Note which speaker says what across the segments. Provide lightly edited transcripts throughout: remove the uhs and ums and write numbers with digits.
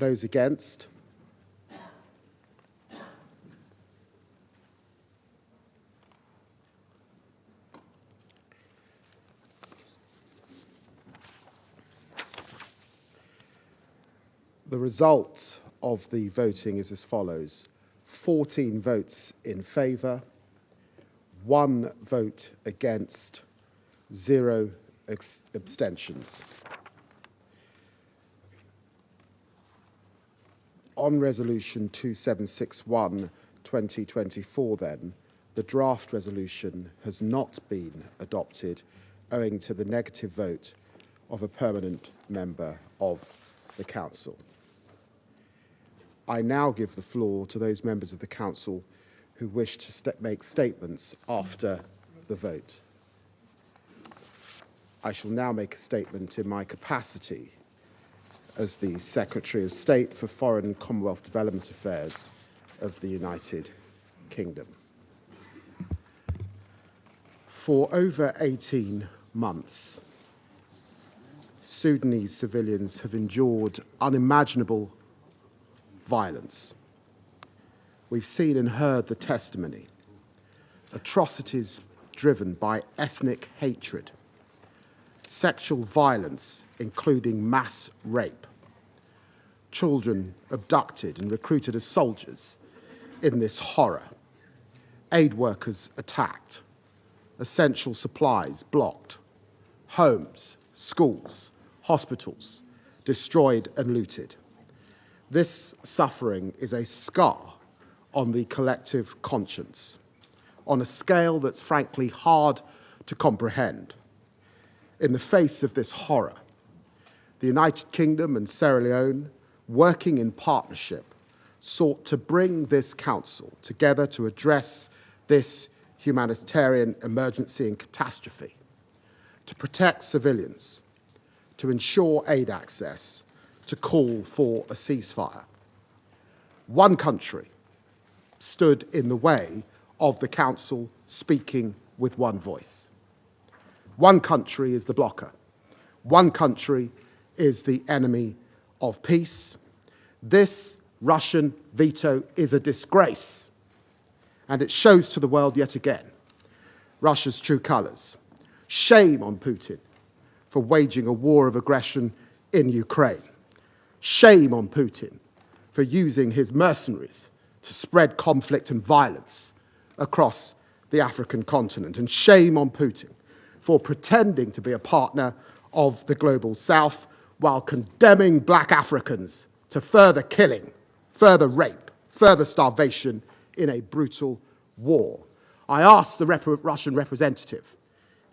Speaker 1: Those against? The result of the voting is as follows: 14 votes in favour, 1 vote against, 0 abstentions. On Resolution 2761/2024 then, the draft resolution has not been adopted owing to the negative vote of a permanent member of the Council. I now give the floor to those members of the Council who wish to make statements after the vote. I shall now make a statement in my capacity as the Secretary of State for Foreign and Commonwealth Development Affairs of the United Kingdom. For over 18 months, Sudanese civilians have endured unimaginable violence. We've seen and heard the testimony, atrocities driven by ethnic hatred, sexual violence, including mass rape, children abducted and recruited as soldiers in this horror, aid workers attacked, essential supplies blocked, homes, schools, hospitals destroyed and looted. This suffering is a scar on the collective conscience, on a scale that's frankly hard to comprehend. In the face of this horror, the United Kingdom and Sierra Leone, working in partnership, sought to bring this council together to address this humanitarian emergency and catastrophe, to protect civilians, to ensure aid access, to call for a ceasefire. One country stood in the way of the council speaking with one voice. One country is the blocker. One country is the enemy of peace. This Russian veto is a disgrace, and it shows to the world yet again Russia's true colours. Shame on Putin for waging a war of aggression in Ukraine. Shame on Putin for using his mercenaries to spread conflict and violence across the African continent. And shame on Putin for pretending to be a partner of the global south while condemning black Africans to further killing, further rape, further starvation in a brutal war. I asked the Russian representative,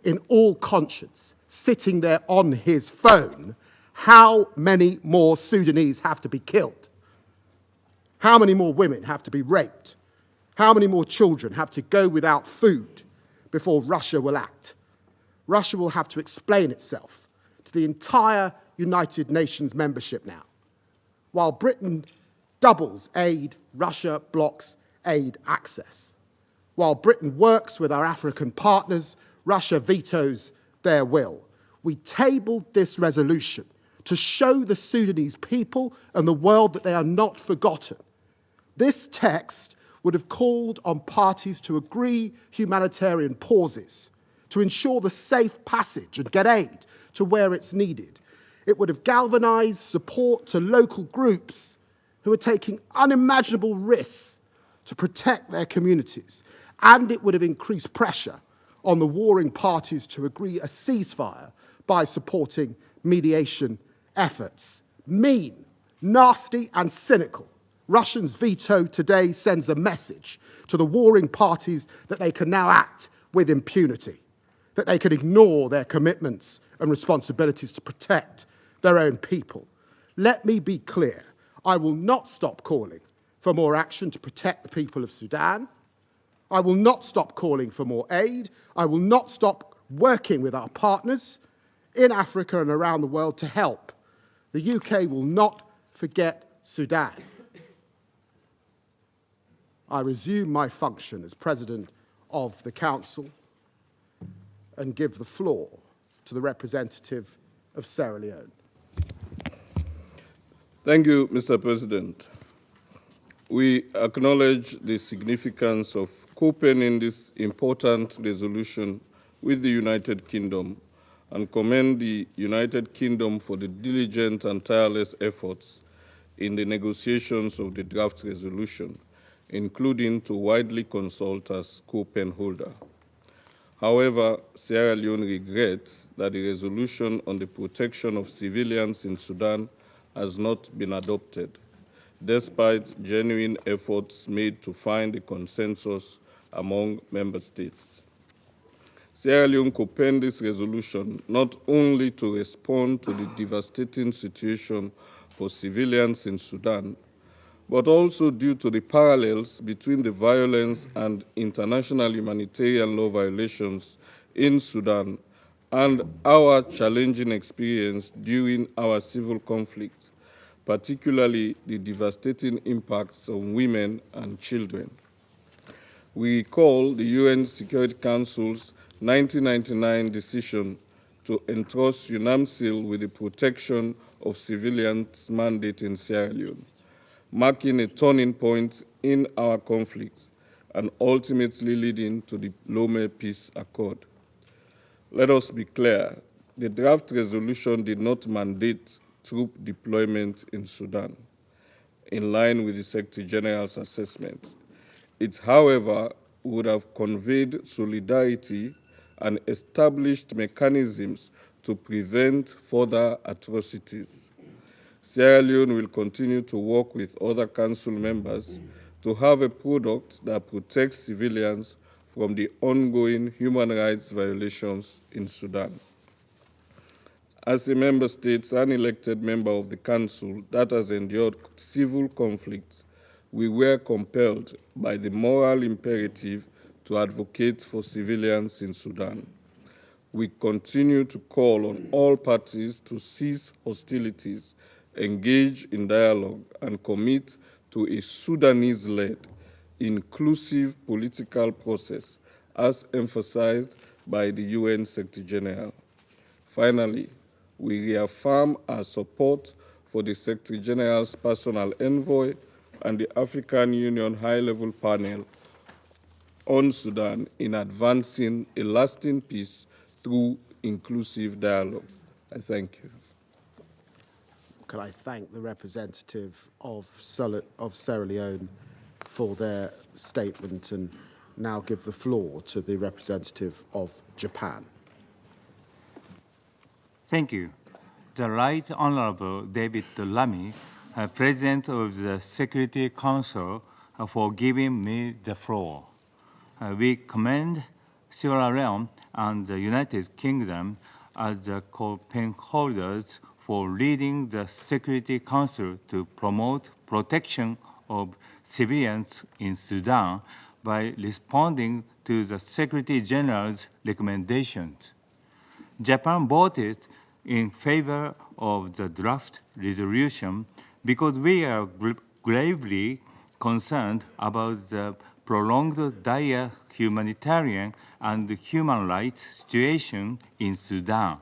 Speaker 1: in all conscience, sitting there on his phone, how many more Sudanese have to be killed? How many more women have to be raped? How many more children have to go without food before Russia will act? Russia will have to explain itself to the entire United Nations membership now. While Britain doubles aid, Russia blocks aid access. While Britain works with our African partners, Russia vetoes their will. We tabled this resolution to show the Sudanese people and the world that they are not forgotten. This text would have called on parties to agree humanitarian pauses, to ensure the safe passage and get aid to where it's needed. It would have galvanised support to local groups who are taking unimaginable risks to protect their communities. And it would have increased pressure on the warring parties to agree a ceasefire by supporting mediation efforts. Mean, nasty and cynical. Russia's veto today sends a message to the warring parties that they can now act with impunity, that they can ignore their commitments and responsibilities to protect their own people. Let me be clear, I will not stop calling for more action to protect the people of Sudan. I will not stop calling for more aid. I will not stop working with our partners in Africa and around the world to help. The UK will not forget Sudan. I resume my function as President of the Council and give the floor to the representative of Sierra Leone.
Speaker 2: Thank you, Mr. President. We acknowledge the significance of co-penning this important resolution with the United Kingdom and commend the United Kingdom for the diligent and tireless efforts in the negotiations of the draft resolution, including to widely consult as co-pen holder. However, Sierra Leone regrets that the resolution on the protection of civilians in Sudan has not been adopted, despite genuine efforts made to find a consensus among member states. Sierra Leone co-penned this resolution not only to respond to the devastating situation for civilians in Sudan, but also due to the parallels between the violence and international humanitarian law violations in Sudan and our challenging experience during our civil conflict, particularly the devastating impacts on women and children. We recall the UN Security Council's 1999 decision to entrust UNAMSIL with the protection of civilians mandate in Sierra Leone, marking a turning point in our conflict and ultimately leading to the Lome Peace Accord. Let us be clear, the draft resolution did not mandate troop deployment in Sudan, in line with the Secretary General's assessment. It, however, would have conveyed solidarity and established mechanisms to prevent further atrocities. Sierra Leone will continue to work with other Council members to have a product that protects civilians from the ongoing human rights violations in Sudan. As a member state and elected member of the Council that has endured civil conflict, we were compelled by the moral imperative to advocate for civilians in Sudan. We continue to call on all parties to cease hostilities, engage in dialogue, and commit to a Sudanese-led, inclusive political process, as emphasized by the UN Secretary General. Finally, we reaffirm our support for the Secretary General's personal envoy and the African Union High-Level Panel on Sudan in advancing a lasting peace through inclusive dialogue. I thank you.
Speaker 1: Can I thank the representative of Sierra Leone for their statement and now give the floor to the representative of Japan.
Speaker 3: Thank you. The Right Honorable David Lammy, President of the Security Council, for giving me the floor. We commend Sierra Leone and the United Kingdom as the co-pen holders for leading the Security Council to promote protection of civilians in Sudan by responding to the Secretary General's recommendations. Japan voted in favor of the draft resolution because we are gravely concerned about the prolonged dire humanitarian and human rights situation in Sudan.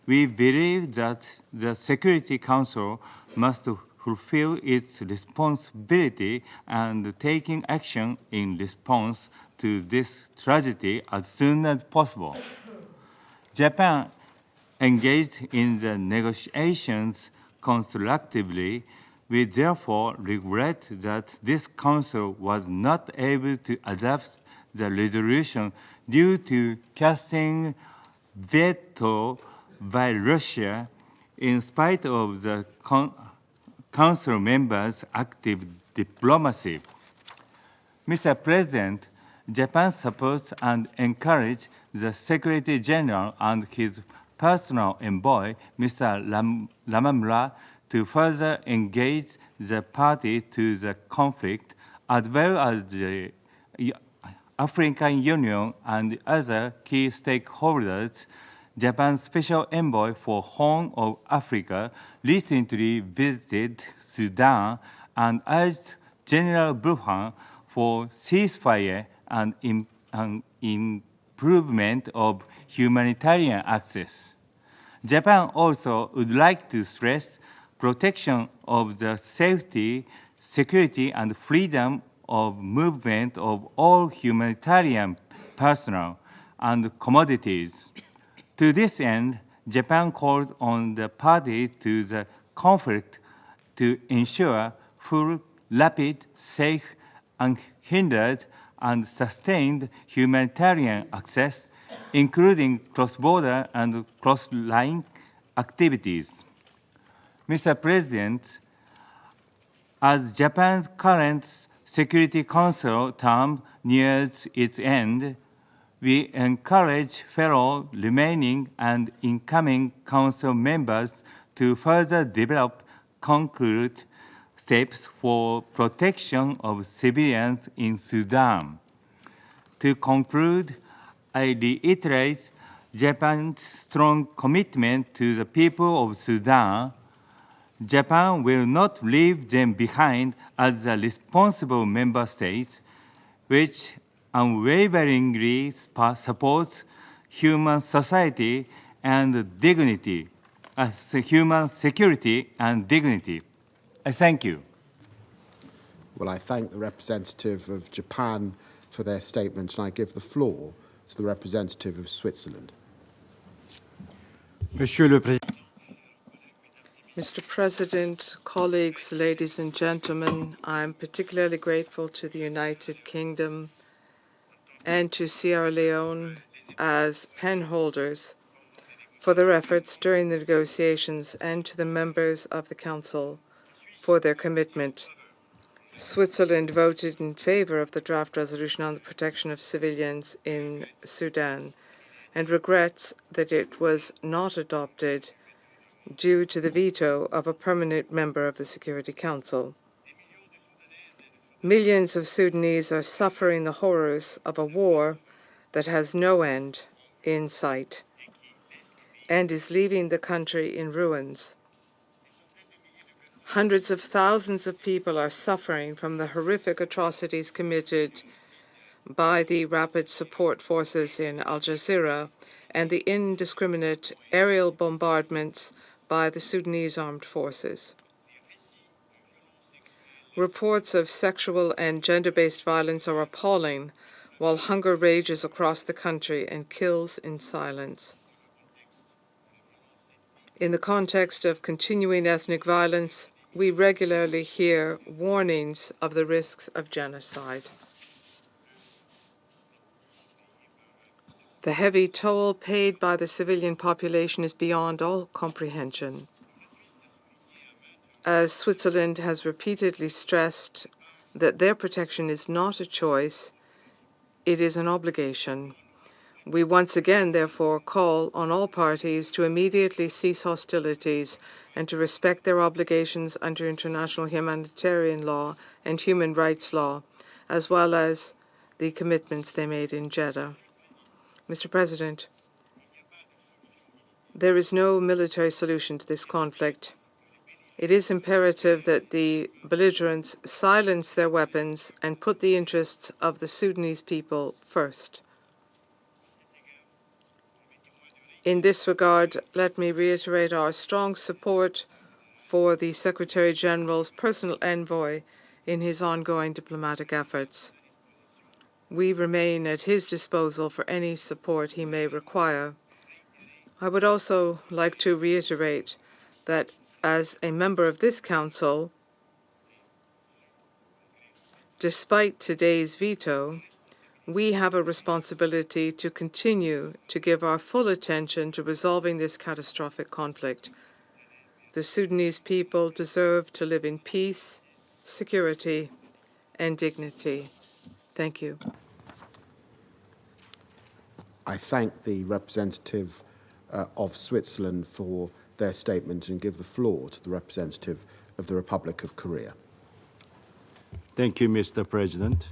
Speaker 3: We believe that the Security Council must fulfill its responsibility and taking action in response to this tragedy as soon as possible. Japan engaged in the negotiations constructively. We therefore regret that this Council was not able to adopt the resolution due to casting veto by Russia in spite of the Council members' active diplomacy. Mr. President, Japan supports and encourages the Secretary General and his personal envoy, Mr. Lamamura, to further engage the party to the conflict, as well as the African Union and other key stakeholders. Japan's Special Envoy for Horn of Africa recently visited Sudan and urged General Burhan for ceasefire and improvement of humanitarian access. Japan also would like to stress protection of the safety, security, and freedom of movement of all humanitarian personnel and commodities. To this end, Japan called on the parties to the conflict to ensure full, rapid, safe, unhindered, and sustained humanitarian access, including cross-border and cross-line activities. Mr. President, as Japan's current Security Council term nears its end, we encourage fellow remaining and incoming Council members to further develop concrete steps for protection of civilians in Sudan. To conclude, I reiterate Japan's strong commitment to the people of Sudan. Japan will not leave them behind as a responsible member state, which unwaveringly supports human society and dignity, human security and dignity. I thank you.
Speaker 1: Well, I thank the representative of Japan for their statement, and I give the floor to the representative of Switzerland.
Speaker 4: Mr. President, colleagues, ladies and gentlemen, I'm particularly grateful to the United Kingdom and to Sierra Leone as pen holders for their efforts during the negotiations, and to the members of the Council for their commitment. Switzerland voted in favor of the draft resolution on the protection of civilians in Sudan and regrets that it was not adopted due to the veto of a permanent member of the Security Council. Millions of Sudanese are suffering the horrors of a war that has no end in sight and is leaving the country in ruins. Hundreds of thousands of people are suffering from the horrific atrocities committed by the Rapid Support Forces in Al Jazeera and the indiscriminate aerial bombardments by the Sudanese armed forces. Reports of sexual and gender-based violence are appalling, while hunger rages across the country and kills in silence. In the context of continuing ethnic violence, we regularly hear warnings of the risks of genocide. The heavy toll paid by the civilian population is beyond all comprehension. As Switzerland has repeatedly stressed that their protection is not a choice, it is an obligation. We once again, therefore, call on all parties to immediately cease hostilities and to respect their obligations under international humanitarian law and human rights law, as well as the commitments they made in Jeddah. Mr. President, there is no military solution to this conflict. It is imperative that the belligerents silence their weapons and put the interests of the Sudanese people first. In this regard, let me reiterate our strong support for the Secretary General's personal envoy in his ongoing diplomatic efforts. We remain at his disposal for any support he may require. I would also like to reiterate that as a member of this Council, despite today's veto, we have a responsibility to continue to give our full attention to resolving this catastrophic conflict. The Sudanese people deserve to live in peace, security, and dignity. Thank you.
Speaker 1: I thank the representative of Switzerland for their statement and give the floor to the representative of the Republic of Korea.
Speaker 5: Thank you, Mr. President.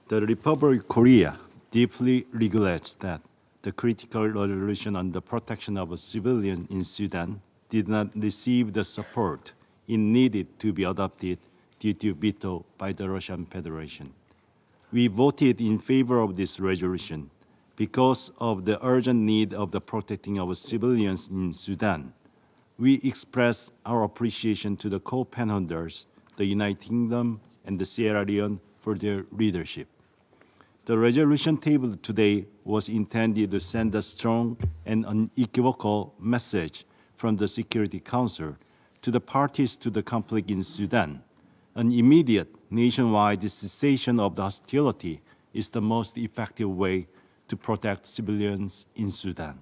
Speaker 5: The Republic of Korea deeply regrets that the critical resolution on the protection of civilians in Sudan did not receive the support it needed to be adopted due to veto by the Russian Federation. We voted in favor of this resolution because of the urgent need of the protecting of civilians in Sudan, we express our appreciation to the co-penholders, the United Kingdom and the Sierra Leone, for their leadership. The resolution tabled today was intended to send a strong and unequivocal message from the Security Council to the parties to the conflict in Sudan. An immediate nationwide cessation of the hostility is the most effective way to protect civilians in Sudan.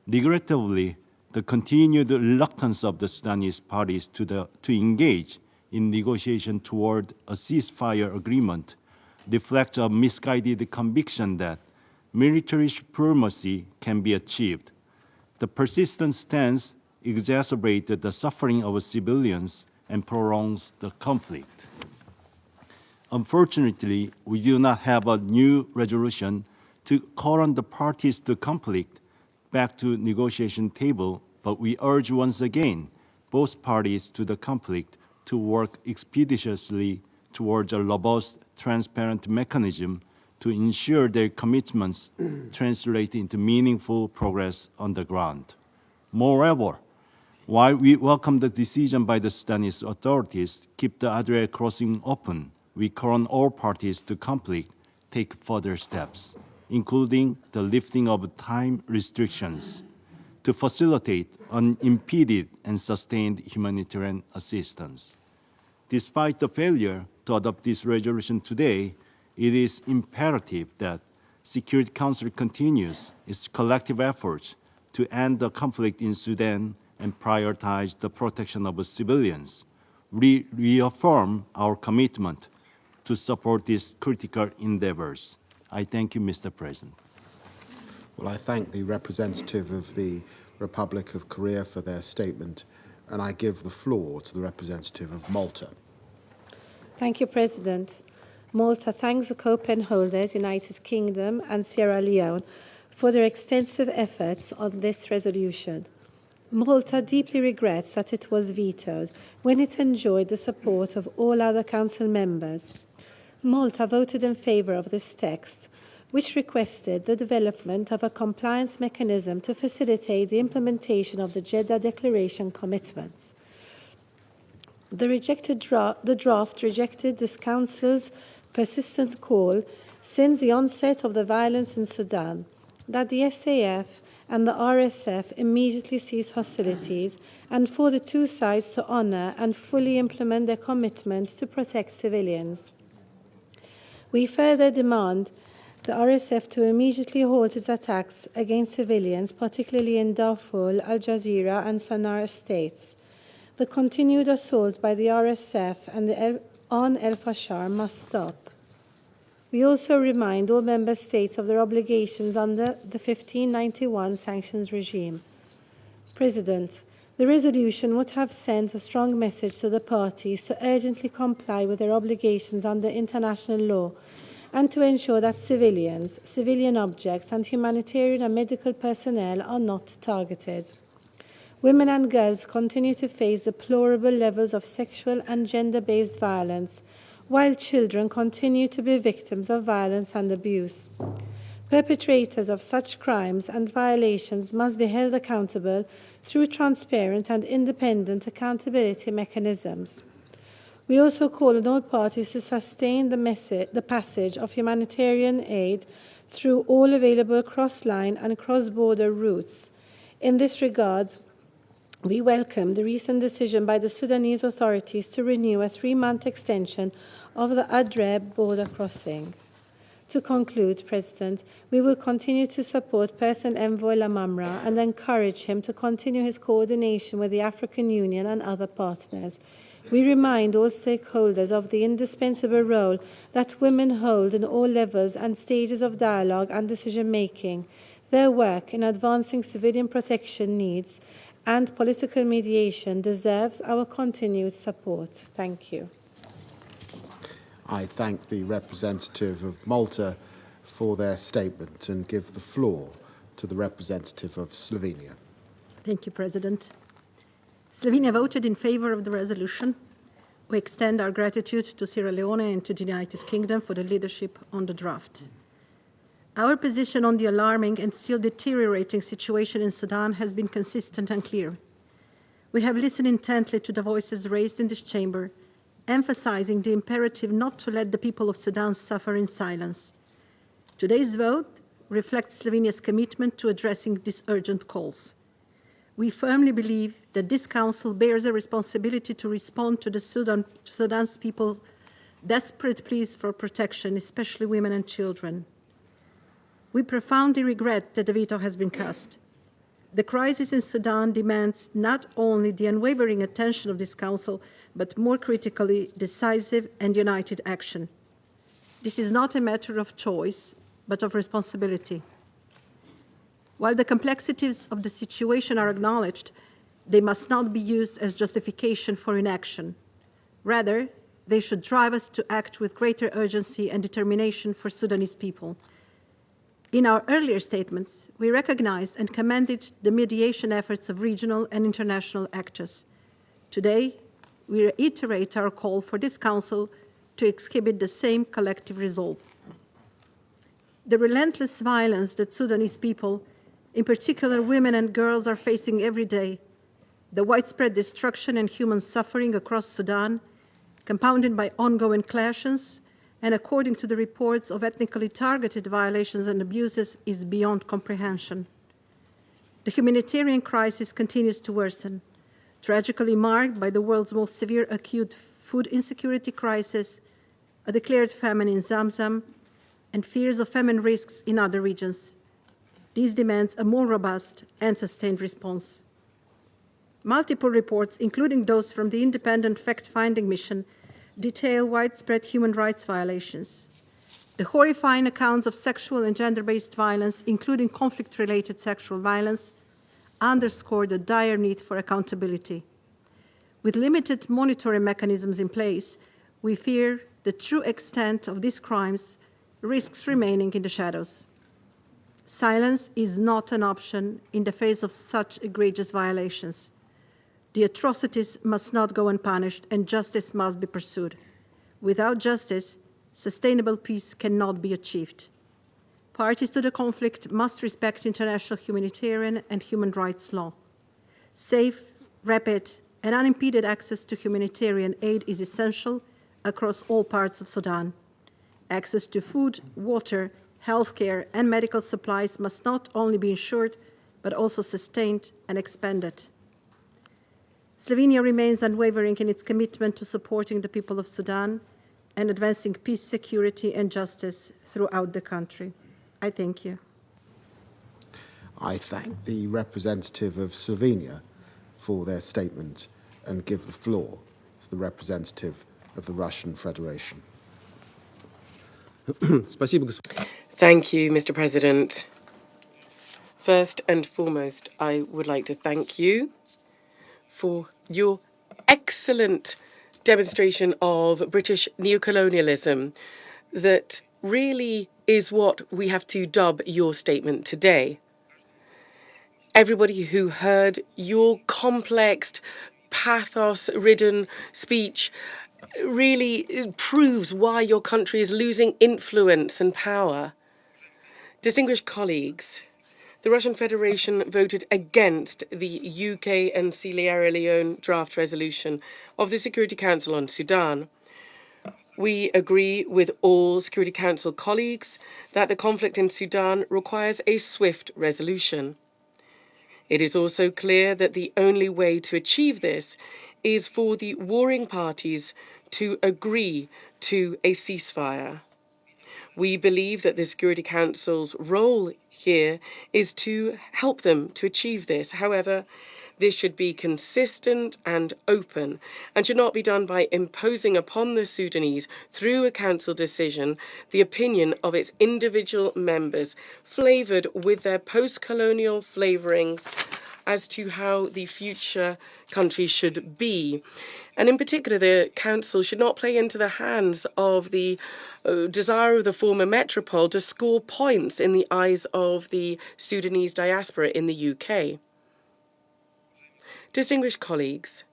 Speaker 5: Regrettably, the continued reluctance of the Sudanese parties to engage in negotiation toward a ceasefire agreement reflects a misguided conviction that military supremacy can be achieved. The persistent stance exacerbated the suffering of civilians and prolongs the conflict. Unfortunately, we do not have a new resolution to call on the parties to conflict back to negotiation table, but we urge once again both parties to the conflict to work expeditiously towards a robust, transparent mechanism to ensure their commitments translate into meaningful progress on the ground. Moreover, while we welcome the decision by the Sudanese authorities to keep the Adria crossing open, we call on all parties to conflict take further steps, including the lifting of time restrictions, to facilitate unimpeded and sustained humanitarian assistance. Despite the failure to adopt this resolution today, it is imperative that Security Council continues its collective efforts to end the conflict in Sudan and prioritize the protection of civilians. We reaffirm our commitment to support these critical endeavors. I thank you, Mr. President.
Speaker 1: Well, I thank the representative of the Republic of Korea for their statement, and I give the floor to the representative of Malta.
Speaker 6: Thank you, President. Malta thanks the co-pen holders, United Kingdom and Sierra Leone, for their extensive efforts on this resolution. Malta deeply regrets that it was vetoed when it enjoyed the support of all other Council members. Malta voted in favour of this text, which requested the development of a compliance mechanism to facilitate the implementation of the Jeddah Declaration commitments. The draft rejected this Council's persistent call since the onset of the violence in Sudan that the SAF and the RSF immediately cease hostilities and for the two sides to honour and fully implement their commitments to protect civilians. We further demand the RSF to immediately halt its attacks against civilians, particularly in Darfur, Al Jazeera and Sana'a states. The continued assault by the RSF on El Fashar must stop. We also remind all member states of their obligations under the 1591 sanctions regime. President, the resolution would have sent a strong message to the parties to urgently comply with their obligations under international law and to ensure that civilians, civilian objects, and humanitarian and medical personnel are not targeted. Women and girls continue to face deplorable levels of sexual and gender-based violence, while children continue to be victims of violence and abuse. Perpetrators of such crimes and violations must be held accountable through transparent and independent accountability mechanisms. We also call on all parties to sustain the passage of humanitarian aid through all available cross-line and cross-border routes. In this regard, we welcome the recent decision by the Sudanese authorities to renew a 3-month extension of the Adreb border crossing. To conclude, President, we will continue to support Personal Envoy Lamamra and encourage him to continue his coordination with the African Union and other partners. We remind all stakeholders of the indispensable role that women hold in all levels and stages of dialogue and decision-making. Their work in advancing civilian protection needs and political mediation deserves our continued support. Thank you.
Speaker 1: I thank the representative of Malta for their statement and give the floor to the representative of Slovenia.
Speaker 7: Thank you, President. Slovenia voted in favor of the resolution. We extend our gratitude to Sierra Leone and to the United Kingdom for the leadership on the draft. Our position on the alarming and still deteriorating situation in Sudan has been consistent and clear. We have listened intently to the voices raised in this chamber, emphasizing the imperative not to let the people of Sudan suffer in silence. Today's vote reflects Slovenia's commitment to addressing these urgent calls. We firmly believe that this Council bears a responsibility to respond to Sudan's people's desperate pleas for protection, especially women and children. We profoundly regret that the veto has been cast. The crisis in Sudan demands not only the unwavering attention of this Council, but more critically, decisive and united action. This is not a matter of choice, but of responsibility. While the complexities of the situation are acknowledged, they must not be used as justification for inaction. Rather, they should drive us to act with greater urgency and determination for Sudanese people. In our earlier statements, we recognized and commended the mediation efforts of regional and international actors. Today, we reiterate our call for this Council to exhibit the same collective resolve. The relentless violence that Sudanese people, in particular women and girls, are facing every day, the widespread destruction and human suffering across Sudan, compounded by ongoing clashes, and according to the reports of ethnically targeted violations and abuses, is beyond comprehension. The humanitarian crisis continues to worsen, tragically marked by the world's most severe acute food insecurity crisis, a declared famine in Zamzam, and fears of famine risks in other regions. This demands a more robust and sustained response. Multiple reports, including those from the independent fact-finding mission, detail widespread human rights violations. The horrifying accounts of sexual and gender-based violence, including conflict-related sexual violence, underscore the dire need for accountability. With limited monitoring mechanisms in place, we fear the true extent of these crimes risks remaining in the shadows. Silence is not an option in the face of such egregious violations. The atrocities must not go unpunished, and justice must be pursued. Without justice, sustainable peace cannot be achieved. Parties to the conflict must respect international humanitarian and human rights law. Safe, rapid, and unimpeded access to humanitarian aid is essential across all parts of Sudan. Access to food, water, healthcare, and medical supplies must not only be ensured, but also sustained and expanded. Slovenia remains unwavering in its commitment to supporting the people of Sudan and advancing peace, security, and justice throughout the country. I thank you.
Speaker 1: I thank the representative of Slovenia for their statement and give the floor to the representative of the Russian Federation.
Speaker 8: Thank you, Mr. President. First and foremost, I would like to thank you for your excellent demonstration of British neocolonialism that really is what we have to dub your statement today. Everybody who heard your complex, pathos-ridden speech really proves why your country is losing influence and power. Distinguished colleagues, the Russian Federation voted against the UK and Sierra Leone draft resolution of the Security Council on Sudan. We agree with all Security Council colleagues that the conflict in Sudan requires a swift resolution. It is also clear that the only way to achieve this is for the warring parties to agree to a ceasefire. We believe that the Security Council's role here is to help them to achieve this. However, this should be consistent and open and should not be done by imposing upon the Sudanese, through a council decision, the opinion of its individual members, flavoured with their post-colonial flavourings as to how the future country should be. And in particular, the Council should not play into the hands of the desire of the former metropole to score points in the eyes of the Sudanese diaspora in the UK. Distinguished colleagues,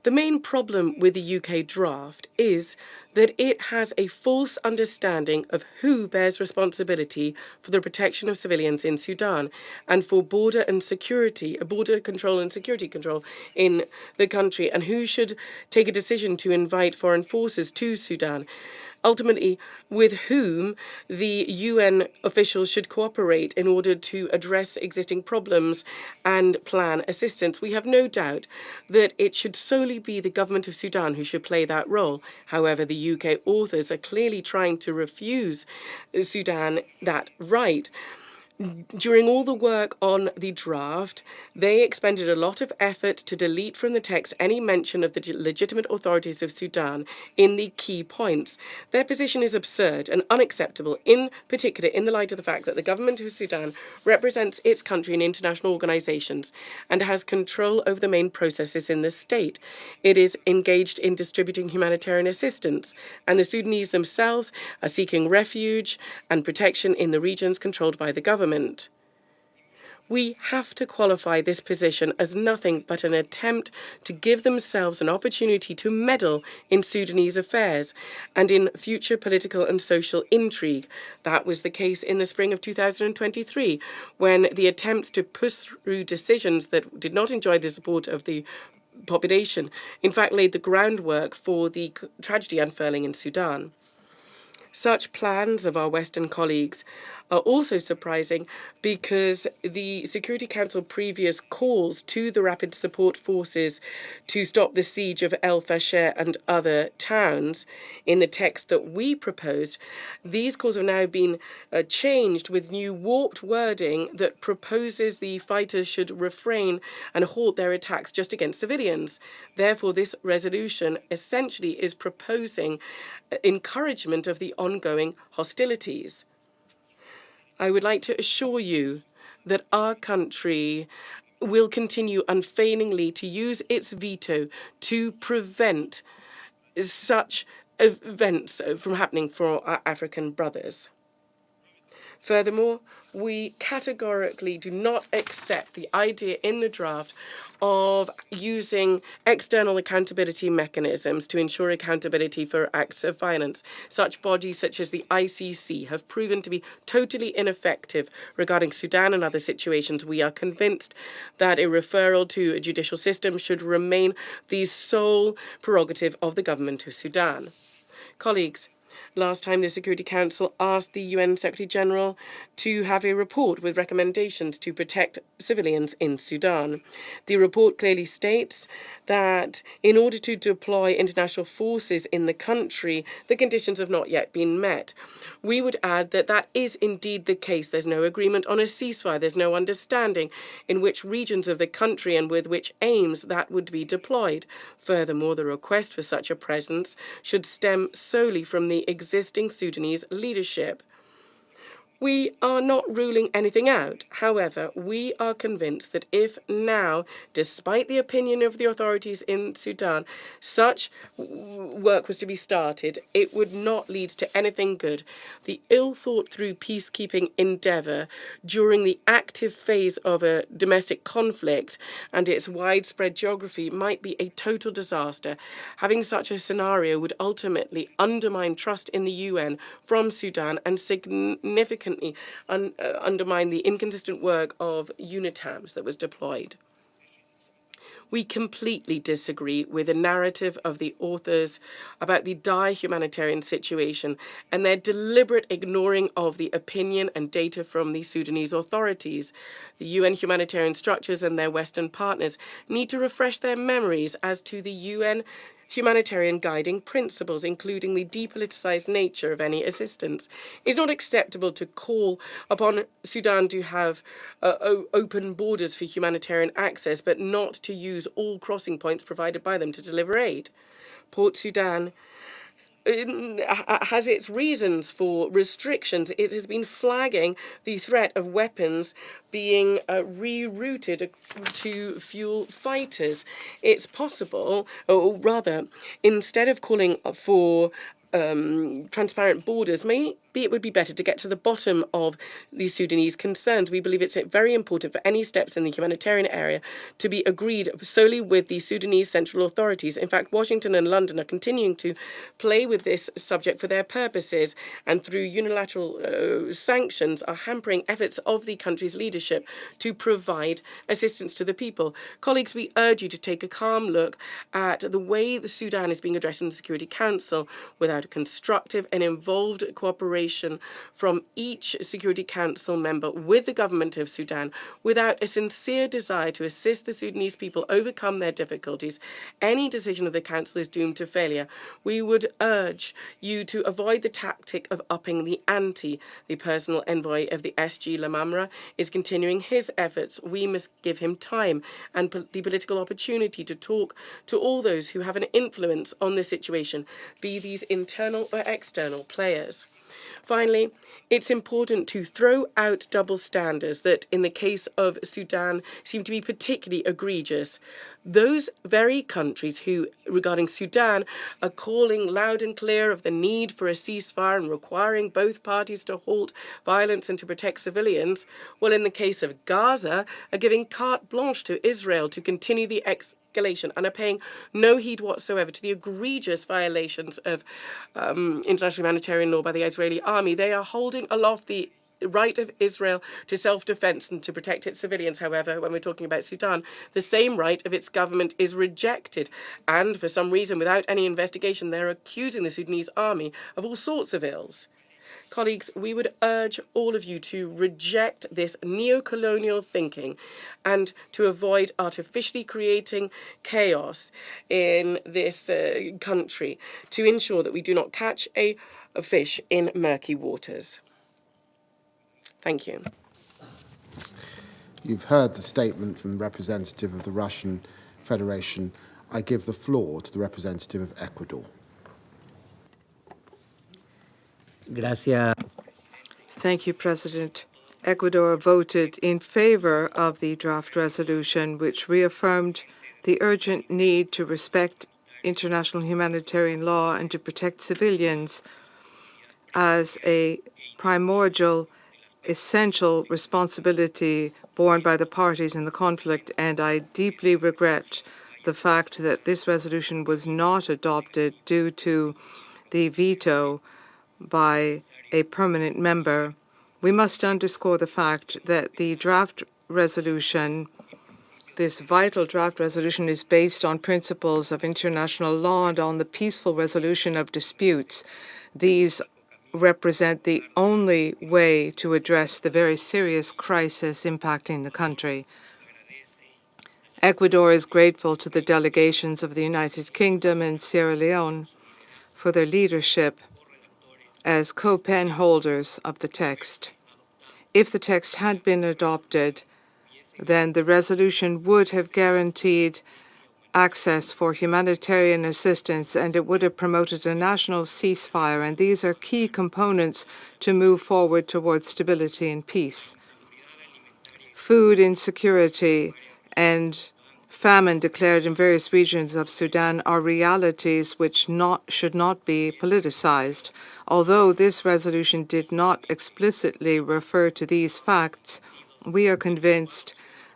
Speaker 8: the main problem with the UK draft is that it has a false understanding of who bears responsibility for the protection of civilians in Sudan and for border control and security control in the country, and who should take a decision to invite foreign forces to Sudan. Ultimately, with whom the UN officials should cooperate in order to address existing problems and plan assistance. We have no doubt that it should solely be the government of Sudan who should play that role. However, the UK authors are clearly trying to refuse Sudan that right. During all the work on the draft, they expended a lot of effort to delete from the text any mention of the legitimate authorities of Sudan in the key points. Their position is absurd and unacceptable, in particular in the light of the fact that the government of Sudan represents its country in international organizations and has control over the main processes in the state. It is engaged in distributing humanitarian assistance, and the Sudanese themselves are seeking refuge and protection in the regions controlled by the government. We have to qualify this position as nothing but an attempt to give themselves an opportunity to meddle in Sudanese affairs and in future political and social intrigue. That was the case in the spring of 2023, when the attempts to push through decisions that did not enjoy the support of the population, in fact, laid the groundwork for the tragedy unfurling in Sudan. Such plans of our Western colleagues are also surprising because the Security Council previous calls to the rapid support forces to stop the siege of El Fasher and other towns in the text that we proposed, these calls have now been changed with new warped wording that proposes the fighters should refrain and halt their attacks just against civilians. Therefore, this resolution essentially is proposing encouragement of the ongoing hostilities. I would like to assure you that our country will continue unfailingly to use its veto to prevent such events from happening for our African brothers. Furthermore, we categorically do not accept the idea in the draft of using external accountability mechanisms to ensure accountability for acts of violence. Such bodies such as the ICC have proven to be totally ineffective regarding Sudan and other situations. We are convinced that a referral to a judicial system should remain the sole prerogative of the government of Sudan. Colleagues, last time the Security Council asked the UN Secretary General to have a report with recommendations to protect civilians in Sudan. The report clearly states that in order to deploy international forces in the country, the conditions have not yet been met. We would add that that is indeed the case. There's no agreement on a ceasefire. There's no understanding in which regions of the country and with which aims that would be deployed. Furthermore, the request for such a presence should stem solely from the existing Sudanese leadership. We are not ruling anything out. However, we are convinced that if now, despite the opinion of the authorities in Sudan, such work was to be started, it would not lead to anything good. The ill-thought-through peacekeeping endeavour during the active phase of a domestic conflict and its widespread geography might be a total disaster. Having such a scenario would ultimately undermine trust in the UN from Sudan and significantly undermine the inconsistent work of UNITAMS that was deployed. We completely disagree with the narrative of the authors about the dire humanitarian situation and their deliberate ignoring of the opinion and data from the Sudanese authorities. The UN humanitarian structures and their Western partners need to refresh their memories as to the UN humanitarian guiding principles, including the depoliticized nature of any assistance. It's not acceptable to call upon Sudan to have open borders for humanitarian access, but not to use all crossing points provided by them to deliver aid. Port Sudan has its reasons for restrictions. It has been flagging the threat of weapons being rerouted to fuel fighters. It's possible, or rather, instead of calling for transparent borders, may it would be better to get to the bottom of the Sudanese concerns. We believe it's very important for any steps in the humanitarian area to be agreed solely with the Sudanese central authorities. In fact, Washington and London are continuing to play with this subject for their purposes, and through unilateral sanctions are hampering efforts of the country's leadership to provide assistance to the people. Colleagues, we urge you to take a calm look at the way the Sudan is being addressed in the Security Council without a constructive and involved cooperation from each Security Council member with the government of Sudan, without a sincere desire to assist the Sudanese people overcome their difficulties. Any decision of the Council is doomed to failure. We would urge you to avoid the tactic of upping the ante. The personal envoy of the SG Lamamra is continuing his efforts. We must give him time and the political opportunity to talk to all those who have an influence on the situation, be these internal or external players. Finally, it's important to throw out double standards that, in the case of Sudan, seem to be particularly egregious. Those very countries who, regarding Sudan, are calling loud and clear of the need for a ceasefire and requiring both parties to halt violence and to protect civilians, well, in the case of Gaza, are giving carte blanche to Israel to continue the escalation and are paying no heed whatsoever to the egregious violations of international humanitarian law by the Israeli army. They are holding aloft the right of Israel to self-defense and to protect its civilians. However, when we're talking about Sudan, the same right of its government is rejected. And for some reason, without any investigation, they're accusing the Sudanese army of all sorts of ills. Colleagues, we would urge all of you to reject this neo-colonial thinking and to avoid artificially creating chaos in this country to ensure that we do not catch a fish in murky waters. Thank you.
Speaker 1: You've heard the statement from the representative of the Russian Federation. I give the floor to the representative of Ecuador.
Speaker 9: Gracias.
Speaker 4: Thank you, President. Ecuador voted in favor of the draft resolution, which reaffirmed the urgent need to respect international humanitarian law and to protect civilians as a primordial, essential responsibility borne by the parties in the conflict. And I deeply regret the fact that this resolution was not adopted due to the veto by a permanent member. We must underscore the fact that the draft resolution, this vital draft resolution, is based on principles of international law and on the peaceful resolution of disputes. These represent the only way to address the very serious crisis impacting the country. Ecuador is grateful to the delegations of the United Kingdom and Sierra Leone for their leadership as co-pen holders of the text. If the text had been adopted, then the resolution would have guaranteed access for humanitarian assistance and it would have promoted a national ceasefire, and these are key components to move forward towards stability and peace. Food insecurity and famine declared in various regions of Sudan are realities which should not be politicized. Although this resolution did not explicitly refer to these facts, we are convinced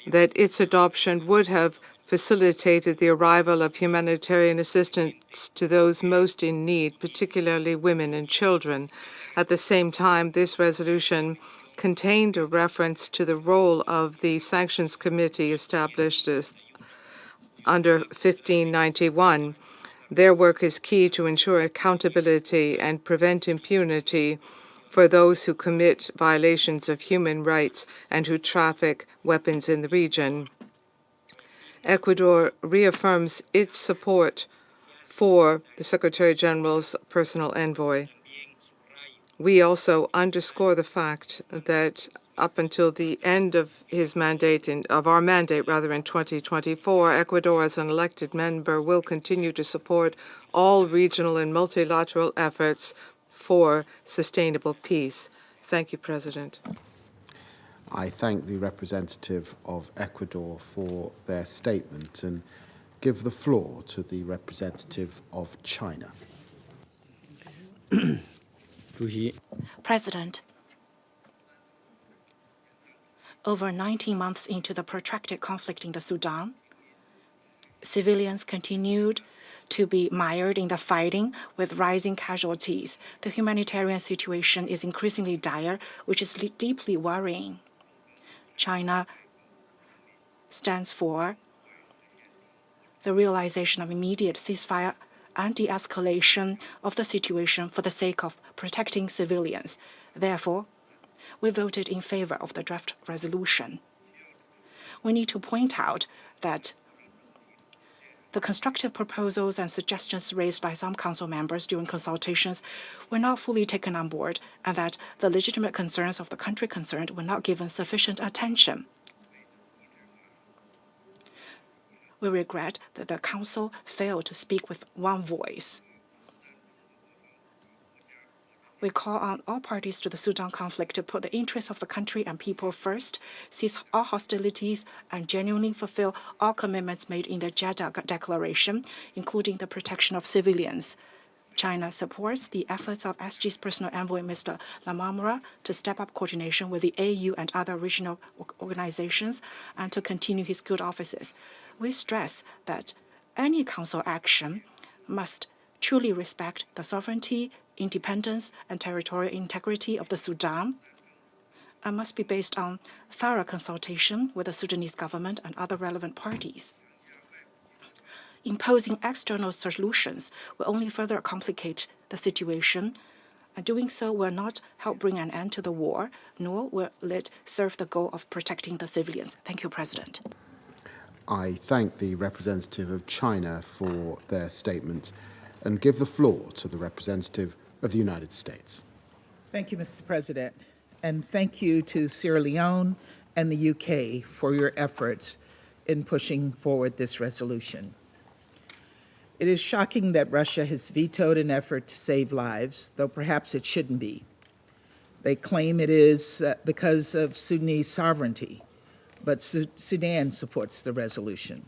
Speaker 4: that its adoption would have facilitated the arrival of humanitarian assistance to those most in need, particularly women and children. At the same time, this resolution contained a reference to the role of the Sanctions Committee established under 1591. Their work is key to ensure accountability and prevent impunity for those who commit violations of human rights and who traffic weapons in the region. Ecuador reaffirms its support for the Secretary General's personal envoy. We also underscore the fact that up until the end of his mandate, of our mandate rather, in 2024, Ecuador as an elected member will continue to support all regional and multilateral efforts for sustainable peace. Thank you, President.
Speaker 1: I thank the representative of Ecuador for their statement and give the floor to the representative of China.
Speaker 10: President, over 19 months into the protracted conflict in the Sudan, civilians continued to be mired in the fighting with rising casualties. The humanitarian situation is increasingly dire, which is deeply worrying. China stands for the realization of immediate ceasefire and de-escalation of the situation for the sake of protecting civilians. Therefore, we voted in favor of the draft resolution. We need to point out that the constructive proposals and suggestions raised by some Council members during consultations were not fully taken on board, and that the legitimate concerns of the country concerned were not given sufficient attention. We regret that the Council failed to speak with one voice. We call on all parties to the Sudan conflict to put the interests of the country and people first, cease all hostilities, and genuinely fulfill all commitments made in the Jeddah Declaration, including the protection of civilians. China supports the efforts of SG's personal envoy, Mr. Lammy, to step up coordination with the AU and other regional organizations and to continue his good offices. We stress that any Council action must truly respect the sovereignty, independence, and territorial integrity of the Sudan, and must be based on thorough consultation with the Sudanese government and other relevant parties. Imposing external solutions will only further complicate the situation, and doing so will not help bring an end to the war, nor will it serve the goal of protecting the civilians. Thank you, President.
Speaker 1: I thank the representative of China for their statement and give the floor to the representative of the United States.
Speaker 11: Thank you, Mr. President, and thank you to Sierra Leone and the UK for your efforts in pushing forward this resolution. It is shocking that Russia has vetoed an effort to save lives, though perhaps it shouldn't be. They claim it is because of Sudanese sovereignty, but Sudan supports the resolution.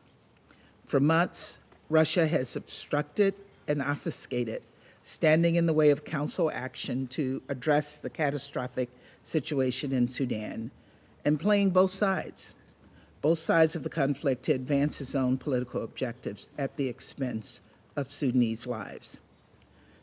Speaker 11: For months, Russia has obstructed and obfuscated, standing in the way of Council action to address the catastrophic situation in Sudan, and playing both sides of the conflict to advance its own political objectives at the expense of Sudanese lives.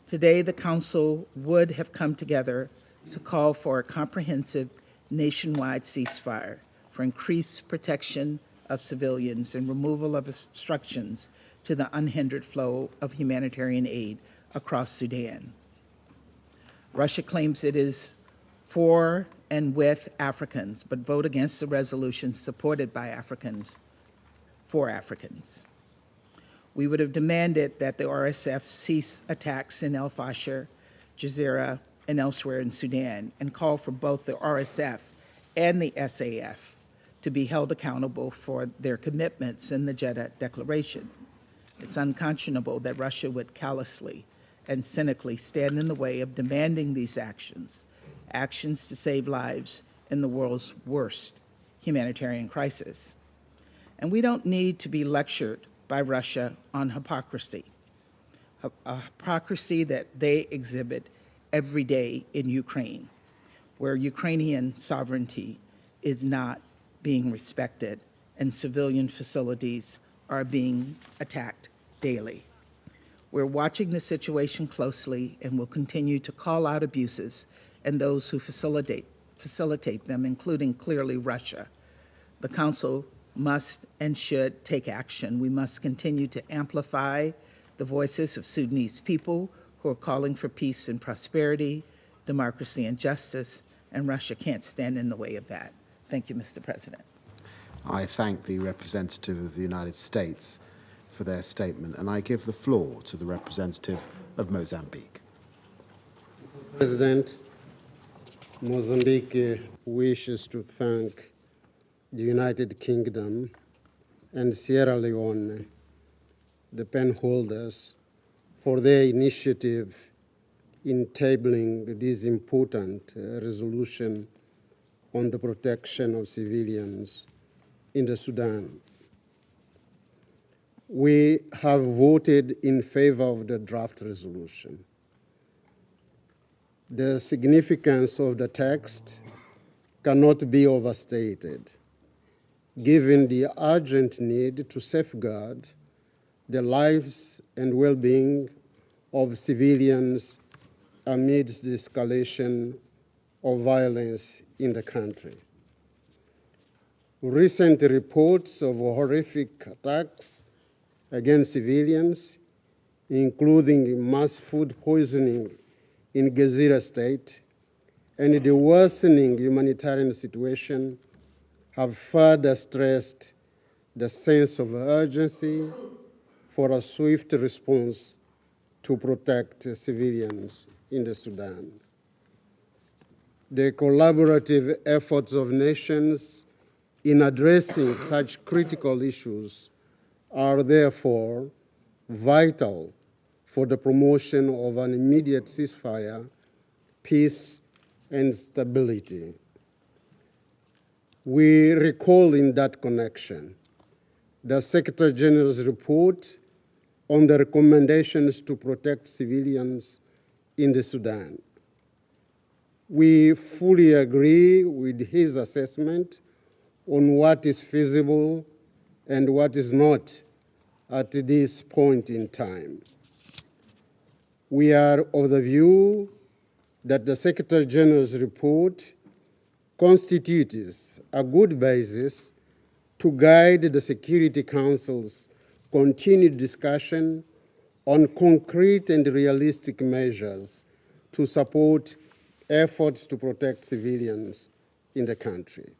Speaker 11: Today, the Council would have come together to call for a comprehensive nationwide ceasefire for increased protection of civilians and removal of obstructions to the unhindered flow of humanitarian aid across Sudan. Russia claims it is for and with Africans, but vote against the resolution supported by Africans for Africans. We would have demanded that the RSF cease attacks in El Fasher, Jazeera, and elsewhere in Sudan, and call for both the RSF and the SAF to be held accountable for their commitments in the Jeddah Declaration. It's unconscionable that Russia would callously and cynically stand in the way of demanding these actions to save lives in the world's worst humanitarian crisis. And we don't need to be lectured by Russia on hypocrisy, a hypocrisy that they exhibit every day in Ukraine, where Ukrainian sovereignty is not being respected and civilian facilities are being attacked daily. We're watching the situation closely and will continue to call out abuses and those who facilitate them, including clearly Russia. The Council must and should take action. We must continue to amplify the voices of Sudanese people who are calling for peace and prosperity, democracy and justice, and Russia can't stand in the way of that. Thank you, Mr. President.
Speaker 1: I thank the representative of the United States for their statement, and I give the floor to the representative of Mozambique.
Speaker 12: Mr. President, Mozambique wishes to thank the United Kingdom and Sierra Leone, the pen holders, for their initiative in tabling this important resolution on the protection of civilians in the Sudan. We have voted in favor of the draft resolution. The significance of the text cannot be overstated, given the urgent need to safeguard the lives and well-being of civilians amidst the escalation of violence in the country. Recent reports of horrific attacks against civilians, including mass food poisoning in Gezira State, and the worsening humanitarian situation have further stressed the sense of urgency for a swift response to protect civilians in the Sudan. The collaborative efforts of nations in addressing such critical issues are therefore vital for the promotion of an immediate ceasefire, peace, and stability. We recall in that connection the Secretary General's report on the recommendations to protect civilians in the Sudan. We fully agree with his assessment on what is feasible and what is not at this point in time. We are of the view that the Secretary General's report constitutes a good basis to guide the Security Council's continued discussion on concrete and realistic measures to support efforts to protect civilians in the country.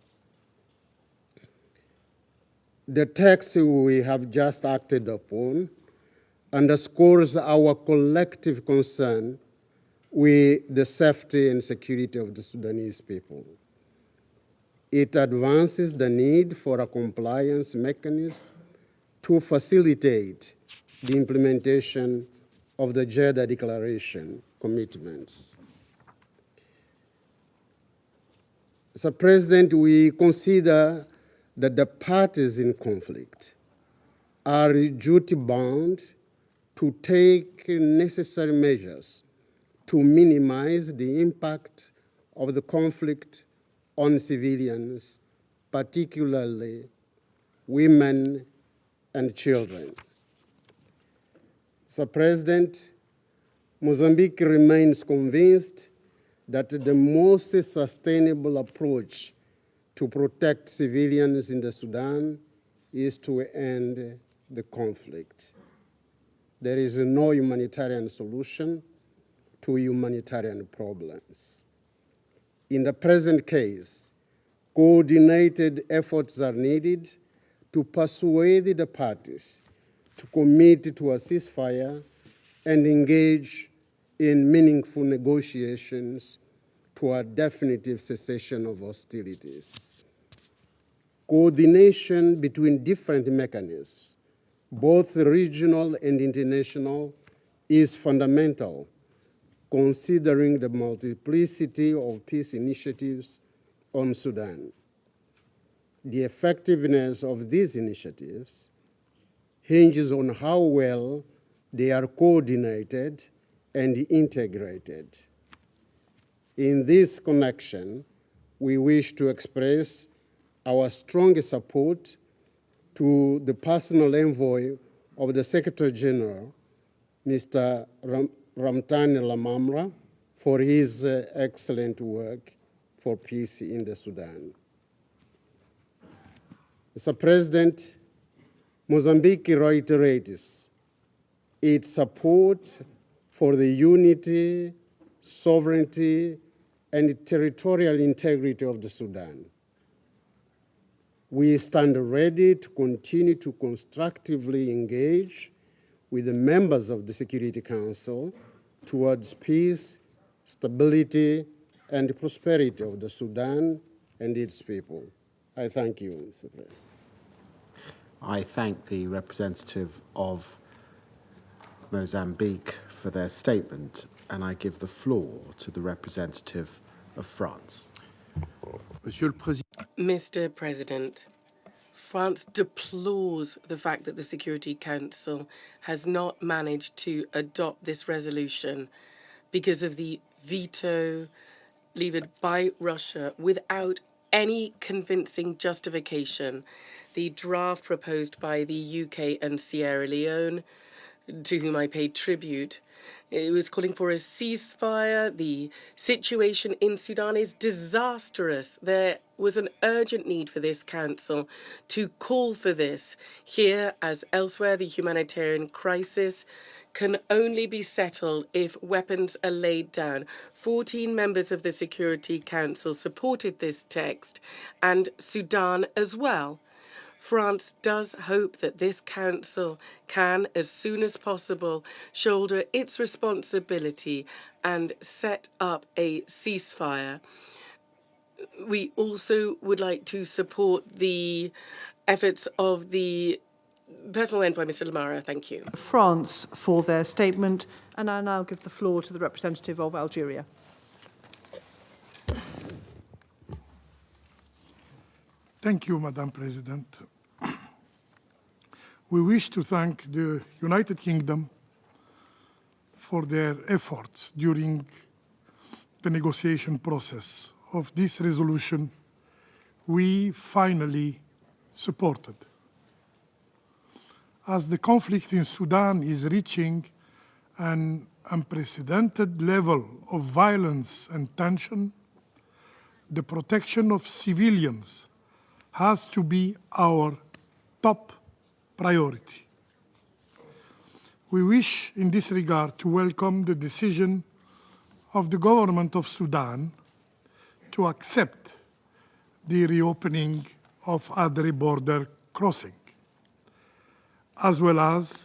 Speaker 12: The text we have just acted upon underscores our collective concern with the safety and security of the Sudanese people. It advances the need for a compliance mechanism to facilitate the implementation of the Jeddah Declaration commitments. Mr. President, we consider that the parties in conflict are duty-bound to take necessary measures to minimize the impact of the conflict on civilians, particularly women and children. Mr. President, Mozambique remains convinced that the most sustainable approach to protect civilians in the Sudan is to end the conflict. There is no humanitarian solution to humanitarian problems. In the present case, coordinated efforts are needed to persuade the parties to commit to a ceasefire and engage in meaningful negotiations to a definitive cessation of hostilities. Coordination between different mechanisms, both regional and international, is fundamental, considering the multiplicity of peace initiatives on Sudan. The effectiveness of these initiatives hinges on how well they are coordinated and integrated. In this connection, we wish to express our strongest support to the personal envoy of the Secretary General, Mr. Ramtane Lamamra, for his excellent work for peace in the Sudan. Mr. President, Mozambique reiterates its support for the unity, sovereignty, and territorial integrity of the Sudan. We stand ready to continue to constructively engage with the members of the Security Council towards peace, stability, and prosperity of the Sudan and its people. I thank you, Mr. President.
Speaker 1: I thank the representative of Mozambique for their statement, and I give the floor to the representative of France.
Speaker 8: Mr. President, France deplores the fact that the Security Council has not managed to adopt this resolution because of the veto levied by Russia without any convincing justification the draft proposed by the UK and Sierra Leone, to whom I paid tribute. It was calling for a ceasefire. The situation in Sudan is disastrous. There was an urgent need for this council to call for this. Here, as elsewhere, the humanitarian crisis can only be settled if weapons are laid down. 14 members of the Security Council supported this text, and Sudan as well. France does hope that this council can, as soon as possible, shoulder its responsibility and set up a ceasefire. We also would like to support the efforts of the personal envoy, Mr. Lamara. Thank you.
Speaker 13: France for their statement, and I now give the floor to the representative of Algeria.
Speaker 14: Thank you, Madam President. We wish to thank the United Kingdom for their efforts during the negotiation process of this resolution we finally supported. As the conflict in Sudan is reaching an unprecedented level of violence and tension, the protection of civilians has to be our top priority. We wish in this regard to welcome the decision of the government of Sudan to accept the reopening of Adre border crossing, as well as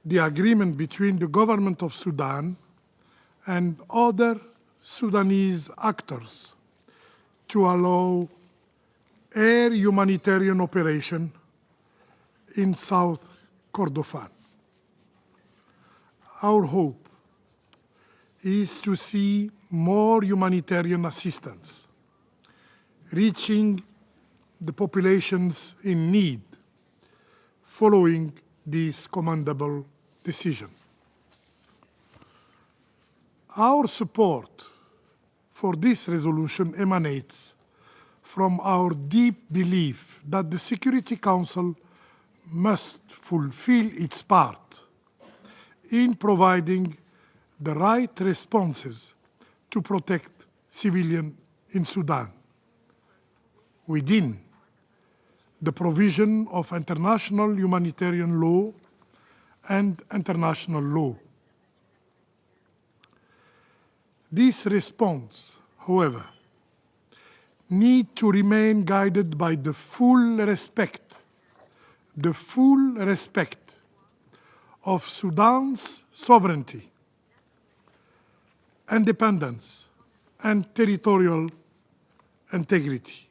Speaker 14: the agreement between the government of Sudan and other Sudanese actors to allow air humanitarian operation in South Kordofan. Our hope is to see more humanitarian assistance reaching the populations in need following this commendable decision. Our support for this resolution emanates from our deep belief that the Security Council must fulfill its part in providing the right responses to protect civilians in Sudan within the provision of international humanitarian law and international law. This response, however, needs to remain guided by the full respect of Sudan's sovereignty, independence, and territorial integrity.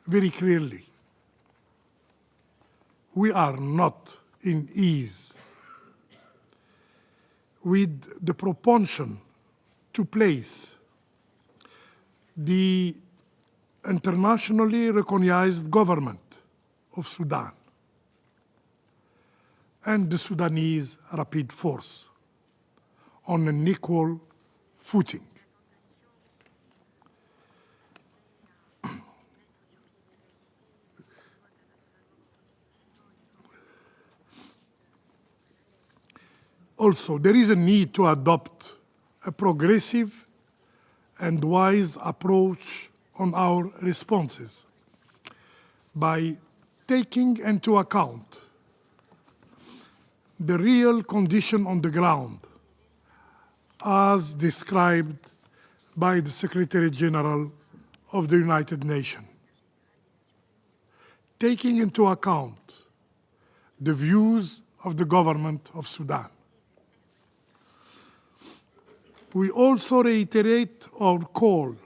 Speaker 14: Very clearly, we are not in ease with the propension to place the internationally recognized government of Sudan and the Sudanese Rapid Force on an equal footing. Also, there is a need to adopt a progressive and wise approach on our responses by taking into account the real condition on the ground as described by the Secretary General of the United Nations, taking into account the views of the government of Sudan. We also reiterate our call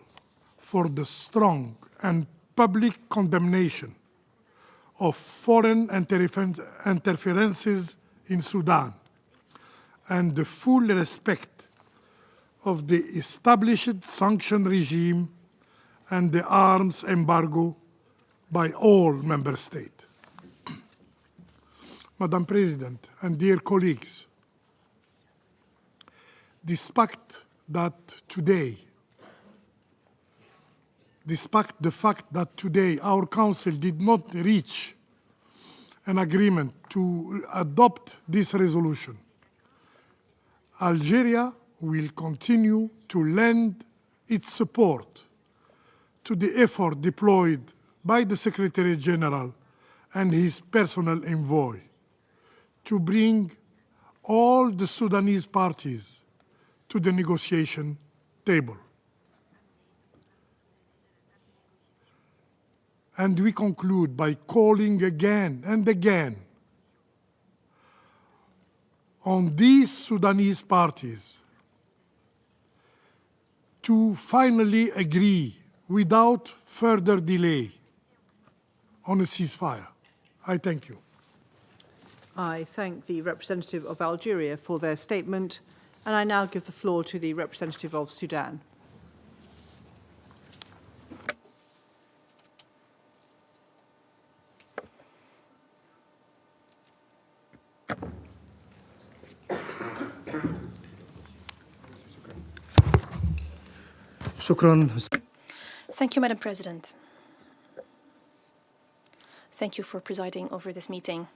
Speaker 14: for the strong and public condemnation of foreign interferences in Sudan and the full respect of the established sanction regime and the arms embargo by all member states. Madam President and dear colleagues, despite the fact that today our Council did not reach an agreement to adopt this resolution, Algeria will continue to lend its support to the effort deployed by the Secretary General and his personal envoy to bring all the Sudanese parties to the negotiation table. And we conclude by calling again and again on these Sudanese parties to finally agree without further delay on a ceasefire. I thank you.
Speaker 13: I thank the representative of Algeria for their statement, and I now give the floor to the representative of Sudan.
Speaker 15: Thank you, Madam President. Thank you for presiding over this meeting.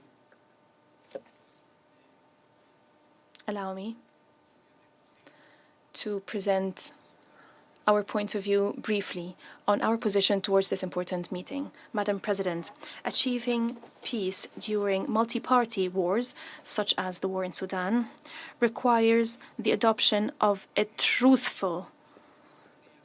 Speaker 15: Allow me to present our point of view briefly on our position towards this important meeting. Madam President, achieving peace during multi-party wars, such as the war in Sudan, requires the adoption of a truthful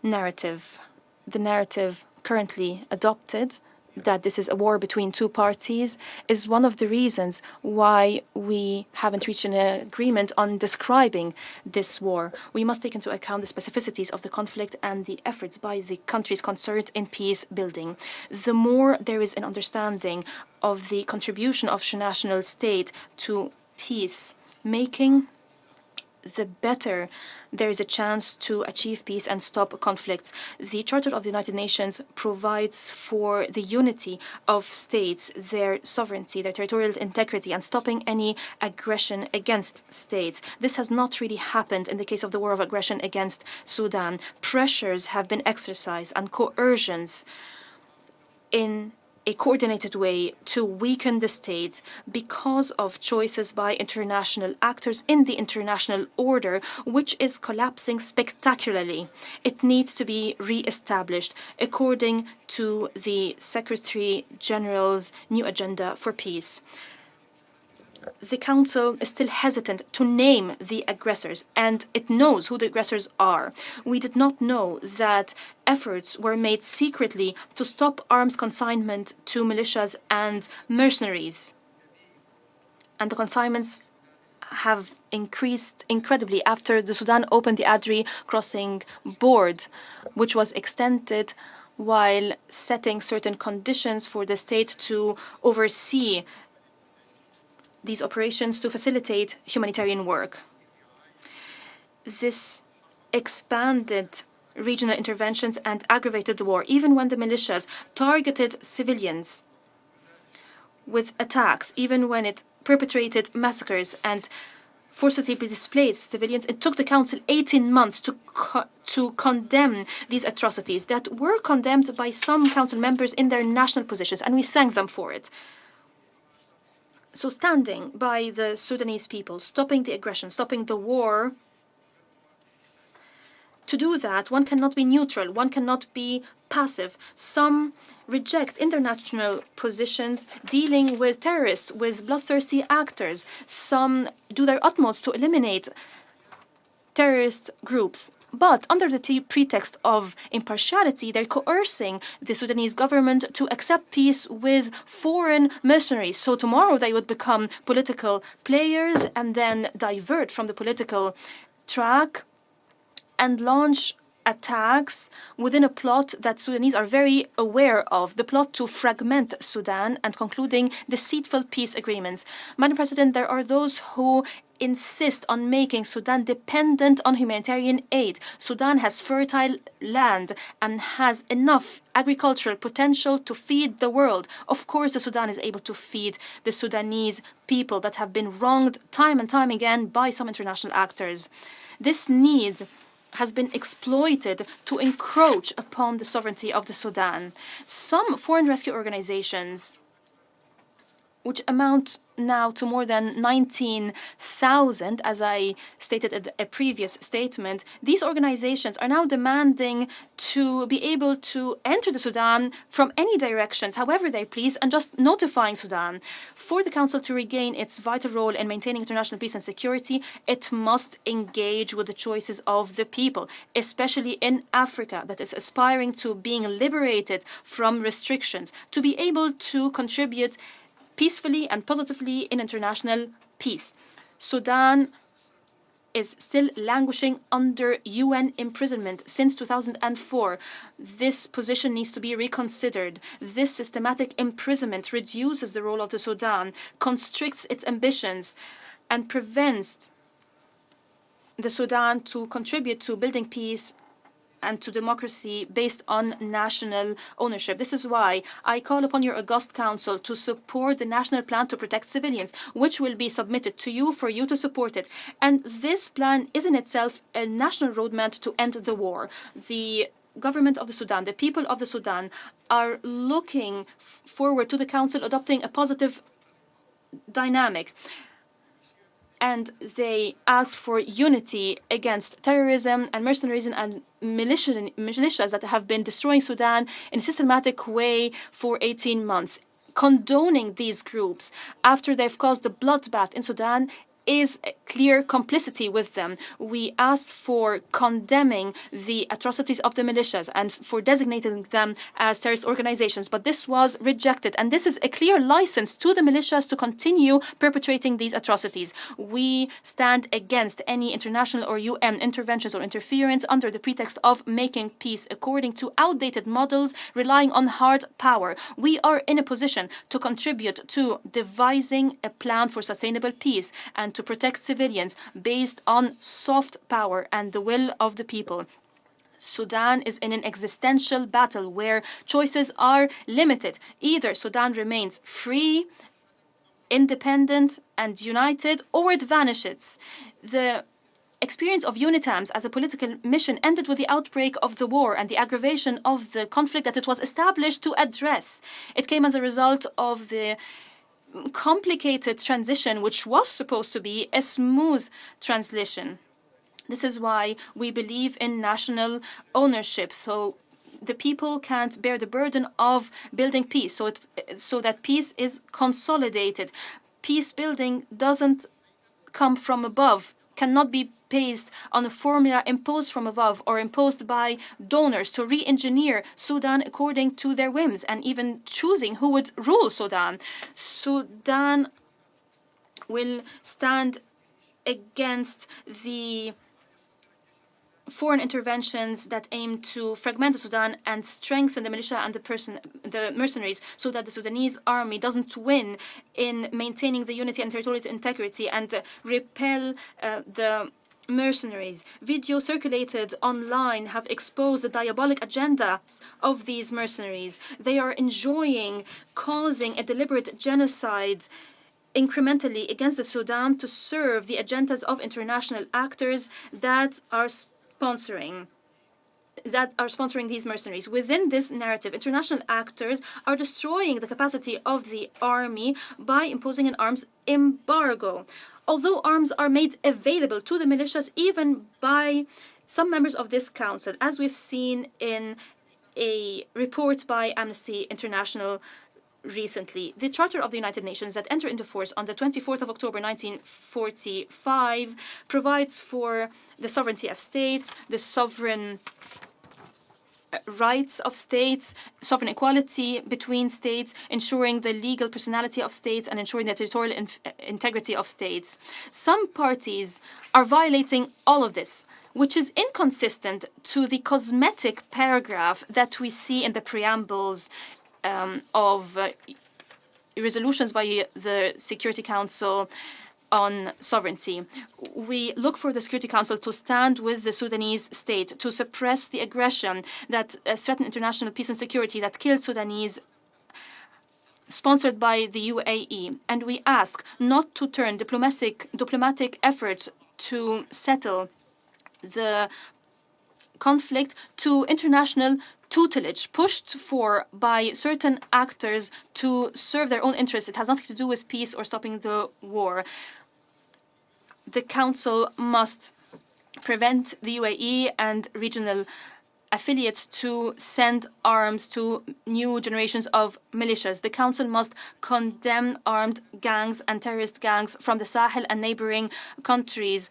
Speaker 15: narrative. The narrative currently adopted, that this is a war between two parties, is one of the reasons why we haven't reached an agreement on describing this war. We must take into account the specificities of the conflict and the efforts by the countries concerned in peace building. The more there is an understanding of the contribution of the national state to peace making, the better there is a chance to achieve peace and stop conflicts. The Charter of the United Nations provides for the unity of states, their sovereignty, their territorial integrity, and stopping any aggression against states. This has not really happened in the case of the war of aggression against Sudan. Pressures have been exercised and coercions in a coordinated way to weaken the state because of choices by international actors in the international order, which is collapsing spectacularly. It needs to be re-established according to the Secretary General's new agenda for peace. The Council is still hesitant to name the aggressors, and it knows who the aggressors are. We did not know that efforts were made secretly to stop arms consignment to militias and mercenaries. And the consignments have increased incredibly after the Sudan opened the Adri crossing board, which was extended while setting certain conditions for the state to oversee these operations to facilitate humanitarian work. This expanded regional interventions and aggravated the war, even when the militias targeted civilians with attacks, even when it perpetrated massacres and forcibly displaced civilians. It took the Council 18 months to condemn these atrocities that were condemned by some Council members in their national positions, and we thank them for it. So standing by the Sudanese people, stopping the aggression, stopping the war, to do that, one cannot be neutral, one cannot be passive. Some reject international positions dealing with terrorists, with bloodthirsty actors. Some do their utmost to eliminate terrorist groups. But under the pretext of impartiality, they're coercing the Sudanese government to accept peace with foreign mercenaries. So tomorrow they would become political players and then divert from the political track and launch attacks within a plot that Sudanese are very aware of, the plot to fragment Sudan and concluding deceitful peace agreements. Madam President, there are those who insist on making Sudan dependent on humanitarian aid. Sudan has fertile land and has enough agricultural potential to feed the world. Of course, the Sudan is able to feed the Sudanese people that have been wronged time and time again by some international actors. This need has been exploited to encroach upon the sovereignty of the Sudan. Some foreign rescue organizations, which amount now to more than 19,000, as I stated in a previous statement, these organizations are now demanding to be able to enter the Sudan from any directions, however they please, and just notifying Sudan. For the Council to regain its vital role in maintaining international peace and security, it must engage with the choices of the people, especially in Africa, that is aspiring to being liberated from restrictions, to be able to contribute peacefully and positively in international peace. Sudan is still languishing under UN imprisonment since 2004. This position needs to be reconsidered. This systematic imprisonment reduces the role of the Sudan, constricts its ambitions, and prevents the Sudan to contribute to building peace and to democracy based on national ownership. This is why I call upon your august council to support the national plan to protect civilians, which will be submitted to you for you to support it. And this plan is in itself a national roadmap to end the war. The government of the Sudan, the people of the Sudan, are looking forward to the council adopting a positive dynamic. And they ask for unity against terrorism and mercenarism and militias that have been destroying Sudan in a systematic way for 18 months. Condoning these groups after they've caused a bloodbath in Sudan is a clear complicity with them. We asked for condemning the atrocities of the militias and for designating them as terrorist organizations, but this was rejected, and this is a clear license to the militias to continue perpetrating these atrocities. We stand against any international or UN interventions or interference under the pretext of making peace according to outdated models relying on hard power. We are in a position to contribute to devising a plan for sustainable peace and to protect civilians based on soft power and the will of the people. Sudan is in an existential battle where choices are limited. Either Sudan remains free, independent, and united, or it vanishes. The experience of UNITAMS as a political mission ended with the outbreak of the war and the aggravation of the conflict that it was established to address. It came as a result of the complicated transition, which was supposed to be a smooth transition. This is why we believe in national ownership, so the people can't bear the burden of building peace, so that peace is consolidated. Peace building doesn't come from above, cannot be based on a formula imposed from above or imposed by donors to re-engineer Sudan according to their whims and even choosing who would rule Sudan. Sudan will stand against the foreign interventions that aim to fragment the Sudan and strengthen the militia and the mercenaries, so that the Sudanese army doesn't win in maintaining the unity and territorial integrity and repel the mercenaries. Videos circulated online have exposed the diabolic agendas of these mercenaries. They are enjoying causing a deliberate genocide incrementally against the Sudan to serve the agendas of international actors that are sponsoring these mercenaries. Within this narrative, international actors are destroying the capacity of the army by imposing an arms embargo. Although arms are made available to the militias, even by some members of this council, as we've seen in a report by Amnesty International recently. The Charter of the United Nations that entered into force on the 24th of October 1945 provides for the sovereignty of states, the sovereign rights of states, sovereign equality between states, ensuring the legal personality of states, and ensuring the territorial integrity of states. Some parties are violating all of this, which is inconsistent to the cosmetic paragraph that we see in the preambles of resolutions by the Security Council on sovereignty. We look for the Security Council to stand with the Sudanese state, to suppress the aggression that threatened international peace and security, that killed Sudanese, sponsored by the UAE. And we ask not to turn diplomatic efforts to settle the conflict to international tutelage pushed for by certain actors to serve their own interests. It has nothing to do with peace or stopping the war. The Council must prevent the UAE and regional affiliates to send arms to new generations of militias. The Council must condemn armed gangs and terrorist gangs from the Sahel and neighboring countries.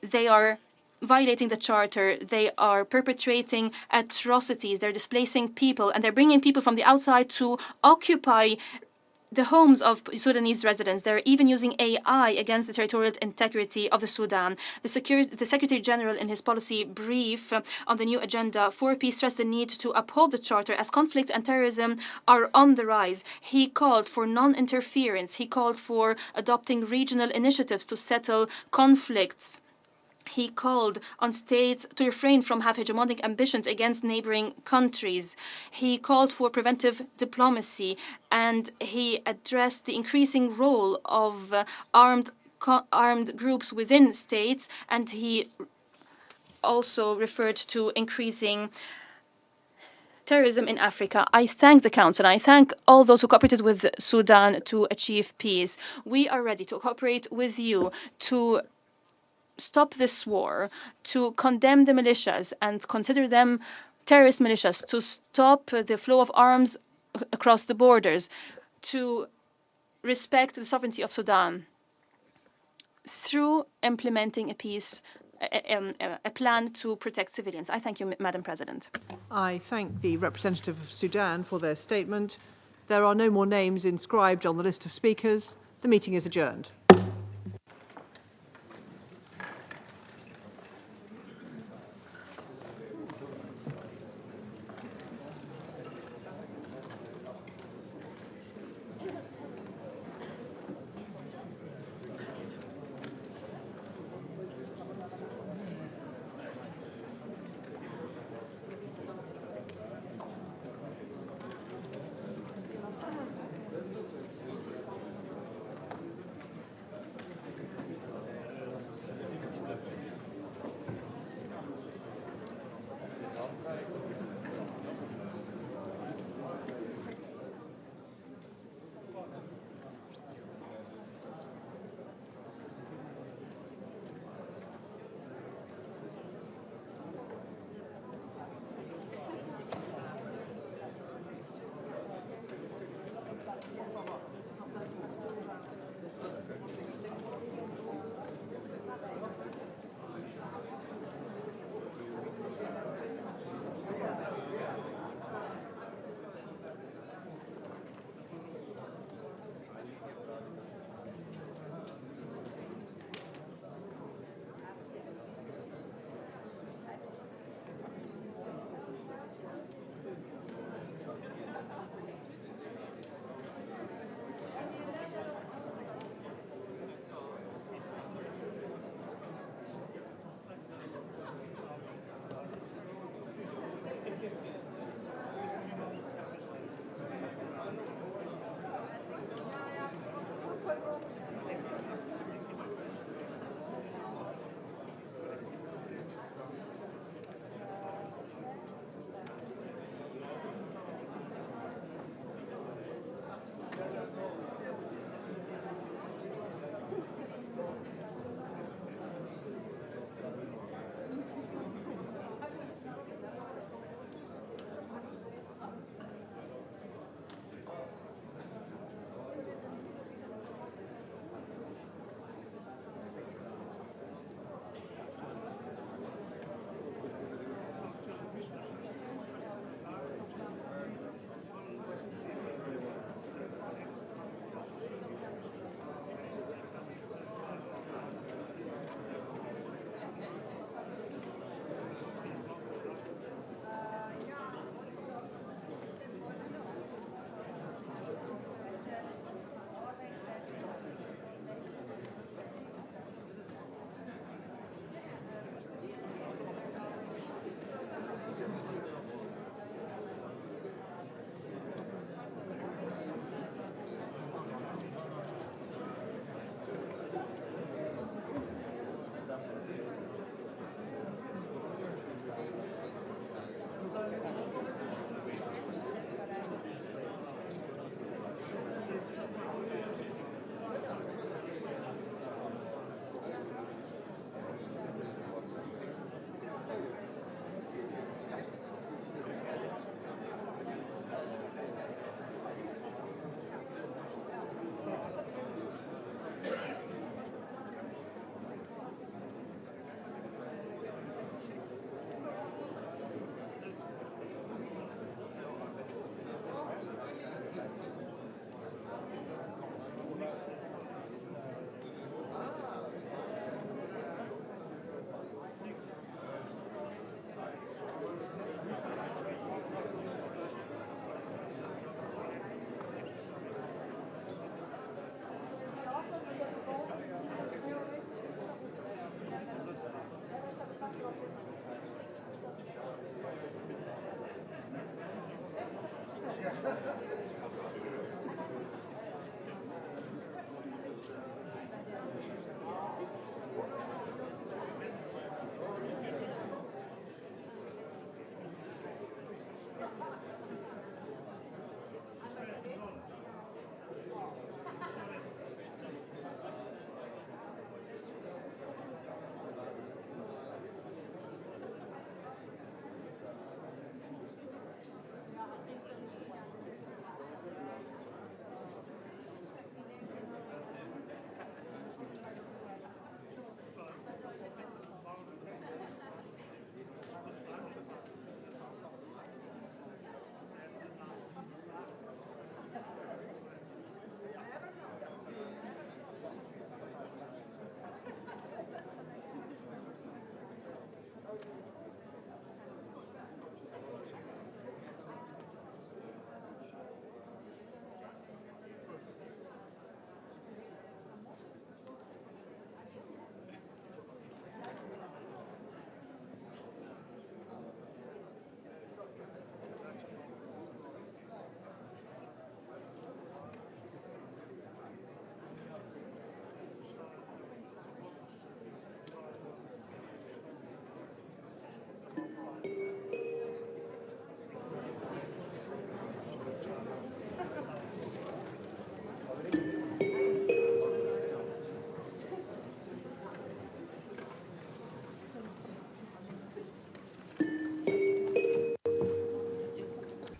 Speaker 15: They are violating the charter. They are perpetrating atrocities. They're displacing people, and they're bringing people from the outside to occupy the homes of Sudanese residents. They're even using AI against the territorial integrity of the Sudan. The Secretary General, in his policy brief on the new agenda for peace, stressed the need to uphold the Charter as conflict and terrorism are on the rise. He called for non-interference. He called for adopting regional initiatives to settle conflicts. He called on states to refrain from have hegemonic ambitions against neighboring countries. He called for preventive diplomacy, and he addressed the increasing role of armed groups within states, and he also referred to increasing terrorism in Africa. I thank the Council. I thank all those who cooperated with Sudan to achieve peace. We are ready to cooperate with you to stop this war, to condemn the militias and consider them terrorist militias, to stop the flow of arms across the borders, to respect the sovereignty of Sudan through implementing a plan to protect civilians. I thank you, Madam President.
Speaker 13: I thank the representative of Sudan for their statement. There are no more names inscribed on the list of speakers. The meeting is adjourned.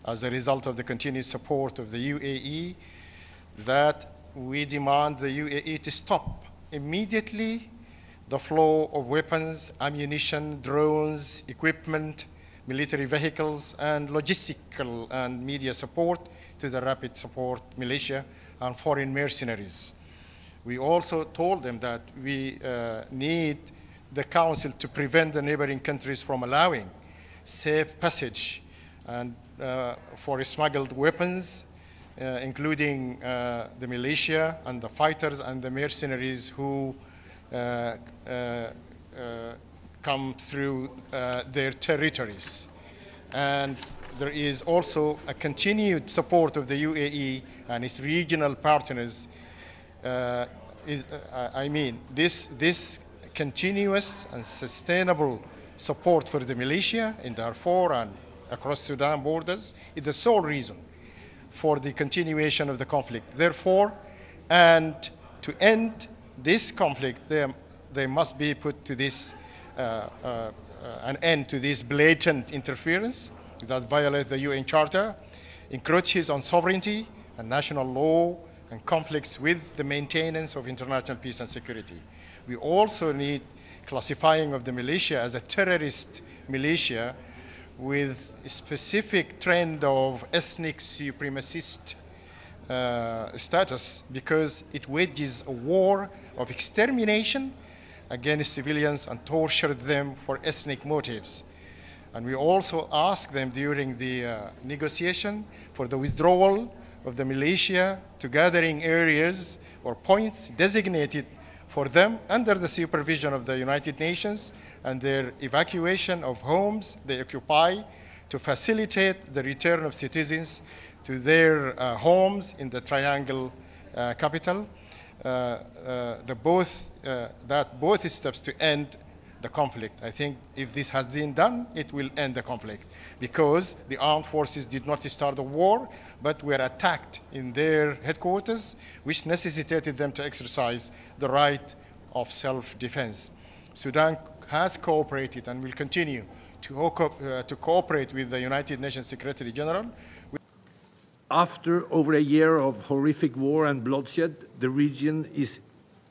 Speaker 16: As a result of the continued support of the UAE, that we demand the UAE to stop immediately the flow of weapons, ammunition, drones, equipment, military vehicles, and logistical and media support to the rapid support militia and foreign mercenaries. We also told them that we need the Council to prevent the neighboring countries from allowing safe passage and for smuggled weapons, including the militia and the fighters and the mercenaries who come through their territories. And there is also a continued support of the UAE and its regional partners. This continuous and sustainable support for the militia in Darfur and across Sudan borders is the sole reason for the continuation of the conflict. Therefore, and to end this conflict, there must be put to this an end to this blatant interference that violates the UN Charter, encroaches on sovereignty and national law, and conflicts with the maintenance of international peace and security. We also need classifying of the militia as a terrorist militia with a specific trend of ethnic supremacist status, because it wages a war of extermination against civilians and tortured them for ethnic motives. And we also asked them during the negotiation for the withdrawal of the militia to gathering areas or points designated for them under the supervision of the United Nations, and their evacuation of homes they occupy to facilitate the return of citizens to their homes in the Triangle capital. Both steps to end the conflict. I think if this has been done, it will end the conflict, because the armed forces did not start the war, but were attacked in their headquarters, which necessitated them to exercise the right of self-defense. Sudan has cooperated and will continue to cooperate with the United Nations Secretary General.
Speaker 17: After over a year of horrific war and bloodshed, the region is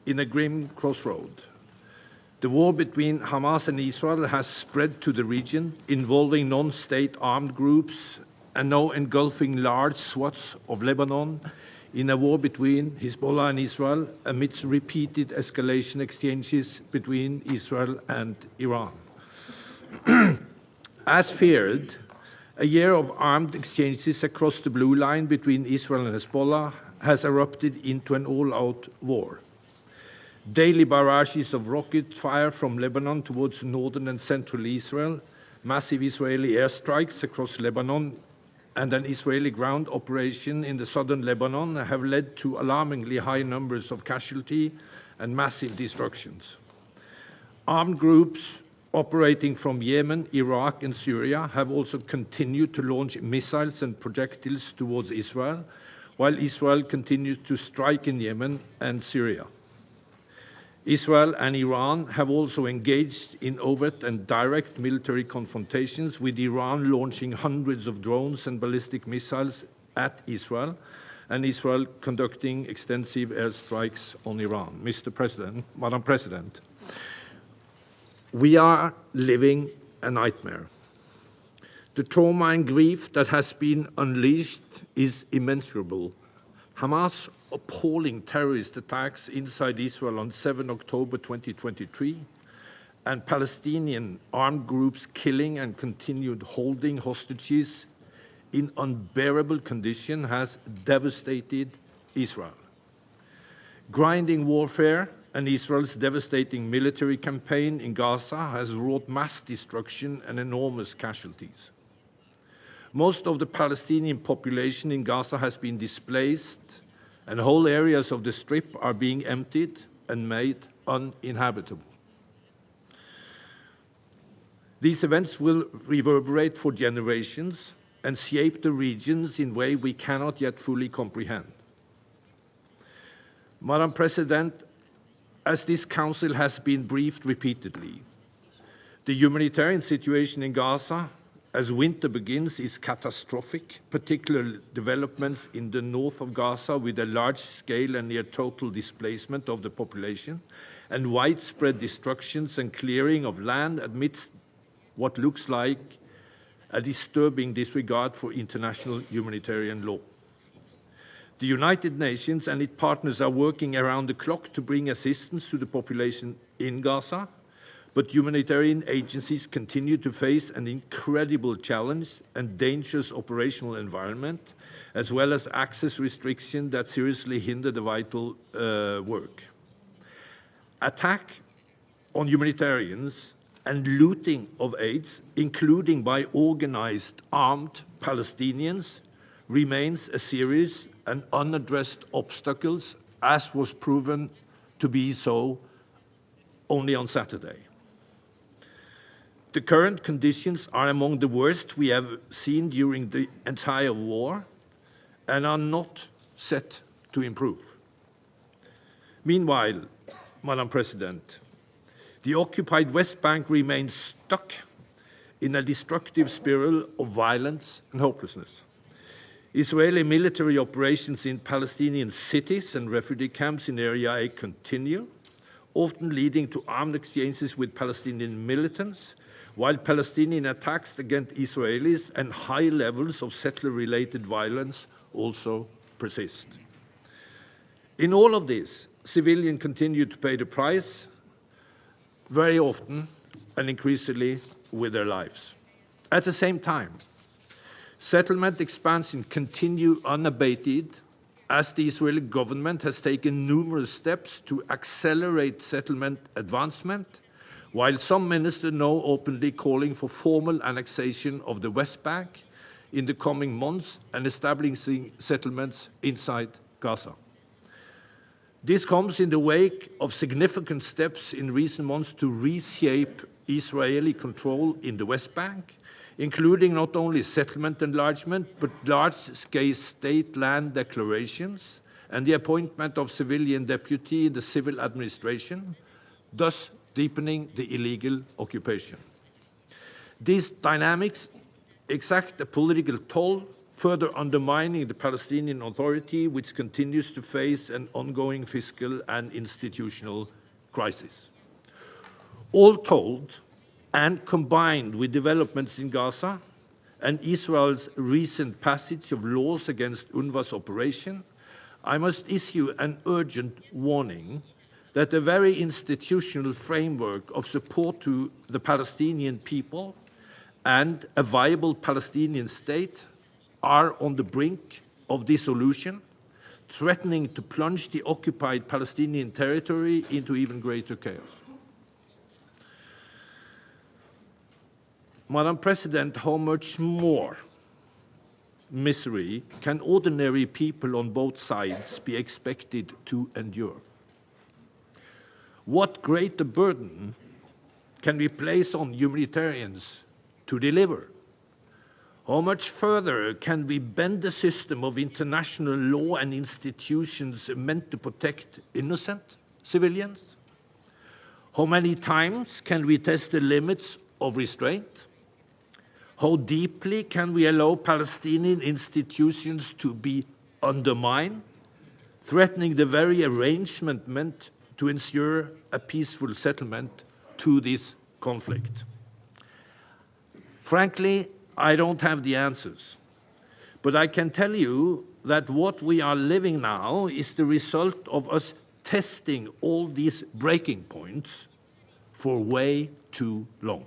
Speaker 17: in a grim crossroad. The war between Hamas and Israel has spread to the region, involving non-state armed groups and now engulfing large swaths of Lebanon in a war between Hezbollah and Israel amidst repeated escalation exchanges between Israel and Iran. As feared, a year of armed exchanges across the blue line between Israel and Hezbollah has erupted into an all-out war. Daily barrages of rocket fire from Lebanon towards northern and central Israel, massive Israeli airstrikes across Lebanon, and an Israeli ground operation in the southern Lebanon have led to alarmingly high numbers of casualties and massive destructions. Armed groups operating from Yemen, Iraq, and Syria have also continued to launch missiles and projectiles towards Israel, while Israel continues to strike in Yemen and Syria. Israel and Iran have also engaged in overt and direct military confrontations, with Iran launching hundreds of drones and ballistic missiles at Israel, and Israel conducting extensive airstrikes on Iran. Madam President, we are living a nightmare. The trauma and grief that has been unleashed is immeasurable. Hamas' appalling terrorist attacks inside Israel on 7 October 2023 and Palestinian armed groups killing and continued holding hostages in unbearable condition has devastated Israel. Grinding warfare and Israel's devastating military campaign in Gaza has wrought mass destruction and enormous casualties. Most of the Palestinian population in Gaza has been displaced, and whole areas of the Strip are being emptied and made uninhabitable. These events will reverberate for generations and shape the regions in a way we cannot yet fully comprehend. Madam President, as this Council has been briefed repeatedly, the humanitarian situation in Gaza as winter begins is catastrophic, particularly developments in the north of Gaza with a large-scale and near-total displacement of the population and widespread destructions and clearing of land amidst what looks like a disturbing disregard for international humanitarian law. The United Nations and its partners are working around the clock to bring assistance to the population in Gaza, but humanitarian agencies continue to face an incredible challenge and dangerous operational environment, as well as access restrictions that seriously hinder the vital work. Attack on humanitarians and looting of aids, including by organized armed Palestinians, remains a serious and unaddressed obstacle, as was proven to be so only on Saturday. The current conditions are among the worst we have seen during the entire war and are not set to improve. Meanwhile, Madam President, the occupied West Bank remains stuck in a destructive spiral of violence and hopelessness. Israeli military operations in Palestinian cities and refugee camps in Area A continue, often leading to armed exchanges with Palestinian militants, while Palestinian attacks against Israelis and high levels of settler-related violence also persist. In all of this, civilians continue to pay the price, very often and increasingly with their lives. At the same time, settlement expansion continues unabated as the Israeli government has taken numerous steps to accelerate settlement advancement, while some ministers now openly calling for formal annexation of the West Bank in the coming months and establishing settlements inside Gaza. This comes in the wake of significant steps in recent months to reshape Israeli control in the West Bank, including not only settlement enlargement, but large-scale state land declarations and the appointment of civilian deputy in the civil administration, thus deepening the illegal occupation. These dynamics exact a political toll, further undermining the Palestinian Authority, which continues to face an ongoing fiscal and institutional crisis. All told, and combined with developments in Gaza and Israel's recent passage of laws against UNRWA's operation, I must issue an urgent warning that the very institutional framework of support to the Palestinian people and a viable Palestinian state are on the brink of dissolution, threatening to plunge the occupied Palestinian territory into even greater chaos. Madam President, how much more misery can ordinary people on both sides be expected to endure? What greater burden can we place on humanitarians to deliver? How much further can we bend the system of international law and institutions meant to protect innocent civilians? How many times can we test the limits of restraint? How deeply can we allow Palestinian institutions to be undermined, threatening the very arrangement meant to ensure a peaceful settlement to this conflict? Frankly, I don't have the answers, but I can tell you that what we are living now is the result of us testing all these breaking points for way too long.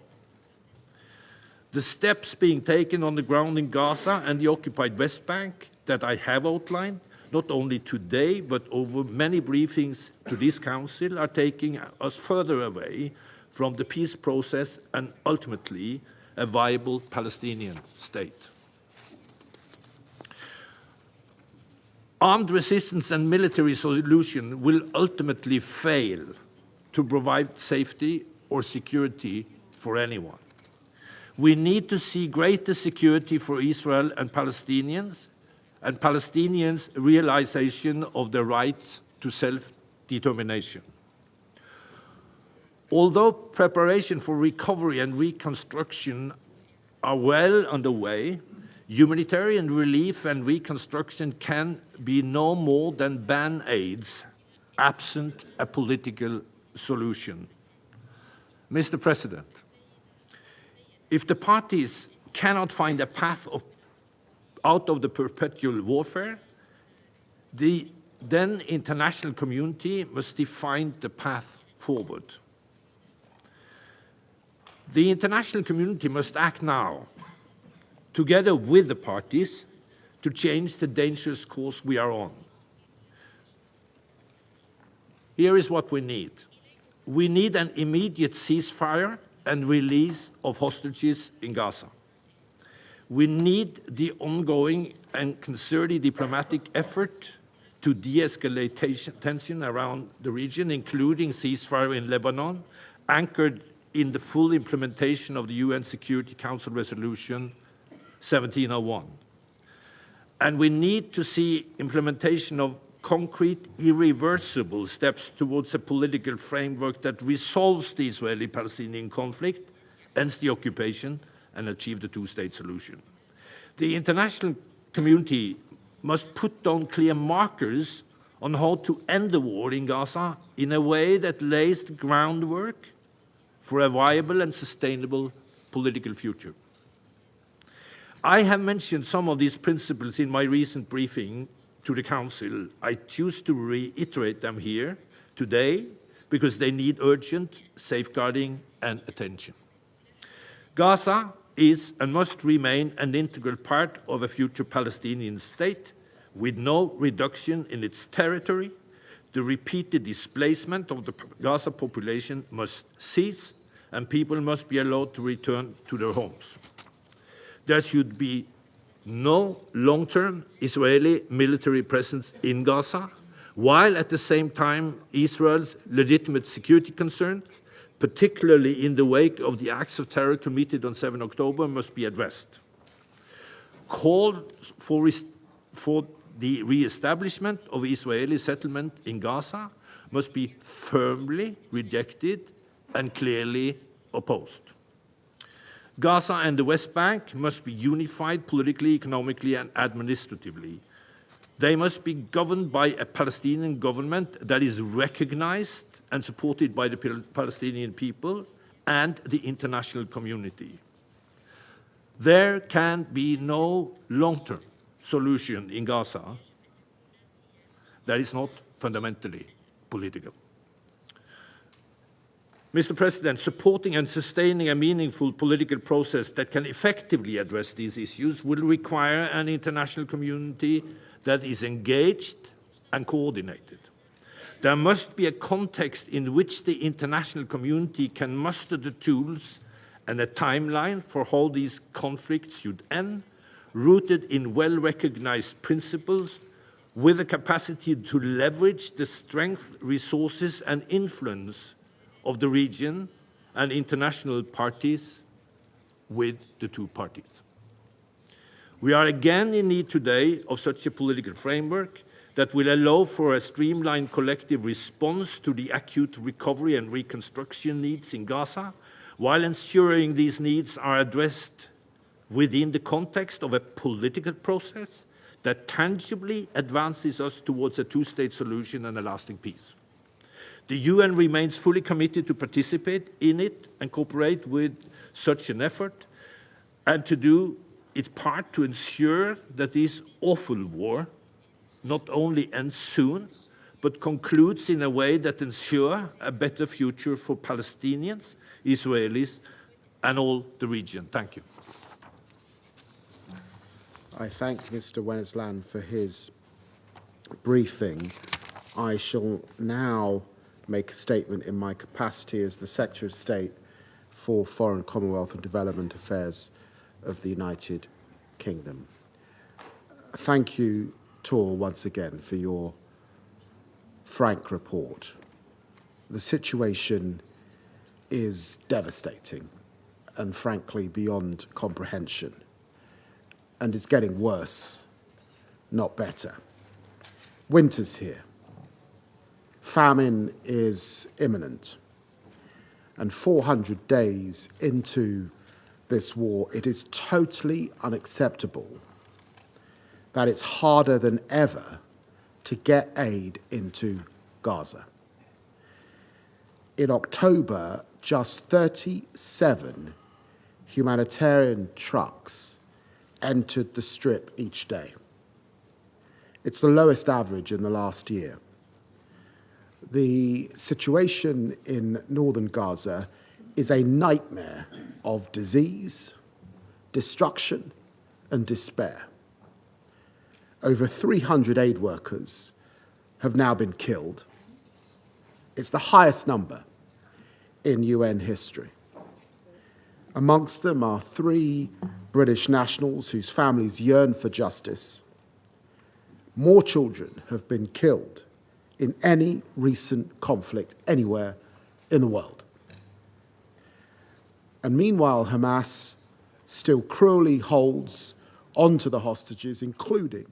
Speaker 17: The steps being taken on the ground in Gaza and the occupied West Bank that I have outlined, not only today, but over many briefings to this Council, are taking us further away from the peace process and ultimately a viable Palestinian state. Armed resistance and military solution will ultimately fail to provide safety or security for anyone. We need to see greater security for Israel and Palestinians realization of the right to self-determination. Although preparation for recovery and reconstruction are well underway, humanitarian relief and reconstruction can be no more than band-aids absent a political solution. Mr. President, if the parties cannot find a path out of the perpetual warfare, the then international community must define the path forward. The international community must act now, together with the parties, to change the dangerous course we are on. Here is what we need. We need an immediate ceasefire and release of hostages in Gaza. We need the ongoing and concerted diplomatic effort to de-escalate tension around the region, including ceasefire in Lebanon, anchored in the full implementation of the UN Security Council Resolution 1701. And we need to see implementation of concrete, irreversible steps towards a political framework that resolves the Israeli-Palestinian conflict, ends the occupation, and achieve the two-state solution. The international community must put down clear markers on how to end the war in Gaza in a way that lays the groundwork for a viable and sustainable political future. I have mentioned some of these principles in my recent briefing to the Council. I choose to reiterate them here today because they need urgent safeguarding and attention. Gaza is and must remain an integral part of a future Palestinian state with no reduction in its territory. The repeated displacement of the Gaza population must cease, and people must be allowed to return to their homes. There should be no long-term Israeli military presence in Gaza, while at the same time Israel's legitimate security concerns, particularly in the wake of the acts of terror committed on 7 October, must be addressed. Calls for the re-establishment of Israeli settlement in Gaza must be firmly rejected and clearly opposed. Gaza and the West Bank must be unified politically, economically, and administratively. They must be governed by a Palestinian government that is recognized and supported by the Palestinian people and the international community. There can be no long-term solution in Gaza that is not fundamentally political. Mr. President, supporting and sustaining a meaningful political process that can effectively address these issues will require an international community that is engaged and coordinated. There must be a context in which the international community can muster the tools and a timeline for how these conflicts should end, rooted in well-recognized principles, with the capacity to leverage the strength, resources, and influence of the region and international parties with the two parties. We are again in need today of such a political framework that will allow for a streamlined collective response to the acute recovery and reconstruction needs in Gaza, while ensuring these needs are addressed within the context of a political process that tangibly advances us towards a two-state solution and a lasting peace. The UN remains fully committed to participate in it and cooperate with such an effort, and to do its part to ensure that this awful war not only ends soon, but concludes in a way that ensures a better future for Palestinians, Israelis, and all the region. Thank you.
Speaker 1: I thank Mr. Wennesland for his briefing. I shall now make a statement in my capacity as the Secretary of State for Foreign, Commonwealth and Development Affairs of the United Kingdom. Thank you, Tor, once again for your frank report. The situation is devastating and frankly beyond comprehension, and it's getting worse, not better. Winter's here. Famine is imminent. And 400 days into this war, it is totally unacceptable that it's harder than ever to get aid into Gaza. In October, just 37 humanitarian trucks entered the Strip each day. It's the lowest average in the last year. The situation in northern Gaza is a nightmare of disease, destruction, and despair. Over 300 aid workers have now been killed. It's the highest number in UN history. Amongst them are 3 British nationals whose families yearn for justice. More children have been killed in any recent conflict anywhere in the world. And meanwhile, Hamas still cruelly holds onto the hostages, including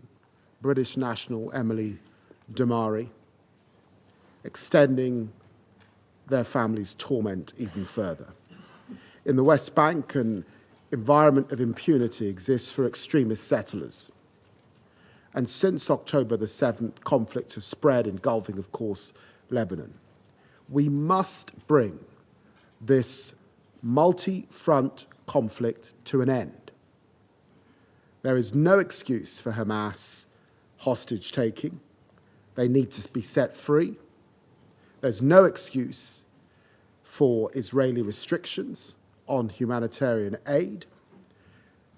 Speaker 1: British national Emily Damari, extending their family's torment even further. In the West Bank, an environment of impunity exists for extremist settlers. And since October the 7th, conflict has spread, engulfing, of course, Lebanon. We must bring this multi-front conflict to an end. There is no excuse for Hamas hostage-taking. They need to be set free. There's no excuse for Israeli restrictions on humanitarian aid.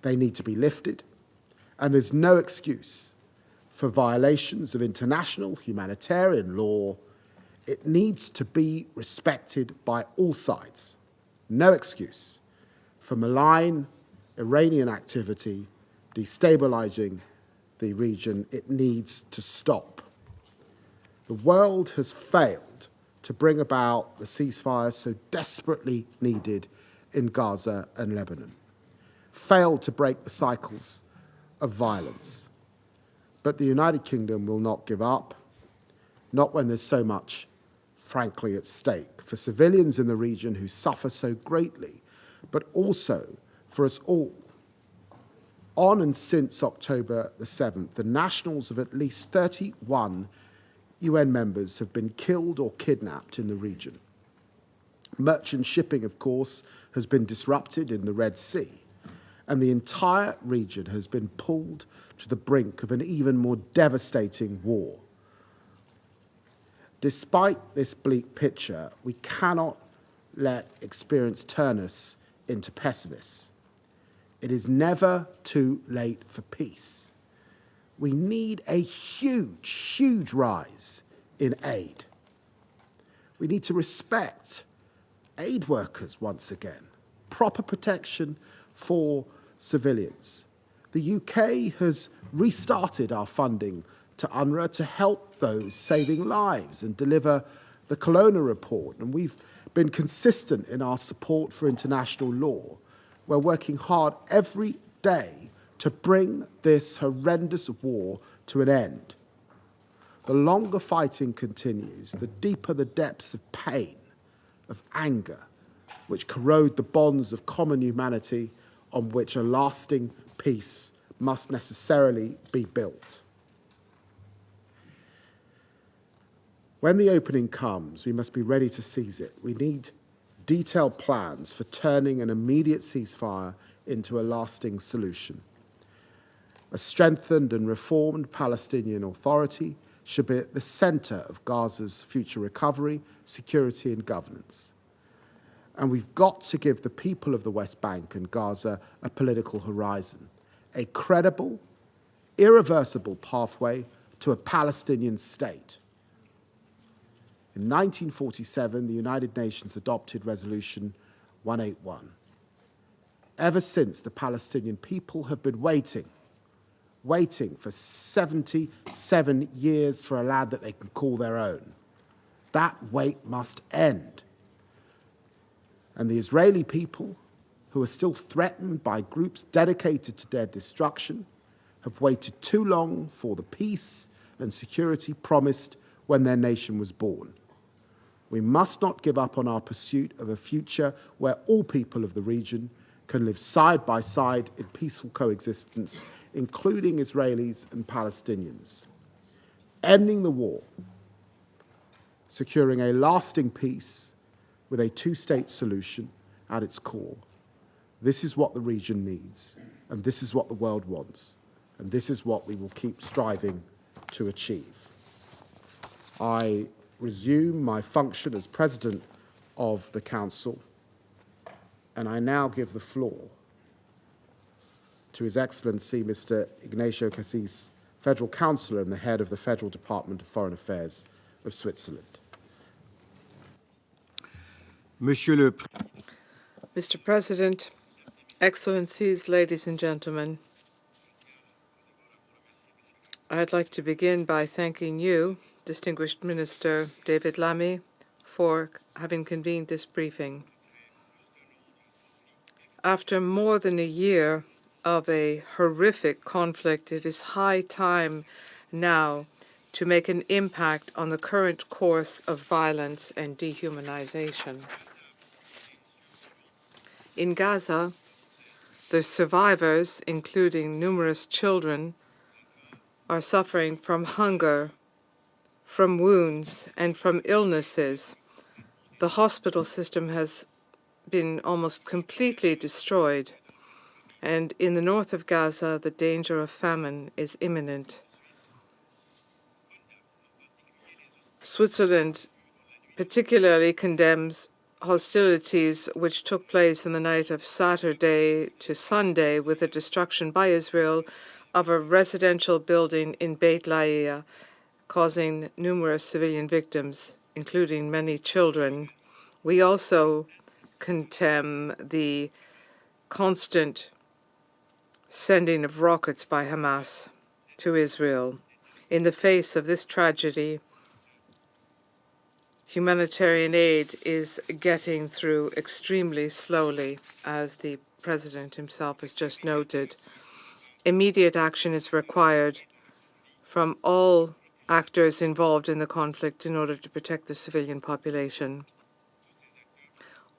Speaker 1: They need to be lifted. And there's no excuse for violations of international humanitarian law. It needs to be respected by all sides. No excuse for malign Iranian activity destabilizing the region. It needs to stop. The world has failed to bring about the ceasefire so desperately needed in Gaza and Lebanon, failed to break the cycles of violence. But the United Kingdom will not give up, not when there's so much, frankly, at stake, for civilians in the region who suffer so greatly, but also for us all. On and since October the 7th, the nationals of at least 31 UN members have been killed or kidnapped in the region. Merchant shipping, of course, has been disrupted in the Red Sea, and the entire region has been pulled to the brink of an even more devastating war. Despite this bleak picture, we cannot let experience turn us into pessimists. It is never too late for peace. We need a huge, huge rise in aid. We need to respect aid workers once again, proper protection for civilians. The UK has restarted our funding to UNRWA to help those saving lives and deliver the Kelowna report. And we've been consistent in our support for international law. We're working hard every day to bring this horrendous war to an end. The longer fighting continues, the deeper the depths of pain, of anger, which corrode the bonds of common humanity on which a lasting peace must necessarily be built. When the opening comes, we must be ready to seize it. We need detailed plans for turning an immediate ceasefire into a lasting solution. A strengthened and reformed Palestinian Authority should be at the center of Gaza's future recovery, security, and governance. And we've got to give the people of the West Bank and Gaza a political horizon, a credible, irreversible pathway to a Palestinian state. In 1947, the United Nations adopted Resolution 181. Ever since, the Palestinian people have been waiting for 77 years for a land that they can call their own. That wait must end. And the Israeli people, who are still threatened by groups dedicated to their destruction, have waited too long for the peace and security promised when their nation was born. We must not give up on our pursuit of a future where all people of the region can live side by side in peaceful coexistence, including Israelis and Palestinians. Ending the war, securing a lasting peace with a two-state solution at its core. This is what the region needs, and this is what the world wants, and this is what we will keep striving to achieve. I resume my function as President of the Council, and I now give the floor to His Excellency Mr. Ignacio Cassis, Federal Councillor and the Head of the Federal Department of Foreign Affairs of Switzerland.
Speaker 4: Mr. President, Excellencies, ladies and gentlemen, I'd like to begin by thanking you, Distinguished Minister David Lammy, for having convened this briefing. After more than a year of a horrific conflict, it is high time now to make an impact on the current course of violence and dehumanization. In Gaza, the survivors, including numerous children, are suffering from hunger, from wounds, and from illnesses. The hospital system has been almost completely destroyed, and in the north of Gaza, the danger of famine is imminent. Switzerland particularly condemns hostilities which took place in the night of Saturday to Sunday with the destruction by Israel of a residential building in Beit Laia, causing numerous civilian victims, including many children. We also condemn the constant sending of rockets by Hamas to Israel. In the face of this tragedy, humanitarian aid is getting through extremely slowly, as the President himself has just noted. Immediate action is required from all actors involved in the conflict in order to protect the civilian population.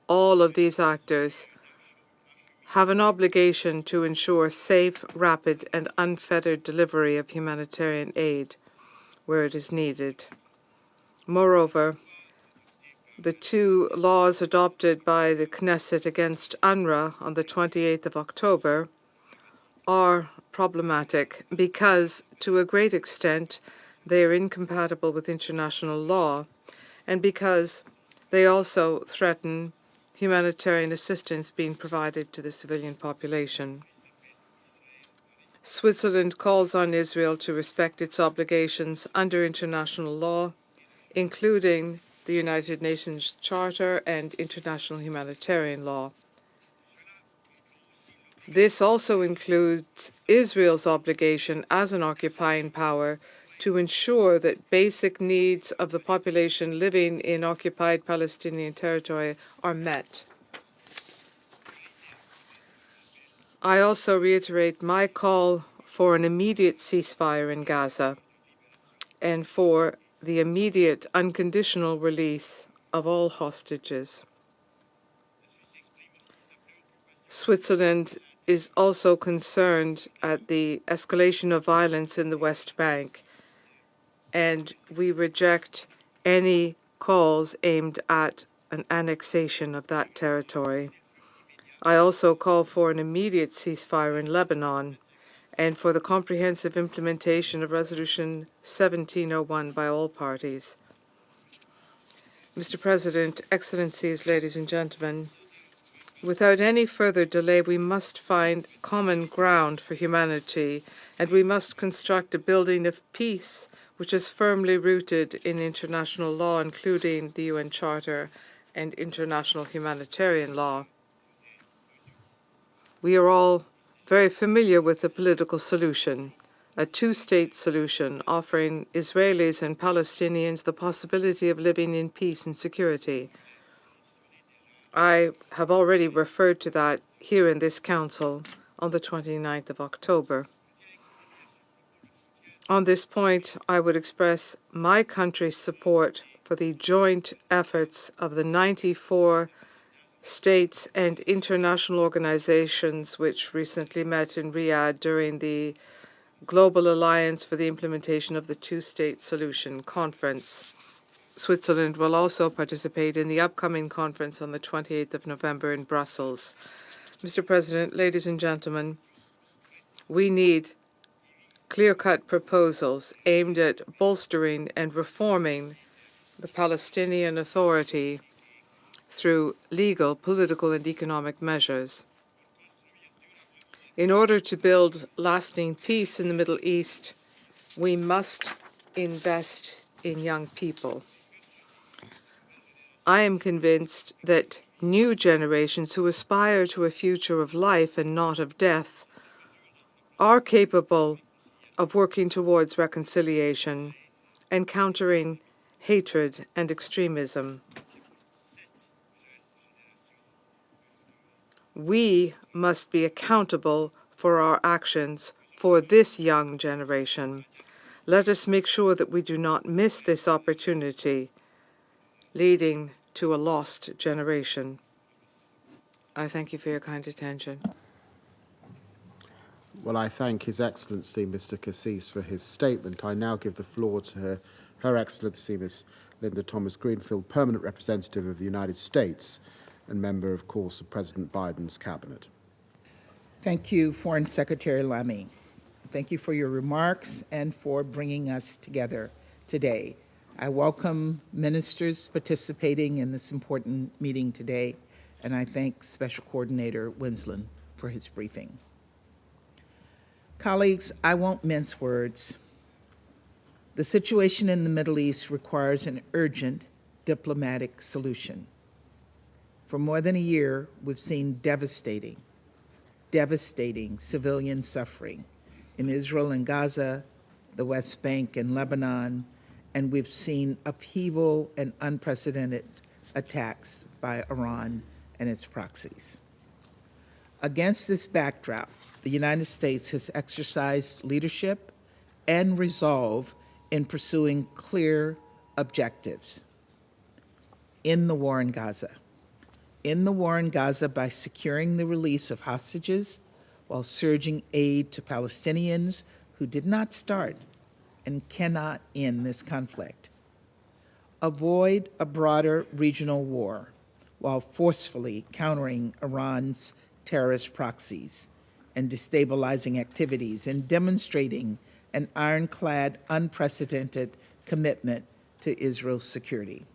Speaker 4: All of these actors have an obligation to ensure safe, rapid, and unfettered delivery of humanitarian aid where it is needed. Moreover, the two laws adopted by the Knesset against UNRWA on the 28th of October are problematic because, to a great extent, they are incompatible with international law, and because they also threaten humanitarian assistance being provided to the civilian population. Switzerland calls on Israel to respect its obligations under international law, including the United Nations Charter and international humanitarian law. This also includes Israel's obligation as an occupying power to ensure that basic needs of the population living in occupied Palestinian territory are met. I also reiterate my call for an immediate ceasefire in Gaza and for the immediate unconditional release of all hostages. Switzerland is also concerned at the escalation of violence in the West Bank, and we reject any calls aimed at an annexation of that territory. I also call for an immediate ceasefire in Lebanon and for the comprehensive implementation of Resolution 1701 by all parties. Mr. President, Excellencies, ladies and gentlemen, without any further delay, we must find common ground for humanity, and we must construct a building of peace which is firmly rooted in international law, including the UN Charter and international humanitarian law. We are all very familiar with the political solution, a two-state solution offering Israelis and Palestinians the possibility of living in peace and security. I have already referred to that here in this Council on the 29th of October. On this point, I would express my country's support for the joint efforts of the 94 states and international organizations which recently met in Riyadh during the Global Alliance for the Implementation of the Two-State Solution Conference. Switzerland will also participate in the upcoming conference on the 28th of November in Brussels. Mr. President, ladies and gentlemen, we need clear-cut proposals aimed at bolstering and reforming the Palestinian Authority through legal, political, and economic measures. In order to build lasting peace in the Middle East, we must invest in young people. I am convinced that new generations who aspire to a future of life and not of death are capable of working towards reconciliation and countering hatred and extremism. We must be accountable for our actions for this young generation. Let us make sure that we do not miss this opportunity, leading to a lost generation. I thank you for your kind attention.
Speaker 1: Well, I thank His Excellency, Mr. Cassis, for his statement. I now give the floor to Her Excellency, Ms. Linda Thomas-Greenfield, Permanent Representative of the United States and member, of course, of President Biden's cabinet.
Speaker 11: Thank you, Foreign Secretary Lammy. Thank you for your remarks and for bringing us together today. I welcome ministers participating in this important meeting today, and I thank Special Coordinator Winsland for his briefing. Colleagues, I won't mince words. The situation in the Middle East requires an urgent diplomatic solution. For more than a year, we've seen devastating civilian suffering in Israel and Gaza, the West Bank and Lebanon, and we've seen upheaval and unprecedented attacks by Iran and its proxies. Against this backdrop, the United States has exercised leadership and resolve in pursuing clear objectives in the war in Gaza. In the war in Gaza by securing the release of hostages while surging aid to Palestinians who did not start and cannot end this conflict. Avoid a broader regional war while forcefully countering Iran's terrorist proxies and destabilizing activities and demonstrating an ironclad, unprecedented commitment to Israel's security.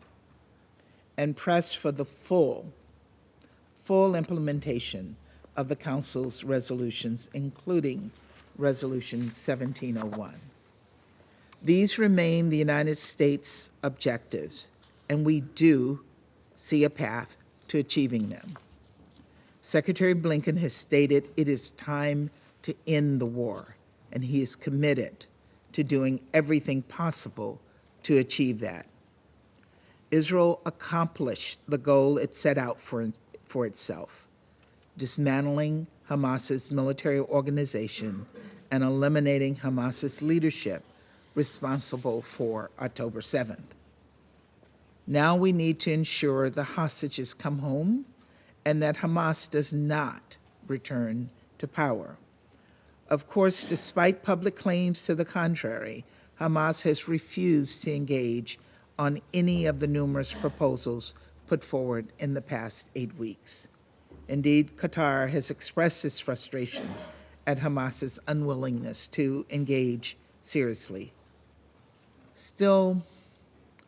Speaker 11: And press for the full implementation of the Council's resolutions, including Resolution 1701. These remain the United States' objectives, and we do see a path to achieving them. Secretary Blinken has stated it is time to end the war, and he is committed to doing everything possible to achieve that. Israel accomplished the goal it set out for itself, dismantling Hamas's military organization and eliminating Hamas's leadership responsible for October 7th. Now we need to ensure the hostages come home and that Hamas does not return to power. Of course, despite public claims to the contrary, Hamas has refused to engage on any of the numerous proposals put forward in the past 8 weeks. Indeed, Qatar has expressed its frustration at Hamas's unwillingness to engage seriously. Still,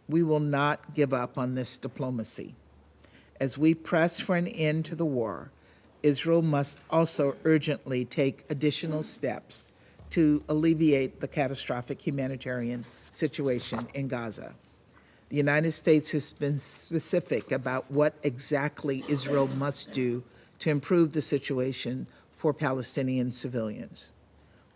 Speaker 11: we will not give up on this diplomacy. As we press for an end to the war, Israel must also urgently take additional steps to alleviate the catastrophic humanitarian situation in Gaza. The United States has been specific about what exactly Israel must do to improve the situation for Palestinian civilians.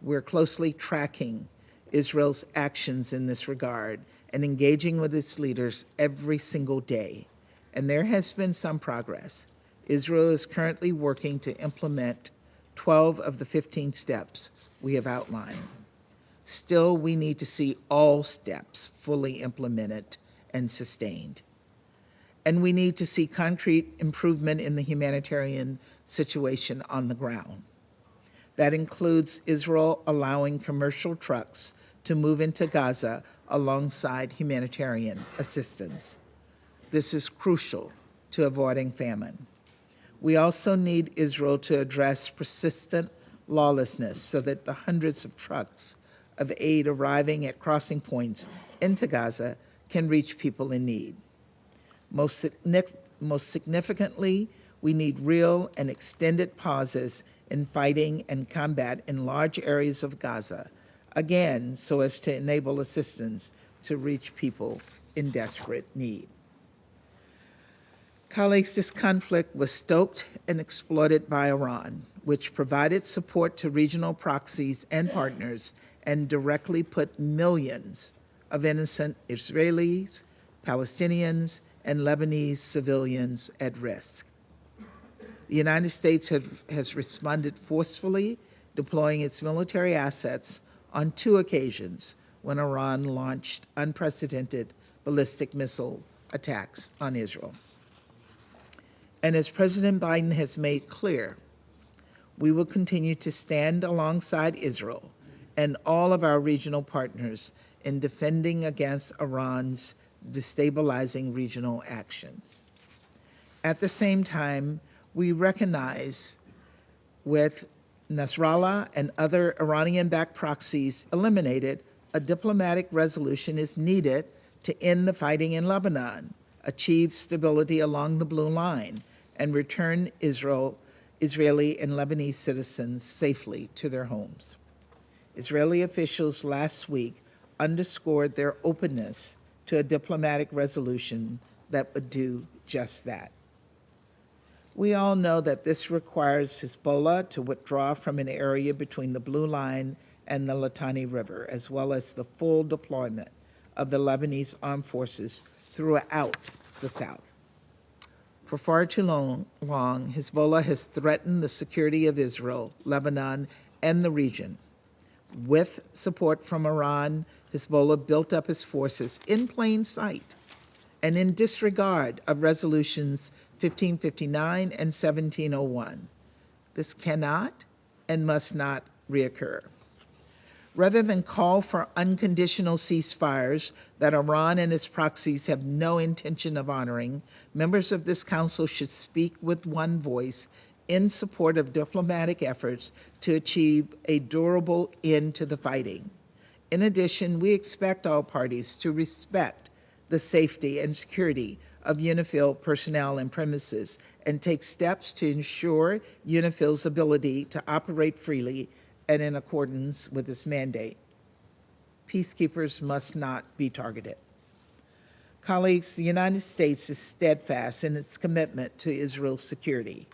Speaker 11: We're closely tracking Israel's actions in this regard and engaging with its leaders every single day, and there has been some progress. Israel is currently working to implement 12 of the 15 steps we have outlined. Still, we need to see all steps fully implemented and sustained. And we need to see concrete improvement in the humanitarian situation on the ground. That includes Israel allowing commercial trucks to move into Gaza alongside humanitarian assistance. This is crucial to avoiding famine. We also need Israel to address persistent lawlessness so that the hundreds of trucks of aid arriving at crossing points into Gaza can reach people in need. Most significantly, we need real and extended pauses in fighting and combat in large areas of Gaza, again, so as to enable assistance to reach people in desperate need. Colleagues, this conflict was stoked and exploited by Iran, which provided support to regional proxies and partners and directly put millions of innocent Israelis, Palestinians, and Lebanese civilians at risk. The United States has responded forcefully, deploying its military assets on 2 occasions when Iran launched unprecedented ballistic missile attacks on Israel. And as President Biden has made clear, we will continue to stand alongside Israel and all of our regional partners in defending against Iran's destabilizing regional actions. At the same time, we recognize with Nasrallah and other Iranian-backed proxies eliminated, a diplomatic resolution is needed to end the fighting in Lebanon, achieve stability along the Blue Line, and return Israeli and Lebanese citizens safely to their homes. Israeli officials last week underscored their openness to a diplomatic resolution that would do just that. We all know that this requires Hezbollah to withdraw from an area between the Blue Line and the Litani River, as well as the full deployment of the Lebanese armed forces throughout the south. For far too long, Hezbollah has threatened the security of Israel, Lebanon, and the region. With support from Iran, Hezbollah built up its forces in plain sight and in disregard of resolutions 1559 and 1701. This cannot and must not reoccur. Rather than call for unconditional ceasefires that Iran and its proxies have no intention of honoring, members of this council should speak with one voice in support of diplomatic efforts to achieve a durable end to the fighting. In addition, we expect all parties to respect the safety and security of UNIFIL personnel and premises and take steps to ensure UNIFIL's ability to operate freely and in accordance with its mandate. Peacekeepers must not be targeted. Colleagues, the United States is steadfast in its commitment to Israel's security.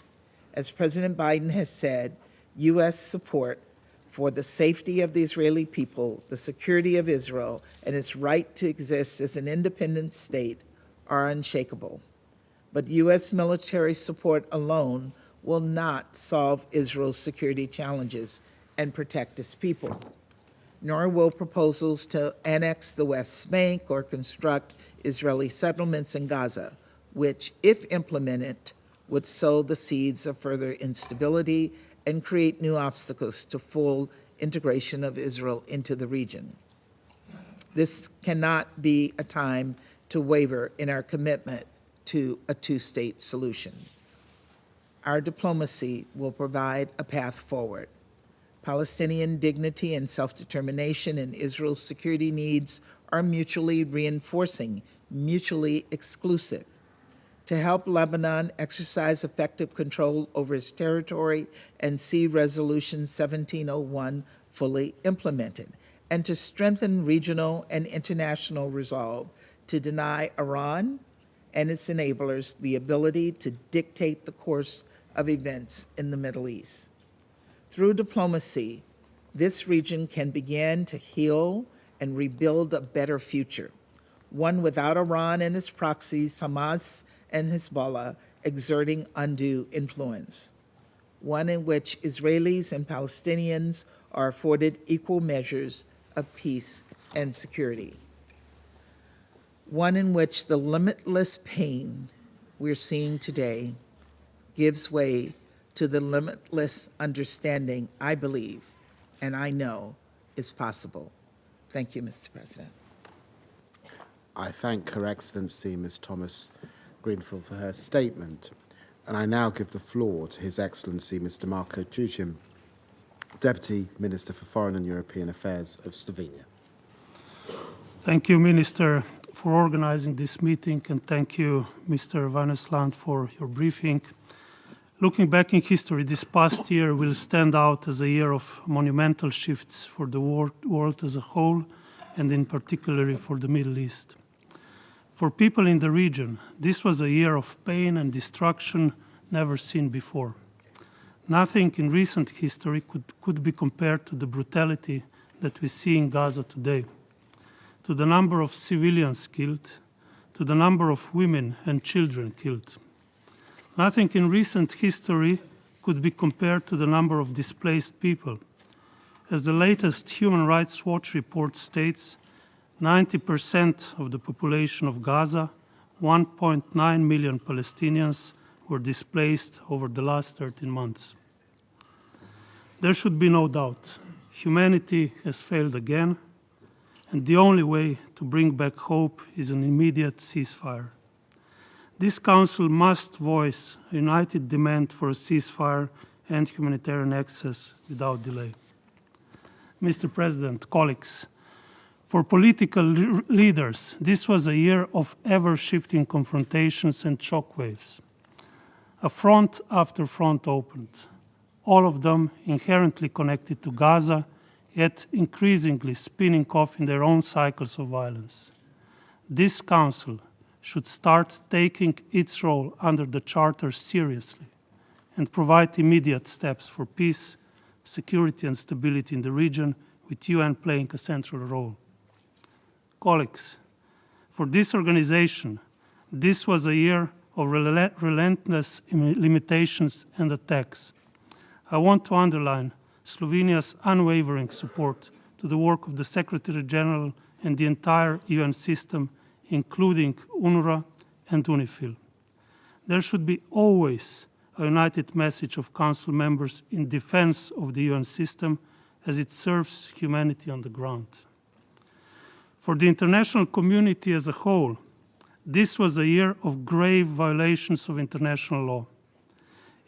Speaker 11: As President Biden has said, U.S. support for the safety of the Israeli people, the security of Israel, and its right to exist as an independent state are unshakable. But U.S. military support alone will not solve Israel's security challenges and protect its people, nor will proposals to annex the West Bank or construct Israeli settlements in Gaza, which, if implemented, would sow the seeds of further instability and create new obstacles to full integration of Israel into the region. This cannot be a time to waver in our commitment to a two-state solution. Our diplomacy will provide a path forward. Palestinian dignity and self-determination and Israel's security needs are mutually reinforcing, mutually exclusive. To help Lebanon exercise effective control over its territory and see Resolution 1701 fully implemented, and to strengthen regional and international resolve to deny Iran and its enablers the ability to dictate the course of events in the Middle East. Through diplomacy, this region can begin to heal and rebuild a better future, one without Iran and its proxies, Hamas and Hezbollah, exerting undue influence, one in which Israelis and Palestinians are afforded equal measures of peace and security, one in which the limitless pain we're seeing today gives way to the limitless understanding I believe and I know is possible. Thank you, Mr. President.
Speaker 1: I thank Her Excellency Ms. Thomas Greenfield for her statement, and I now give the floor to His Excellency Mr. Marko Čučin, Deputy Minister for Foreign and European Affairs of Slovenia.
Speaker 18: Thank you, Minister, for organizing this meeting, and thank you, Mr. Vannesland, for your briefing. Looking back in history, this past year will stand out as a year of monumental shifts for the world as a whole, and in particular for the Middle East. For people in the region, this was a year of pain and destruction never seen before. Nothing in recent history could be compared to the brutality that we see in Gaza today, to the number of civilians killed, to the number of women and children killed. Nothing in recent history could be compared to the number of displaced people. As the latest Human Rights Watch report states, 90% of the population of Gaza, 1.9 million Palestinians, were displaced over the last 13 months. There should be no doubt, humanity has failed again, and the only way to bring back hope is an immediate ceasefire. This Council must voice a united demand for a ceasefire and humanitarian access without delay. Mr. President, colleagues, for political leaders, this was a year of ever-shifting confrontations and shockwaves. A front after front opened, all of them inherently connected to Gaza, yet increasingly spinning off in their own cycles of violence. This Council should start taking its role under the Charter seriously and provide immediate steps for peace, security and stability in the region, with UN playing a central role. Colleagues, for this organization, this was a year of relentless limitations and attacks. I want to underline Slovenia's unwavering support to the work of the Secretary General and the entire UN system, including UNRWA and UNIFIL. There should be always a united message of Council members in defense of the UN system as it serves humanity on the ground. For the international community as a whole, this was a year of grave violations of international law.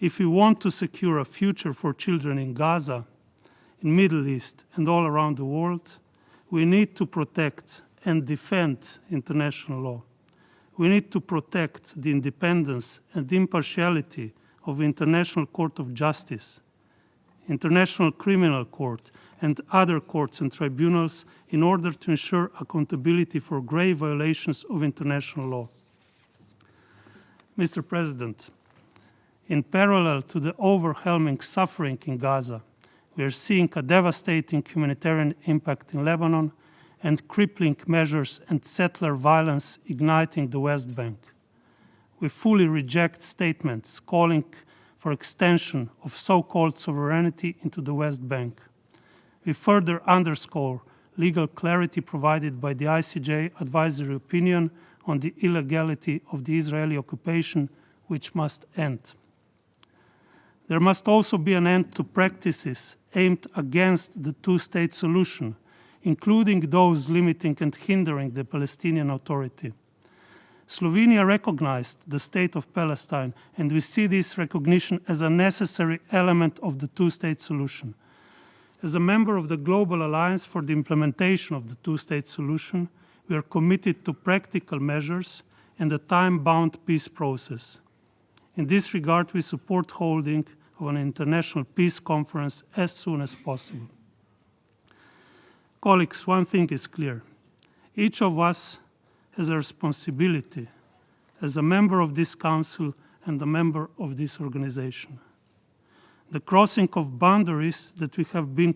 Speaker 18: If we want to secure a future for children in Gaza, in Middle East and all around the world, we need to protect and defend international law. We need to protect the independence and impartiality of the International Court of Justice, International Criminal Court, and other courts and tribunals in order to ensure accountability for grave violations of international law. Mr. President, in parallel to the overwhelming suffering in Gaza, we are seeing a devastating humanitarian impact in Lebanon and crippling measures and settler violence igniting the West Bank. We fully reject statements calling for extension of so-called sovereignty into the West Bank. We further underscore legal clarity provided by the ICJ advisory opinion on the illegality of the Israeli occupation, which must end. There must also be an end to practices aimed against the two-state solution, including those limiting and hindering the Palestinian Authority. Slovenia recognized the state of Palestine, and we see this recognition as a necessary element of the two-state solution. As a member of the Global Alliance for the Implementation of the Two-State Solution, we are committed to practical measures and a time-bound peace process. In this regard, we support holding of an international peace conference as soon as possible. Colleagues, one thing is clear. Each of us has a responsibility as a member of this Council and a member of this organization. The crossing of boundaries that we have been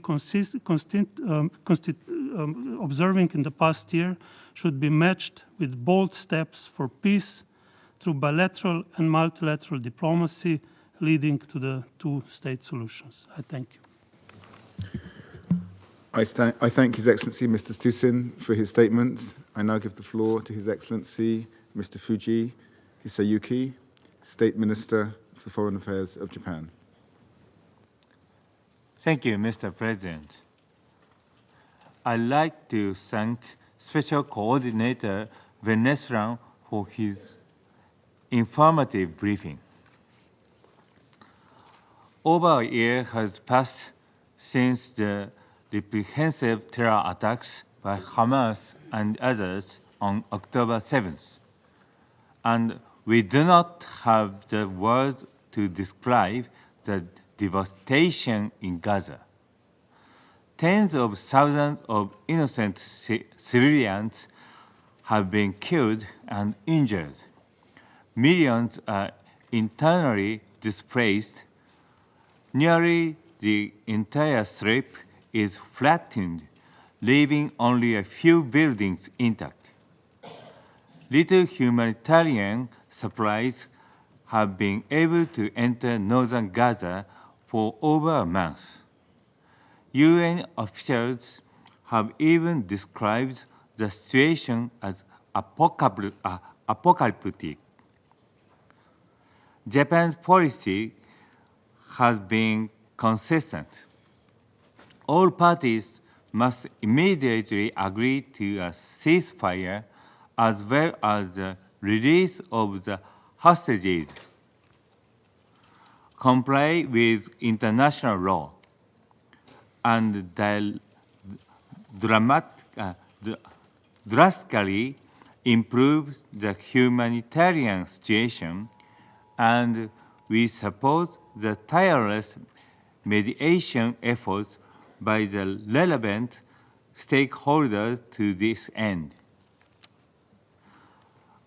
Speaker 18: observing in the past year should be matched with bold steps for peace through bilateral and multilateral diplomacy leading to the two-state solutions. I thank you.
Speaker 19: I thank His Excellency Mr. Stusin for his statement. I now give the floor to His Excellency Mr. Fuji Hisayuki, State Minister for Foreign Affairs of Japan.
Speaker 3: Thank you, Mr. President. I'd like to thank Special Coordinator Venezuela for his informative briefing. Over a year has passed since the reprehensive terror attacks by Hamas and others on October 7th, and we do not have the words to describe the devastation in Gaza. Tens of thousands of innocent civilians have been killed and injured. Millions are internally displaced. Nearly the entire strip is flattened, leaving only a few buildings intact. Little humanitarian supplies have been able to enter northern Gaza for over a month. UN officials have even described the situation as apocalyptic. Japan's policy has been consistent. All parties must immediately agree to a ceasefire as well as the release of the hostages, comply with international law, and drastically improve the humanitarian situation, and we support the tireless mediation efforts by the relevant stakeholders to this end.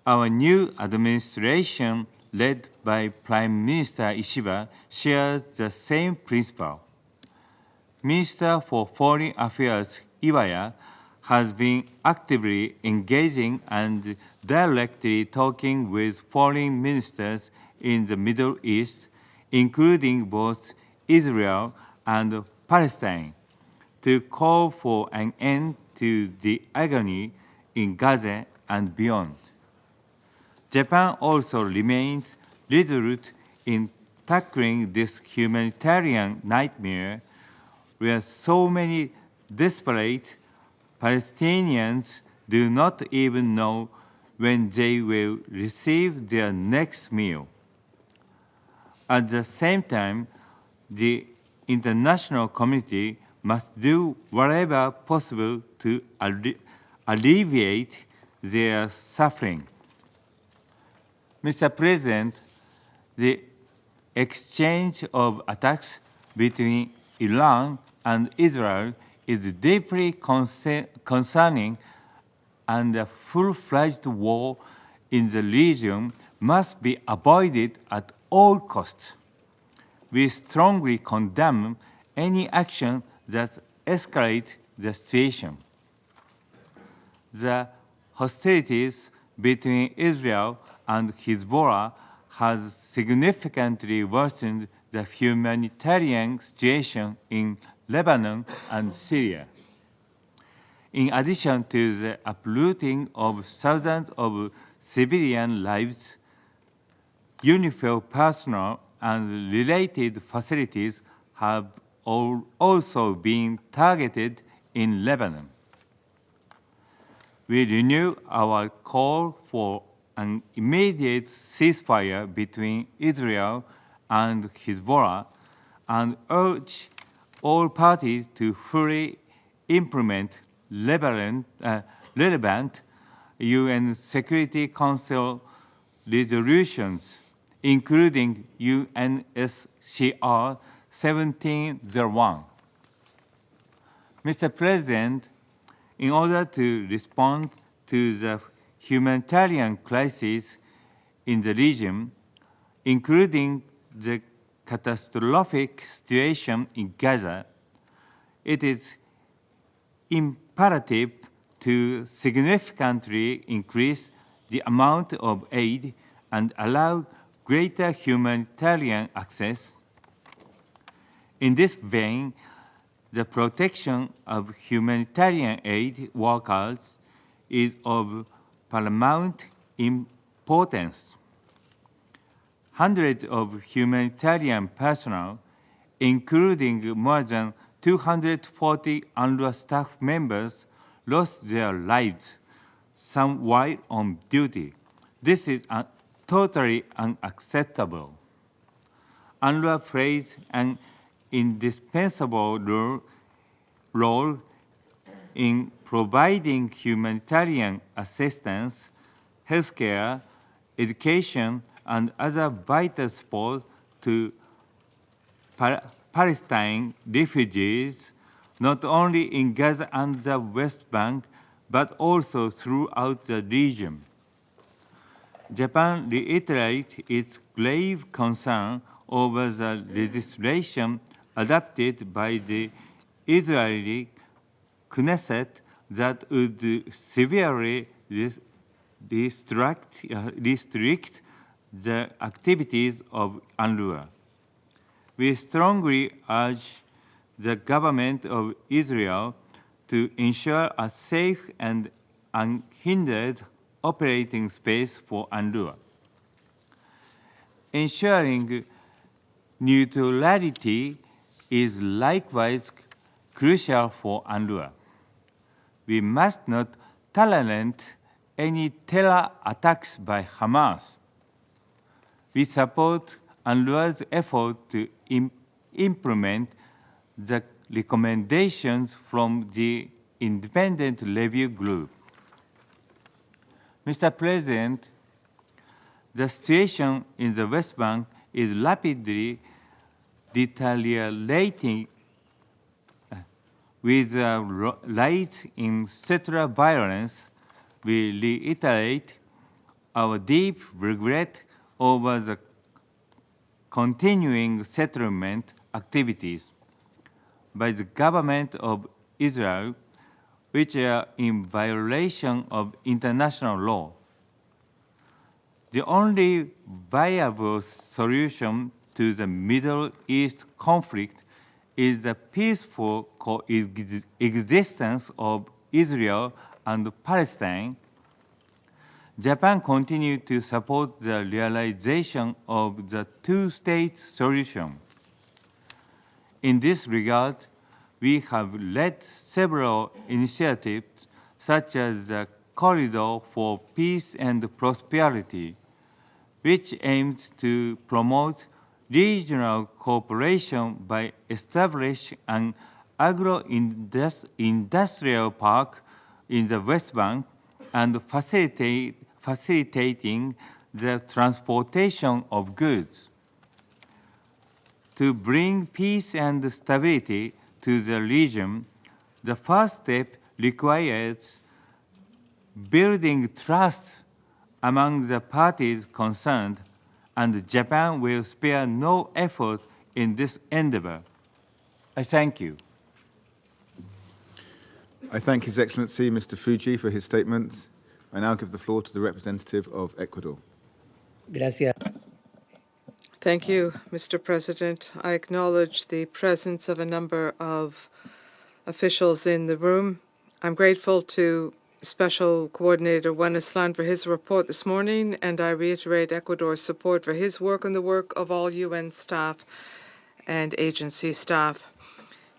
Speaker 3: Our new administration, led by Prime Minister Ishiba, shares the same principle. Minister for Foreign Affairs Iwaya has been actively engaging and directly talking with foreign ministers in the Middle East, including both Israel and Palestine, to call for an end to the agony in Gaza and beyond. Japan also remains resolute in tackling this humanitarian nightmare where so many desperate Palestinians do not even know when they will receive their next meal. At the same time, the international community must do whatever possible to alleviate their suffering. Mr. President, the exchange of attacks between Iran and Israel is deeply concerning, and a full-fledged war in the region must be avoided at all costs. We strongly condemn any action that escalates the situation. The hostilities between Israel and Hezbollah has significantly worsened the humanitarian situation in Lebanon and Syria. In addition to the uprooting of thousands of civilian lives, UNIFIL personnel and related facilities have also been targeted in Lebanon. We renew our call for an immediate ceasefire between Israel and Hezbollah and urge all parties to fully implement relevant UN Security Council resolutions, including UNSCR 1701. Mr. President, in order to respond to the humanitarian crisis in the region, including the catastrophic situation in Gaza, it is imperative to significantly increase the amount of aid and allow greater humanitarian access. In this vein, the protection of humanitarian aid workers is of paramount importance. Hundreds of humanitarian personnel, including more than 240 UNRWA staff members, lost their lives, some while on duty. This is totally unacceptable. UNRWA plays an indispensable role in providing humanitarian assistance, healthcare, education, and other vital support to Palestine refugees, not only in Gaza and the West Bank, but also throughout the region. Japan reiterates its grave concern over the legislation adopted by the Israeli Knesset that would severely restrict the activities of UNRWA. We strongly urge the government of Israel to ensure a safe and unhindered operating space for UNRWA. Ensuring neutrality is likewise crucial for UNRWA. We must not tolerate any terror attacks by Hamas. We support UNRWA's effort to implement the recommendations from the Independent Review Group. Mr. President, the situation in the West Bank is rapidly deteriorating with a rise in settler violence. We reiterate our deep regret over the continuing settlement activities by the government of Israel, which are in violation of international law. The only viable solution to the Middle East conflict is the peaceful coexistence of Israel and Palestine. Japan continues to support the realization of the two-state solution. In this regard, we have led several initiatives, such as the Corridor for Peace and Prosperity, which aims to promote regional cooperation by establishing an agro-industrial park in the West Bank and facilitating the transportation of goods. To bring peace and stability to the region, the first step requires building trust among the parties concerned, and Japan will spare no effort in this endeavor. I thank you.
Speaker 19: I thank His Excellency Mr. Fuji for his statement. I now give the floor to the representative of Ecuador.
Speaker 9: Gracias.
Speaker 4: Thank you, Mr. President. I acknowledge the presence of a number of officials in the room. I'm grateful to Special Coordinator Wennesland for his report this morning, and I reiterate Ecuador's support for his work and the work of all UN staff and agency staff.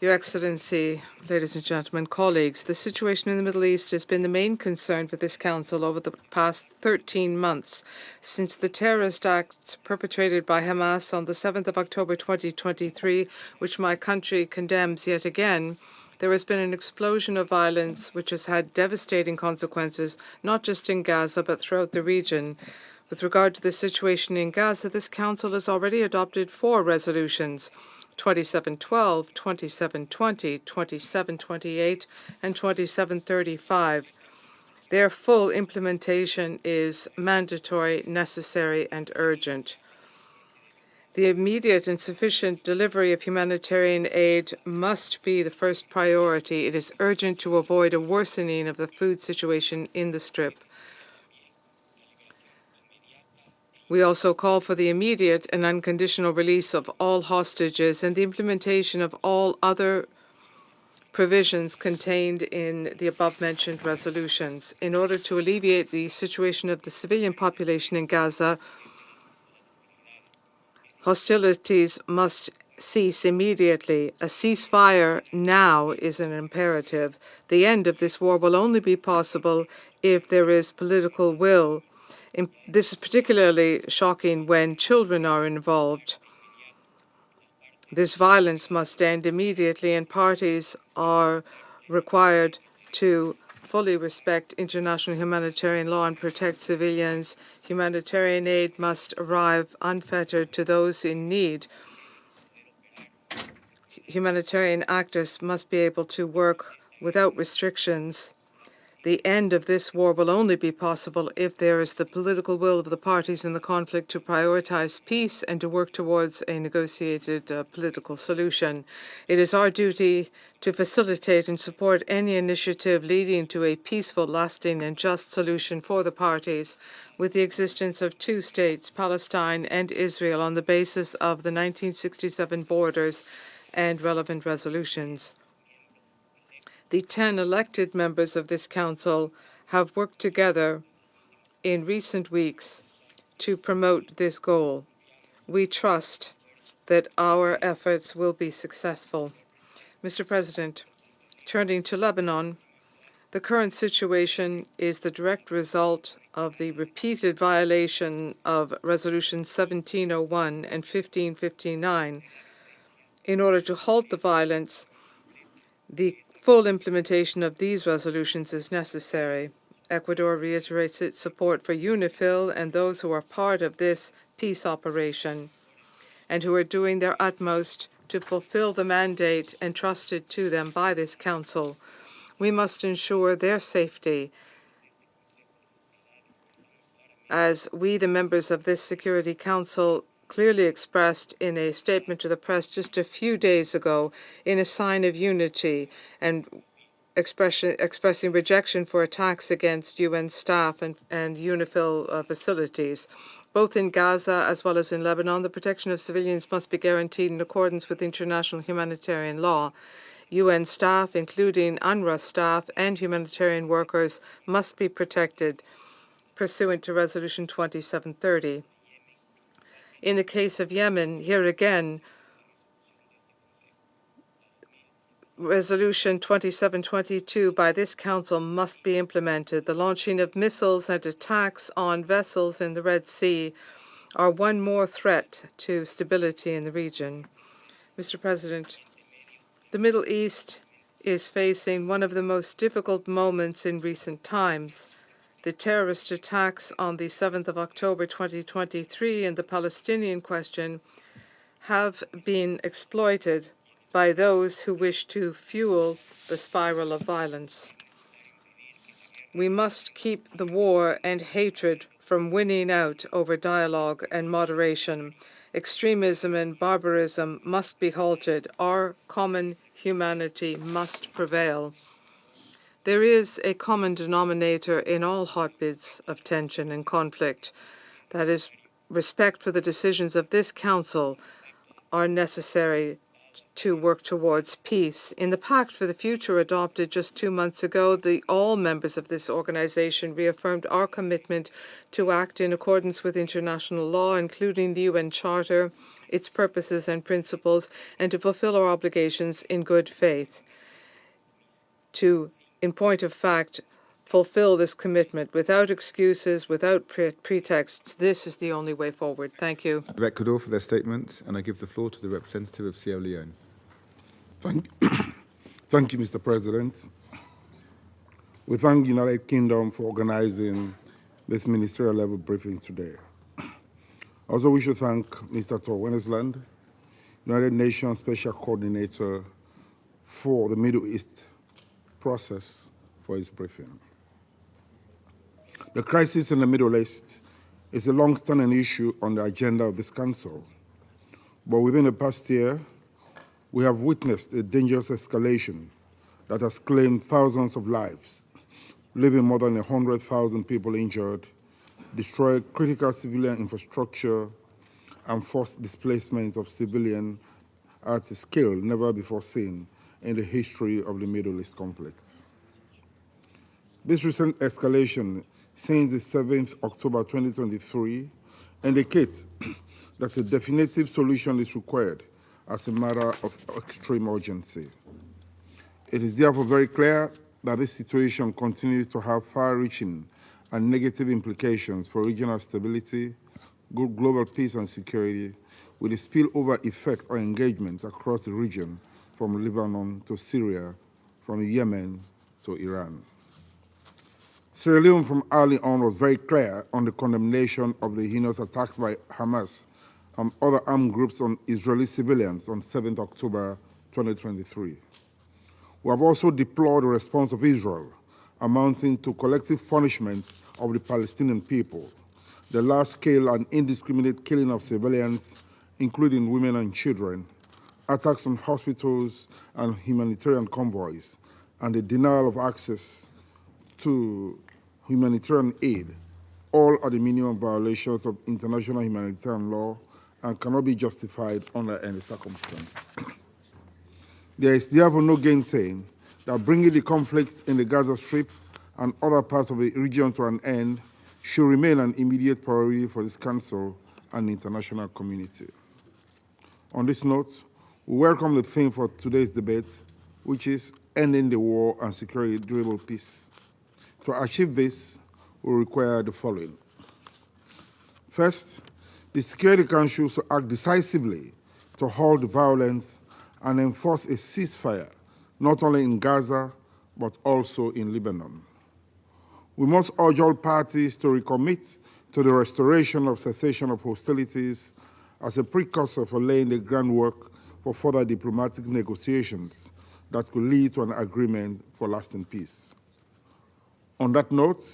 Speaker 4: Your Excellency, ladies and gentlemen, colleagues, the situation in the Middle East has been the main concern for this Council over the past 13 months, since the terrorist acts perpetrated by Hamas on the 7th of October 2023, which my country condemns yet again. There has been an explosion of violence which has had devastating consequences, not just in Gaza, but throughout the region. With regard to the situation in Gaza, this Council has already adopted 4 resolutions: 2712, 2720, 2728, and 2735. Their full implementation is mandatory, necessary, and urgent. The immediate and sufficient delivery of humanitarian aid must be the first priority. It is urgent to avoid a worsening of the food situation in the Strip. We also call for the immediate and unconditional release of all hostages and the implementation of all other provisions contained in the above-mentioned resolutions. In order to alleviate the situation of the civilian population in Gaza, hostilities must cease immediately. A ceasefire now is an imperative. The end of this war will only be possible if there is political will. This is particularly shocking when children are involved. This violence must end immediately, and parties are required to fully respect international humanitarian law and protect civilians. Humanitarian aid must arrive unfettered to those in need. Humanitarian actors must be able to work without restrictions. The end of this war will only be possible if there is the political will of the parties in the conflict to prioritize peace and to work towards a negotiated political solution. It is our duty to facilitate and support any initiative leading to a peaceful, lasting, and just solution for the parties, with the existence of 2 states, Palestine and Israel, on the basis of the 1967 borders and relevant resolutions. The 10 elected members of this Council have worked together in recent weeks to promote this goal. We trust that our efforts will be successful. Mr. President, turning to Lebanon, the current situation is the direct result of the repeated violation of Resolutions 1701 and 1559. In order to halt the violence, the full implementation of these resolutions is necessary. Ecuador reiterates its support for UNIFIL and those who are part of this peace operation and who are doing their utmost to fulfill the mandate entrusted to them by this Council. We must ensure their safety as we, the members of this Security Council, clearly expressed in a statement to the press just a few days ago in a sign of unity and expressing rejection for attacks against UN staff and UNIFIL facilities. Both in Gaza as well as in Lebanon, the protection of civilians must be guaranteed in accordance with international humanitarian law. UN staff, including UNRWA staff and humanitarian workers, must be protected pursuant to Resolution 2730. In the case of Yemen, here again, Resolution 2722 by this Council must be implemented. The launching of missiles and attacks on vessels in the Red Sea are one more threat to stability in the region. Mr. President, the Middle East is facing one of the most difficult moments in recent times. The terrorist attacks on the 7th of October 2023 and the Palestinian question have been exploited by those who wish to fuel the spiral of violence. We must keep the war and hatred from winning out over dialogue and moderation. Extremism and barbarism must be halted. Our common humanity must prevail. There is a common denominator in all hotbeds of tension and conflict. That is, respect for the decisions of this Council are necessary to work towards peace. In the Pact for the Future adopted just 2 months ago, all members of this organization reaffirmed our commitment to act in accordance with international law, including the UN Charter its purposes and principles, and to fulfill our obligations in good faith. To, in point of fact, fulfill this commitment without excuses, without pretexts. This is the only way forward. Thank you.
Speaker 19: of Ecuador for their statement, and I give the floor to the representative of Sierra Leone.
Speaker 20: Thank you, Mr. President. We thank the United Kingdom for organizing this ministerial level briefing today. Also, we should thank Mr. Tor Wennesland, United Nations Special Coordinator for the Middle East process, for his briefing. The crisis in the Middle East is a long-standing issue on the agenda of this Council. But within the past year, we have witnessed a dangerous escalation that has claimed thousands of lives, leaving more than 100,000 people injured, destroyed critical civilian infrastructure, and forced displacement of civilians at a scale never before seen in the history of the Middle East conflict. This recent escalation since the 7th October 2023 indicates that a definitive solution is required as a matter of extreme urgency. It is therefore very clear that this situation continues to have far-reaching and negative implications for regional stability, global peace and security, with a spillover effect on engagement across the region from Lebanon to Syria, from Yemen to Iran. Sierra Leone from early on was very clear on the condemnation of the heinous attacks by Hamas and other armed groups on Israeli civilians on 7th October 2023. We have also deplored the response of Israel, amounting to collective punishment of the Palestinian people, the large-scale and indiscriminate killing of civilians, including women and children, attacks on hospitals and humanitarian convoys, and the denial of access to humanitarian aid, all are the minimum violations of international humanitarian law and cannot be justified under any circumstance. There is therefore no gainsaying that bringing the conflicts in the Gaza Strip and other parts of the region to an end should remain an immediate priority for this Council and the international community. On this note, we welcome the theme for today's debate, which is ending the war and securing durable peace. To achieve this, we require the following. First, the Security Council should act decisively to halt the violence and enforce a ceasefire, not only in Gaza, but also in Lebanon. We must urge all parties to recommit to the restoration of cessation of hostilities as a precursor for laying the groundwork for further diplomatic negotiations that could lead to an agreement for lasting peace. On that note,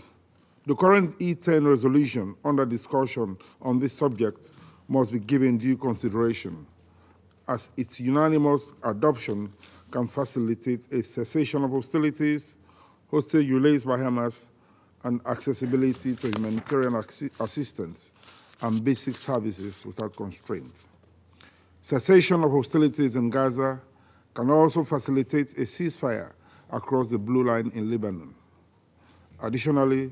Speaker 20: the current E10 resolution under discussion on this subject must be given due consideration, as its unanimous adoption can facilitate a cessation of hostilities, hostage release by Hamas, and accessibility to humanitarian assistance and basic services without constraint. Cessation of hostilities in Gaza can also facilitate a ceasefire across the Blue Line in Lebanon. Additionally,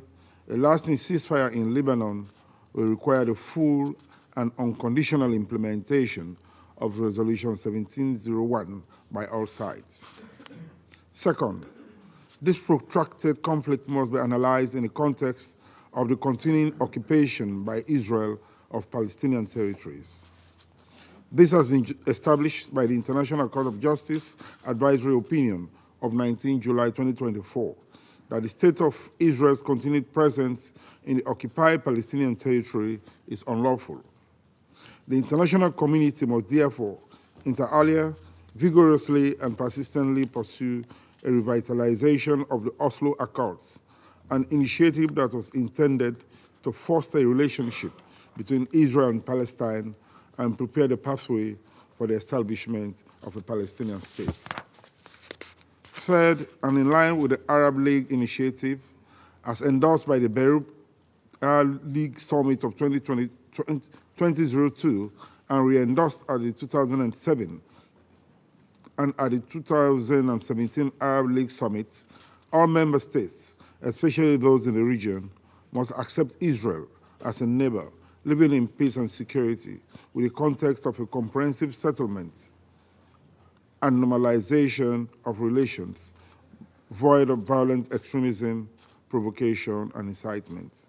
Speaker 20: a lasting ceasefire in Lebanon will require the full and unconditional implementation of Resolution 1701 by all sides. Second, this protracted conflict must be analyzed in the context of the continuing occupation by Israel of Palestinian territories. This has been established by the International Court of Justice Advisory Opinion of 19 July 2024, that the state of Israel's continued presence in the occupied Palestinian territory is unlawful. The international community must therefore, inter alia, vigorously and persistently pursue a revitalization of the Oslo Accords, an initiative that was intended to foster a relationship between Israel and Palestine and prepare the pathway for the establishment of a Palestinian state. Third, and in line with the Arab League initiative, as endorsed by the Beirut League Summit of 2002 and re-endorsed at the 2007 and at the 2017 Arab League Summits, all member states, especially those in the region, must accept Israel as a neighbor living in peace and security with the context of a comprehensive settlement and normalization of relations, void of violent extremism, provocation, and incitement.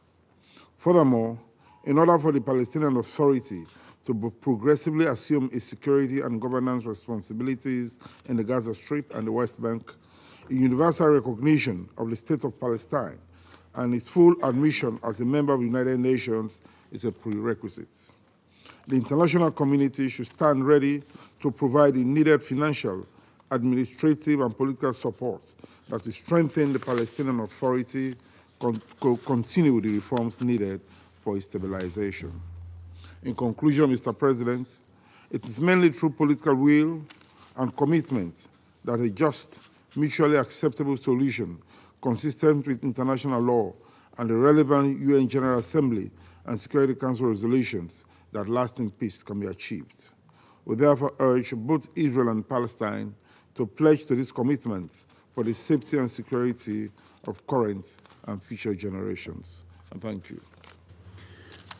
Speaker 20: Furthermore, in order for the Palestinian Authority to progressively assume its security and governance responsibilities in the Gaza Strip and the West Bank, a universal recognition of the State of Palestine and its full admission as a member of the United Nations is a prerequisite. The international community should stand ready to provide the needed financial, administrative, and political support that will strengthen the Palestinian Authority, continue the reforms needed for its stabilization. In conclusion, Mr. President, it is mainly through political will and commitment that a just, mutually acceptable solution consistent with international law and the relevant UN General Assembly and Security Council resolutions that lasting peace can be achieved. We therefore urge both Israel and Palestine to pledge to this commitment for the safety and security of current and future generations. And thank you.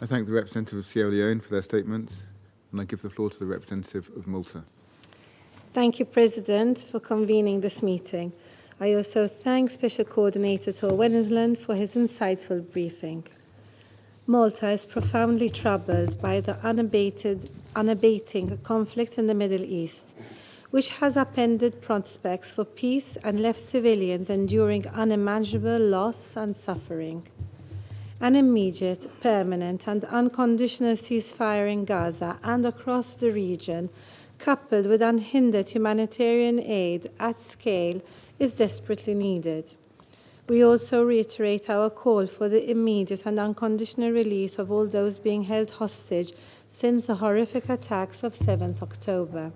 Speaker 19: I thank the representative of Sierra Leone for their statements, and I give the floor to the representative of Malta.
Speaker 6: Thank you, President, for convening this meeting. I also thank Special Coordinator Tor Wennesland for his insightful briefing. Malta is profoundly troubled by the unabating conflict in the Middle East, which has upended prospects for peace and left civilians enduring unimaginable loss and suffering. An immediate, permanent, and unconditional ceasefire in Gaza and across the region, coupled with unhindered humanitarian aid at scale, is desperately needed. We also reiterate our call for the immediate and unconditional release of all those being held hostage since the horrific attacks of 7th October.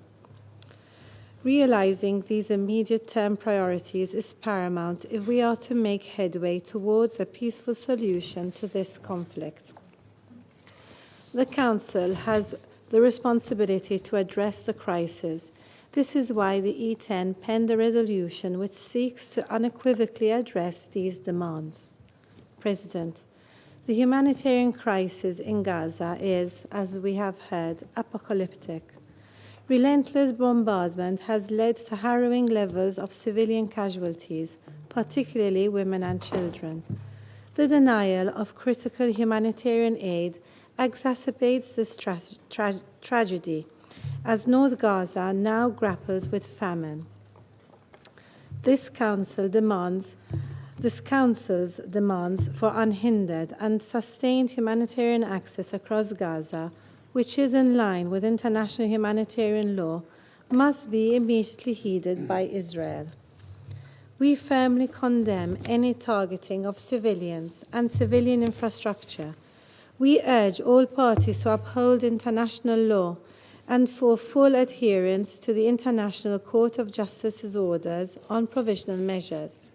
Speaker 6: Realizing these immediate-term priorities is paramount if we are to make headway towards a peaceful solution to this conflict. The Council has the responsibility to address the crisis. This is why the E10 penned a resolution which seeks to unequivocally address these demands. President, the humanitarian crisis in Gaza is, as we have heard, apocalyptic. Relentless bombardment has led to harrowing levels of civilian casualties, particularly women and children. The denial of critical humanitarian aid exacerbates this tragedy, as North Gaza now grapples with famine. This Council's demands for unhindered and sustained humanitarian access across Gaza, which is in line with international humanitarian law, must be immediately heeded by Israel. We firmly condemn any targeting of civilians and civilian infrastructure. We urge all parties to uphold international law and for full adherence to the International Court of Justice's orders on provisional measures.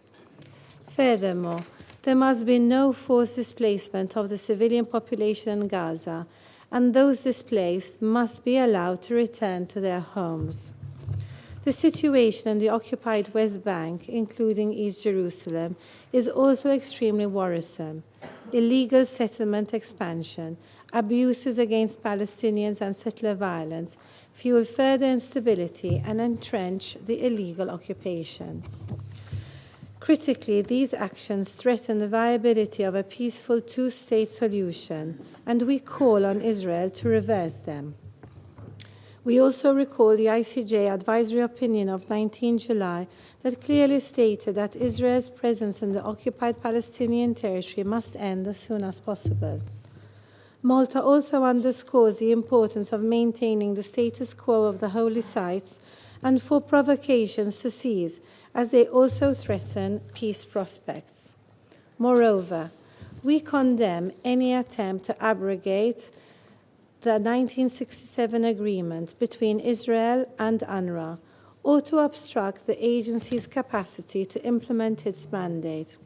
Speaker 6: Furthermore, there must be no forced displacement of the civilian population in Gaza, and those displaced must be allowed to return to their homes. The situation in the occupied West Bank, including East Jerusalem, is also extremely worrisome. Illegal settlement expansion, abuses against Palestinians and settler violence fuel further instability and entrench the illegal occupation. Critically, these actions threaten the viability of a peaceful two-state solution, and we call on Israel to reverse them. We also recall the ICJ advisory opinion of 19 July that clearly stated that Israel's presence in the occupied Palestinian territory must end as soon as possible. Malta also underscores the importance of maintaining the status quo of the holy sites and for provocations to cease, as they also threaten peace prospects. Moreover, we condemn any attempt to abrogate the 1967 agreement between Israel and UNRWA, or to obstruct the agency's capacity to implement its mandate.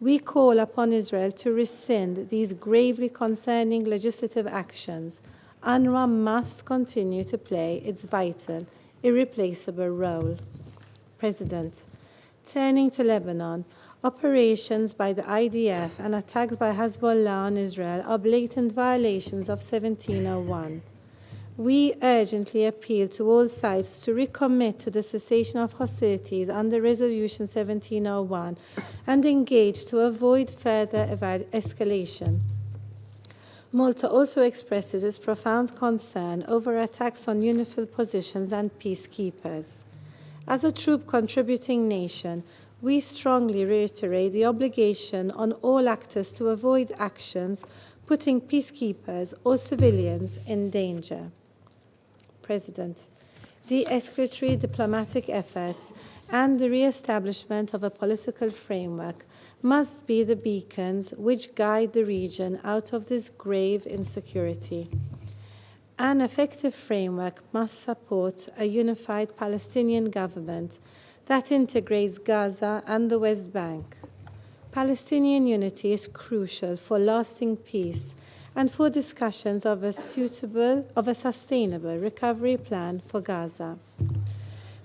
Speaker 6: We call upon Israel to rescind these gravely concerning legislative actions. UNRWA must continue to play its vital, irreplaceable role. President, Turning to Lebanon, operations by the IDF and attacks by Hezbollah on Israel are blatant violations of 1701. We urgently appeal to all sides to recommit to the cessation of hostilities under Resolution 1701 and engage to avoid further escalation. Malta also expresses its profound concern over attacks on UNIFIL positions and peacekeepers. As a troop-contributing nation, we strongly reiterate the obligation on all actors to avoid actions putting peacekeepers or civilians in danger. President, the escalatory diplomatic efforts and the re-establishment of a political framework must be the beacons which guide the region out of this grave insecurity. An effective framework must support a unified Palestinian government that integrates Gaza and the West Bank. Palestinian unity is crucial for lasting peace and for discussions of a sustainable recovery plan for Gaza.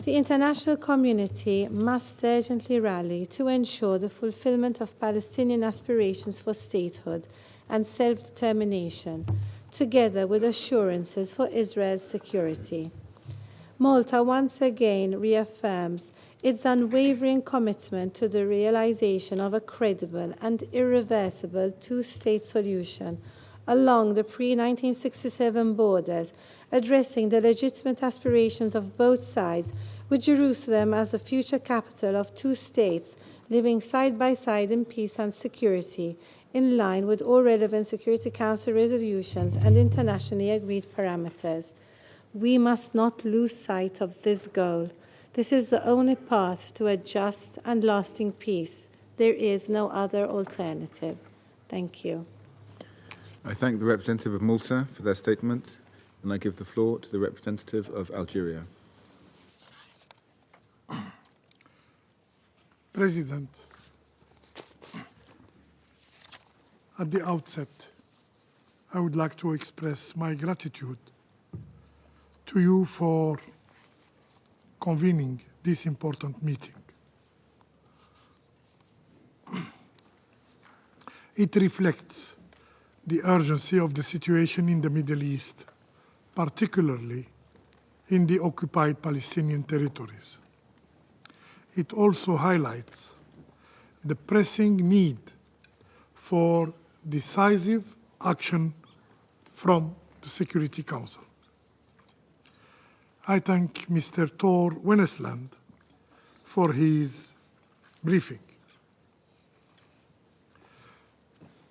Speaker 6: The international community must urgently rally to ensure the fulfillment of Palestinian aspirations for statehood and self-determination, together with assurances for Israel's security. Malta once again reaffirms its unwavering commitment to the realization of a credible and irreversible two-state solution along the pre-1967 borders, addressing the legitimate aspirations of both sides, with Jerusalem as a future capital of two states living side by side in peace and security, in line with all relevant Security Council resolutions and internationally agreed parameters. We must not lose sight of this goal. This is the only path to a just and lasting peace. There is no other alternative. Thank you.
Speaker 19: I thank the representative of Malta for their statement, and I give the floor to the representative of Algeria.
Speaker 14: President, at the outset, I would like to express my gratitude to you for convening this important meeting. It reflects the urgency of the situation in the Middle East, particularly in the occupied Palestinian territories. It also highlights the pressing need for decisive action from the Security Council. I thank Mr. Tor Wennesland for his briefing.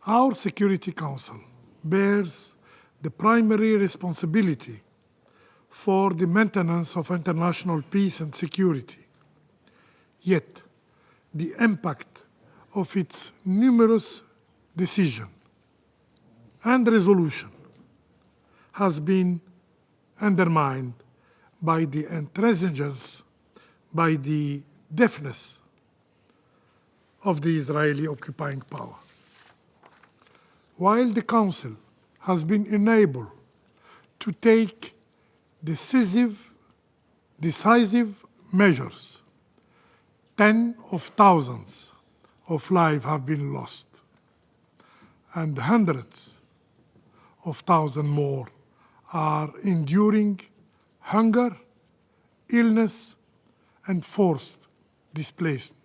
Speaker 14: Our Security Council bears the primary responsibility for the maintenance of international peace and security. Yet, the impact of its numerous decisions and resolutions has been undermined by the intransigence, by the deafness of the Israeli occupying power. While the Council has been enabled to take decisive measures, tens of thousands of lives have been lost, and hundreds of thousands more are enduring hunger, illness, and forced displacement.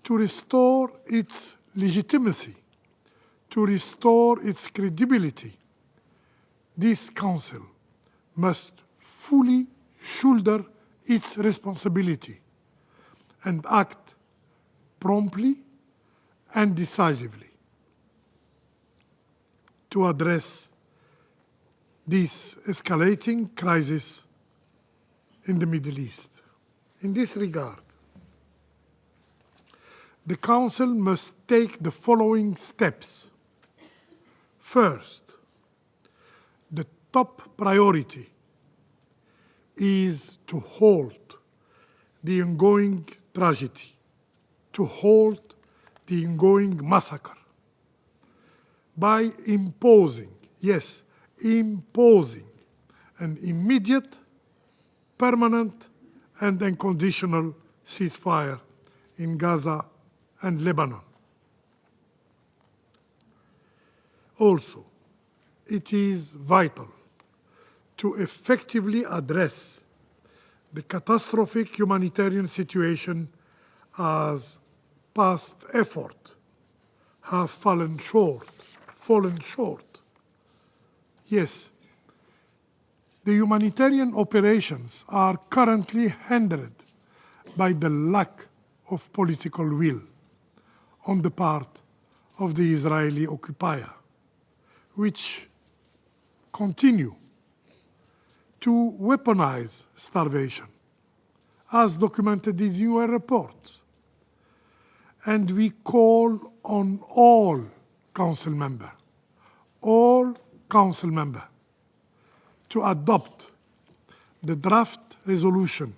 Speaker 14: To restore its legitimacy, to restore its credibility, this Council must fully shoulder its responsibility and act promptly and decisively to address this escalating crisis in the Middle East. In this regard, the Council must take the following steps. First, the top priority is to halt the ongoing tragedy, to halt the ongoing massacre by imposing, yes, imposing an immediate, permanent, and unconditional ceasefire in Gaza and Lebanon. Also, it is vital to effectively address the catastrophic humanitarian situation as past efforts have fallen short. Yes, the humanitarian operations are currently hindered by the lack of political will on the part of the Israeli occupier, which continue to weaponize starvation, as documented in UN reports. And we call on all council members to adopt the draft resolution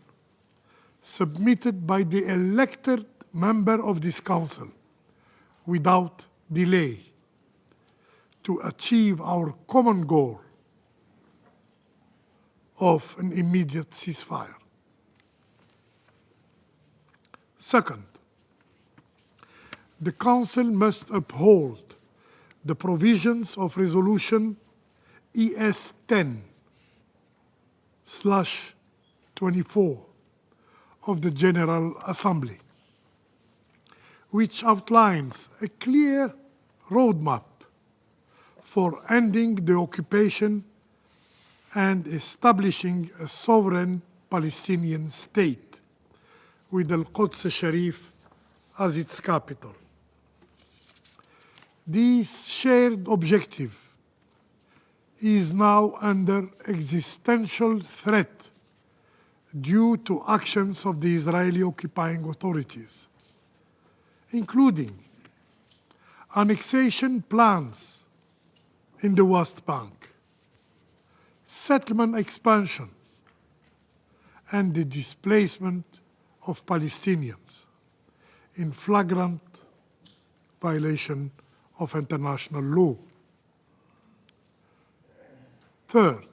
Speaker 14: submitted by the elected member of this council without delay to achieve our common goal of an immediate ceasefire. Second, the Council must uphold the provisions of Resolution ES 10/24 of the General Assembly, which outlines a clear roadmap for ending the occupation and establishing a sovereign Palestinian state with Al-Quds Sharif as its capital. This shared objective is now under existential threat due to actions of the Israeli occupying authorities, including annexation plans in the West Bank, settlement expansion, and the displacement of Palestinians in flagrant violation of international law. Third,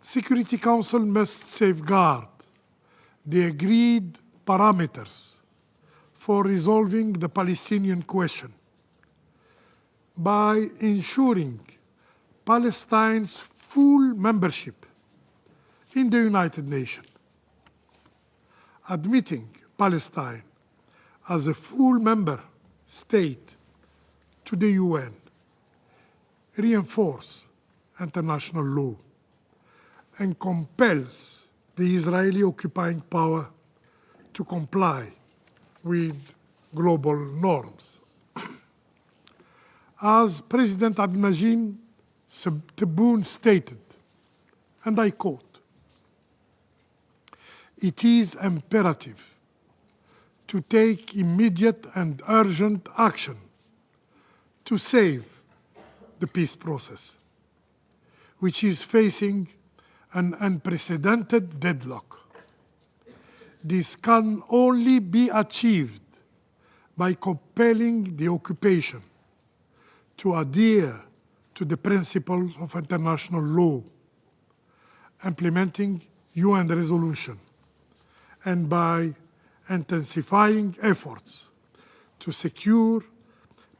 Speaker 14: the Security Council must safeguard the agreed parameters for resolving the Palestinian question by ensuring Palestine's full membership in the United Nations, admitting Palestine as a full member state to the UN, reinforce international law, and compels the Israeli occupying power to comply with global norms. As President Abdelmajid Tebboune stated, and I quote, "It is imperative to take immediate and urgent action to save the peace process, which is facing an unprecedented deadlock. This can only be achieved by compelling the occupation to adhere to the principles of international law, implementing UN resolution, and by intensifying efforts to secure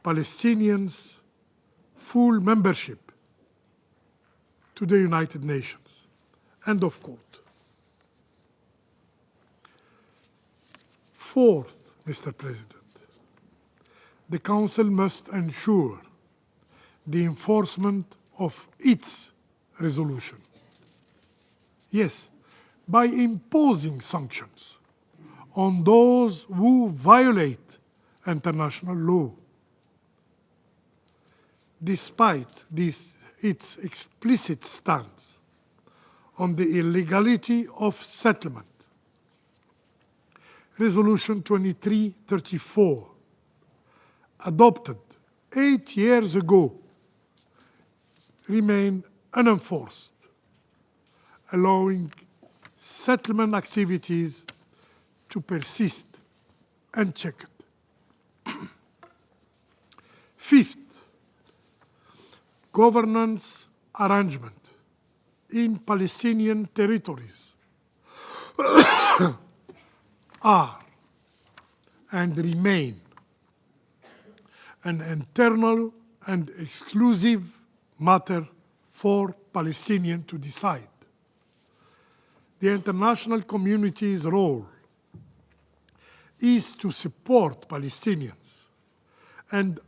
Speaker 14: Palestinians' full membership to the United Nations." End of quote. Fourth, Mr. President, the Council must ensure the enforcement of its resolution. Yes, by imposing sanctions on those who violate international law. Despite its explicit stance on the illegality of settlement, Resolution 2334, adopted 8 years ago, remain unenforced, allowing settlement activities to persist unchecked. Fifth, governance arrangement in Palestinian territories are and remain an internal and exclusive matter for Palestinians to decide. The international community's role is to support Palestinians and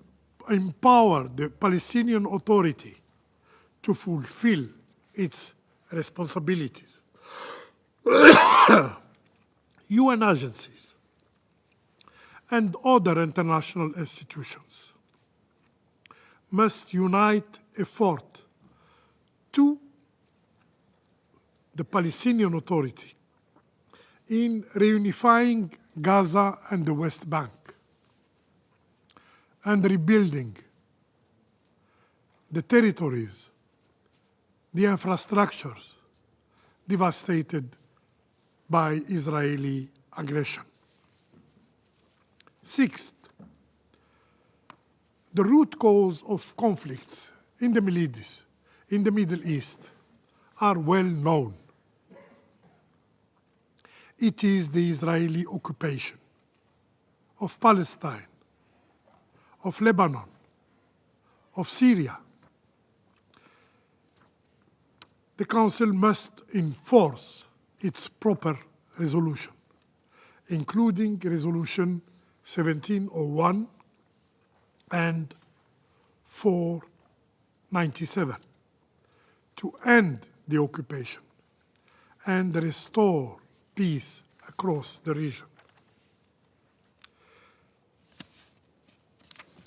Speaker 14: empower the Palestinian Authority to fulfill its responsibilities. UN agencies and other international institutions must unite effort to the Palestinian Authority in reunifying Gaza and the West Bank and rebuilding the territories, the infrastructures devastated by Israeli aggression. Sixth, the root cause of conflicts in the Middle East are well known. It is the Israeli occupation of Palestine, of Lebanon, of Syria. The Council must enforce its proper resolution, including Resolution 1701 and 497, to end the occupation and restore peace across the region.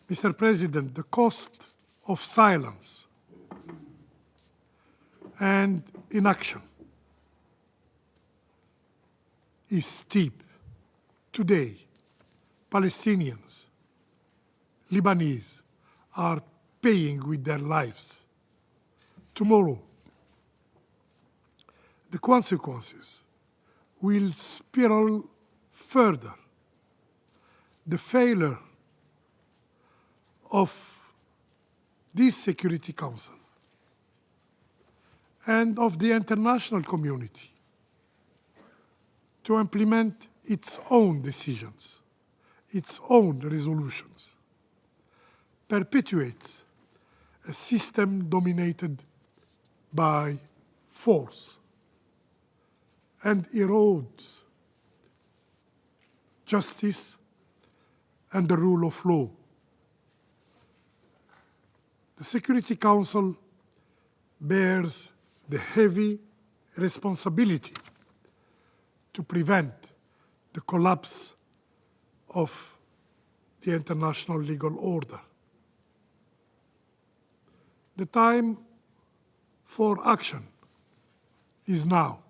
Speaker 14: Mr. President, the cost of silence and inaction is steep. Today, Palestinians, Lebanese are paying with their lives. Tomorrow, the consequences will spiral further. The failure of this Security Council and of the international community to implement its own decisions, its own resolutions, perpetuates a system dominated by force and erodes justice and the rule of law. The Security Council bears the heavy responsibility to prevent the collapse of the international legal order. The time for action is now.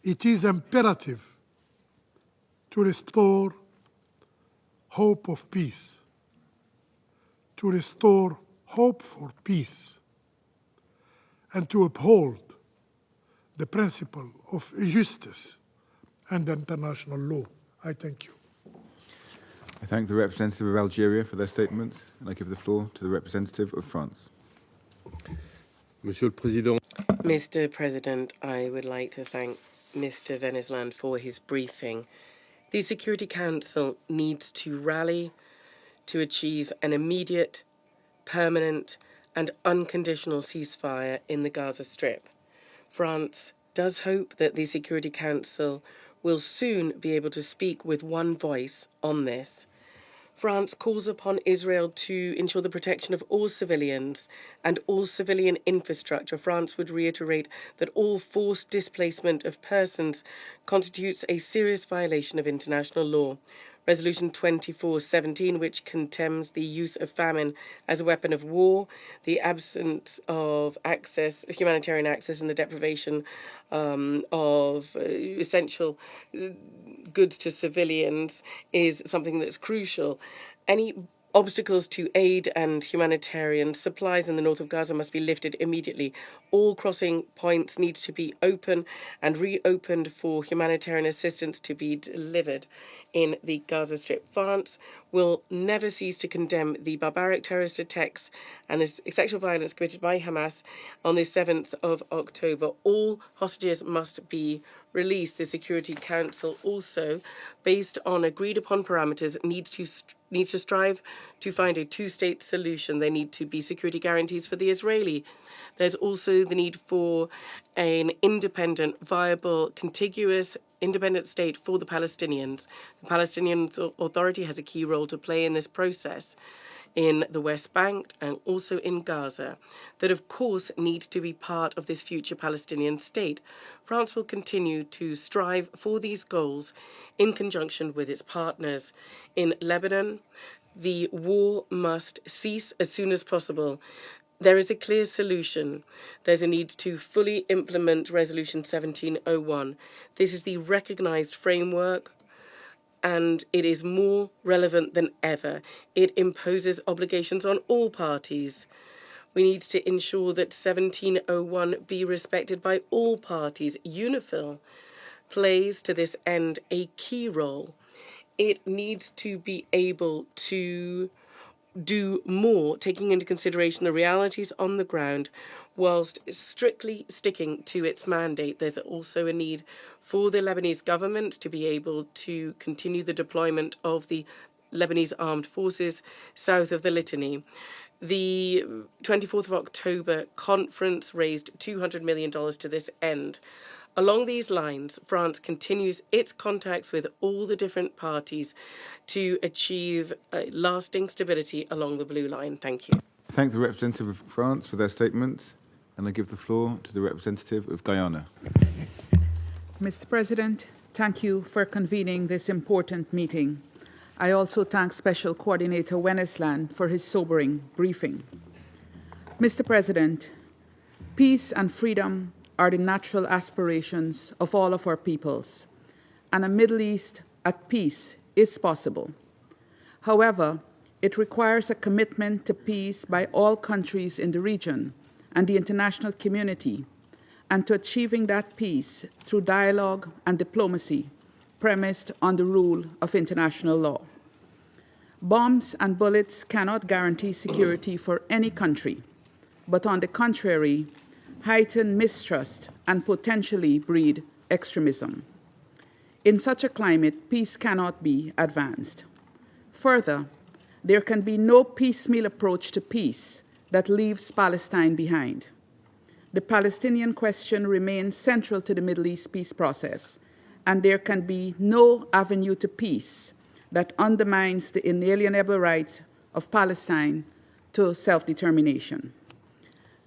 Speaker 14: It is imperative to restore hope of peace, to restore hope for peace, and to uphold the principle of justice and international law. I thank you.
Speaker 19: I thank the representative of Algeria for their statement, and I give the floor to the representative of France.
Speaker 21: Monsieur le Président.
Speaker 8: Mr. President, I would like to thank Mr. Venezuelan for his briefing. The Security Council needs to rally to achieve an immediate, permanent, and unconditional ceasefire in the Gaza Strip. France does hope that the Security Council will soon be able to speak with one voice on this. France calls upon Israel to ensure the protection of all civilians and all civilian infrastructure. France would reiterate that all forced displacement of persons constitutes a serious violation of international law. Resolution 2417, which condemns the use of famine as a weapon of war, the absence of access, humanitarian access, and the deprivation of essential goods to civilians, is something that's crucial. Any obstacles to aid and humanitarian supplies in the north of Gaza must be lifted immediately. All crossing points need to be open and reopened for humanitarian assistance to be delivered in the Gaza Strip. France will never cease to condemn the barbaric terrorist attacks and the sexual violence committed by Hamas on the 7th of October. All hostages must be release, the Security Council also, based on agreed upon parameters, needs to strive to find a two-state solution. There need to be security guarantees for the Israeli. There's also the need for an independent, viable, contiguous, independent state for the Palestinians. The Palestinian Authority has a key role to play in this process in the West Bank and also in Gaza, that of course need to be part of this future Palestinian state. France will continue to strive for these goals in conjunction with its partners. In Lebanon, the war must cease as soon as possible. There is a clear solution. There's a need to fully implement Resolution 1701. This is the recognized framework, and it is more relevant than ever. It imposes obligations on all parties. We need to ensure that 1701 be respected by all parties. UNIFIL plays to this end a key role. It needs to be able to do more, taking into consideration the realities on the ground, whilst strictly sticking to its mandate. There's also a need for the Lebanese government to be able to continue the deployment of the Lebanese armed forces south of the Litany. The 24th of October conference raised $200 million to this end. Along these lines, France continues its contacts with all the different parties to achieve lasting stability along the Blue Line. Thank you.
Speaker 19: Thank the representative of France for their statement, and I give the floor to the representative of Guyana.
Speaker 11: Mr. President, thank you for convening this important meeting. I also thank Special Coordinator Wennesland for his sobering briefing. Mr. President, peace and freedom are the natural aspirations of all of our peoples, and a Middle East at peace is possible. However, it requires a commitment to peace by all countries in the region and the international community, and to achieving that peace through dialogue and diplomacy premised on the rule of international law. Bombs and bullets cannot guarantee security for any country, but on the contrary, heighten mistrust and potentially breed extremism. In such a climate, peace cannot be advanced. Further, there can be no piecemeal approach to peace that leaves Palestine behind. The Palestinian question remains central to the Middle East peace process, and there can be no avenue to peace that undermines the inalienable right of Palestine to self-determination.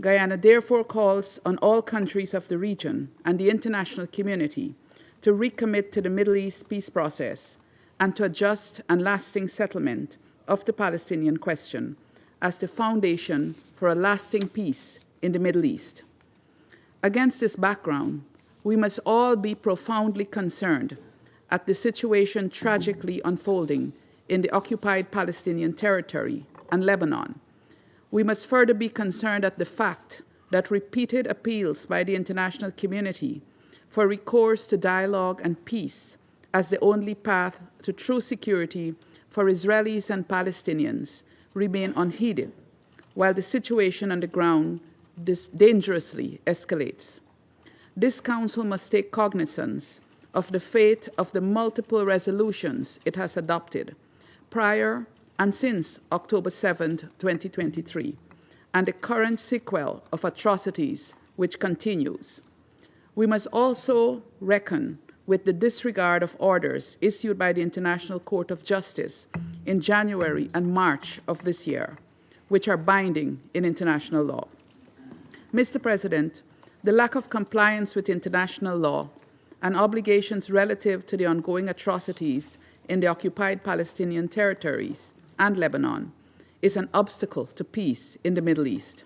Speaker 11: Guyana therefore calls on all countries of the region and the international community to recommit to the Middle East peace process and to a just and lasting settlement of the Palestinian question as the foundation for a lasting peace in the Middle East. Against this background, we must all be profoundly concerned at the situation tragically unfolding in the occupied Palestinian territory and Lebanon. We must further be concerned at the fact that repeated appeals by the international community for recourse to dialogue and peace as the only path to true security for Israelis and Palestinians remain unheeded, while the situation on the ground dangerously escalates. This Council must take cognizance of the fate of the multiple resolutions it has adopted prior and since October 7, 2023, and the current sequel of atrocities which continues. We must also reckon with the disregard of orders issued by the International Court of Justice in January and March of this year, which are binding in international law. Mr. President, the lack of compliance with international law and obligations relative to the ongoing atrocities in the occupied Palestinian territories and Lebanon is an obstacle to peace in the Middle East.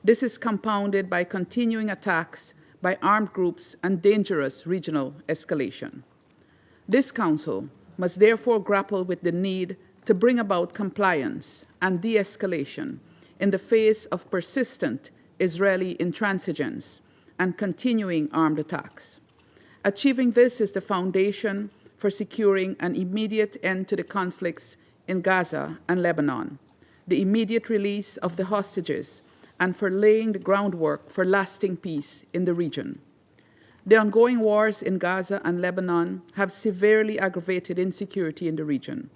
Speaker 11: This is compounded by continuing attacks by armed groups and dangerous regional escalation. This Council must therefore grapple with the need to bring about compliance and de-escalation in the face of persistent Israeli intransigence and continuing armed attacks. Achieving this is the foundation for securing an immediate end to the conflicts in Gaza and Lebanon, the immediate release of the hostages, and for laying the groundwork for lasting peace in the region.
Speaker 2: The ongoing wars in Gaza and Lebanon have severely aggravated insecurity in the region,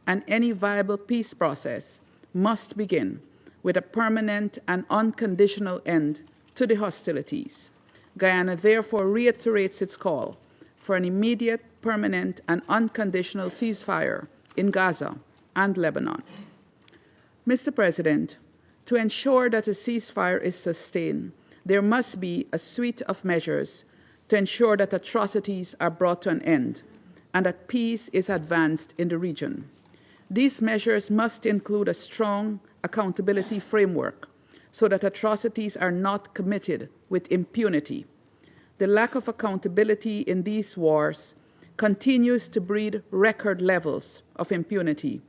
Speaker 2: and any viable peace process must begin with a permanent and unconditional end to the hostilities. Guyana therefore reiterates its call for an immediate, permanent, and unconditional ceasefire in Gaza and Lebanon. Mr. President, to ensure that a ceasefire is sustained, there must be a suite of measures to ensure that atrocities are brought to an end and that peace is advanced in the region. These measures must include a strong accountability framework so that atrocities are not committed with impunity. The lack of accountability in these wars continues to breed record levels of impunity,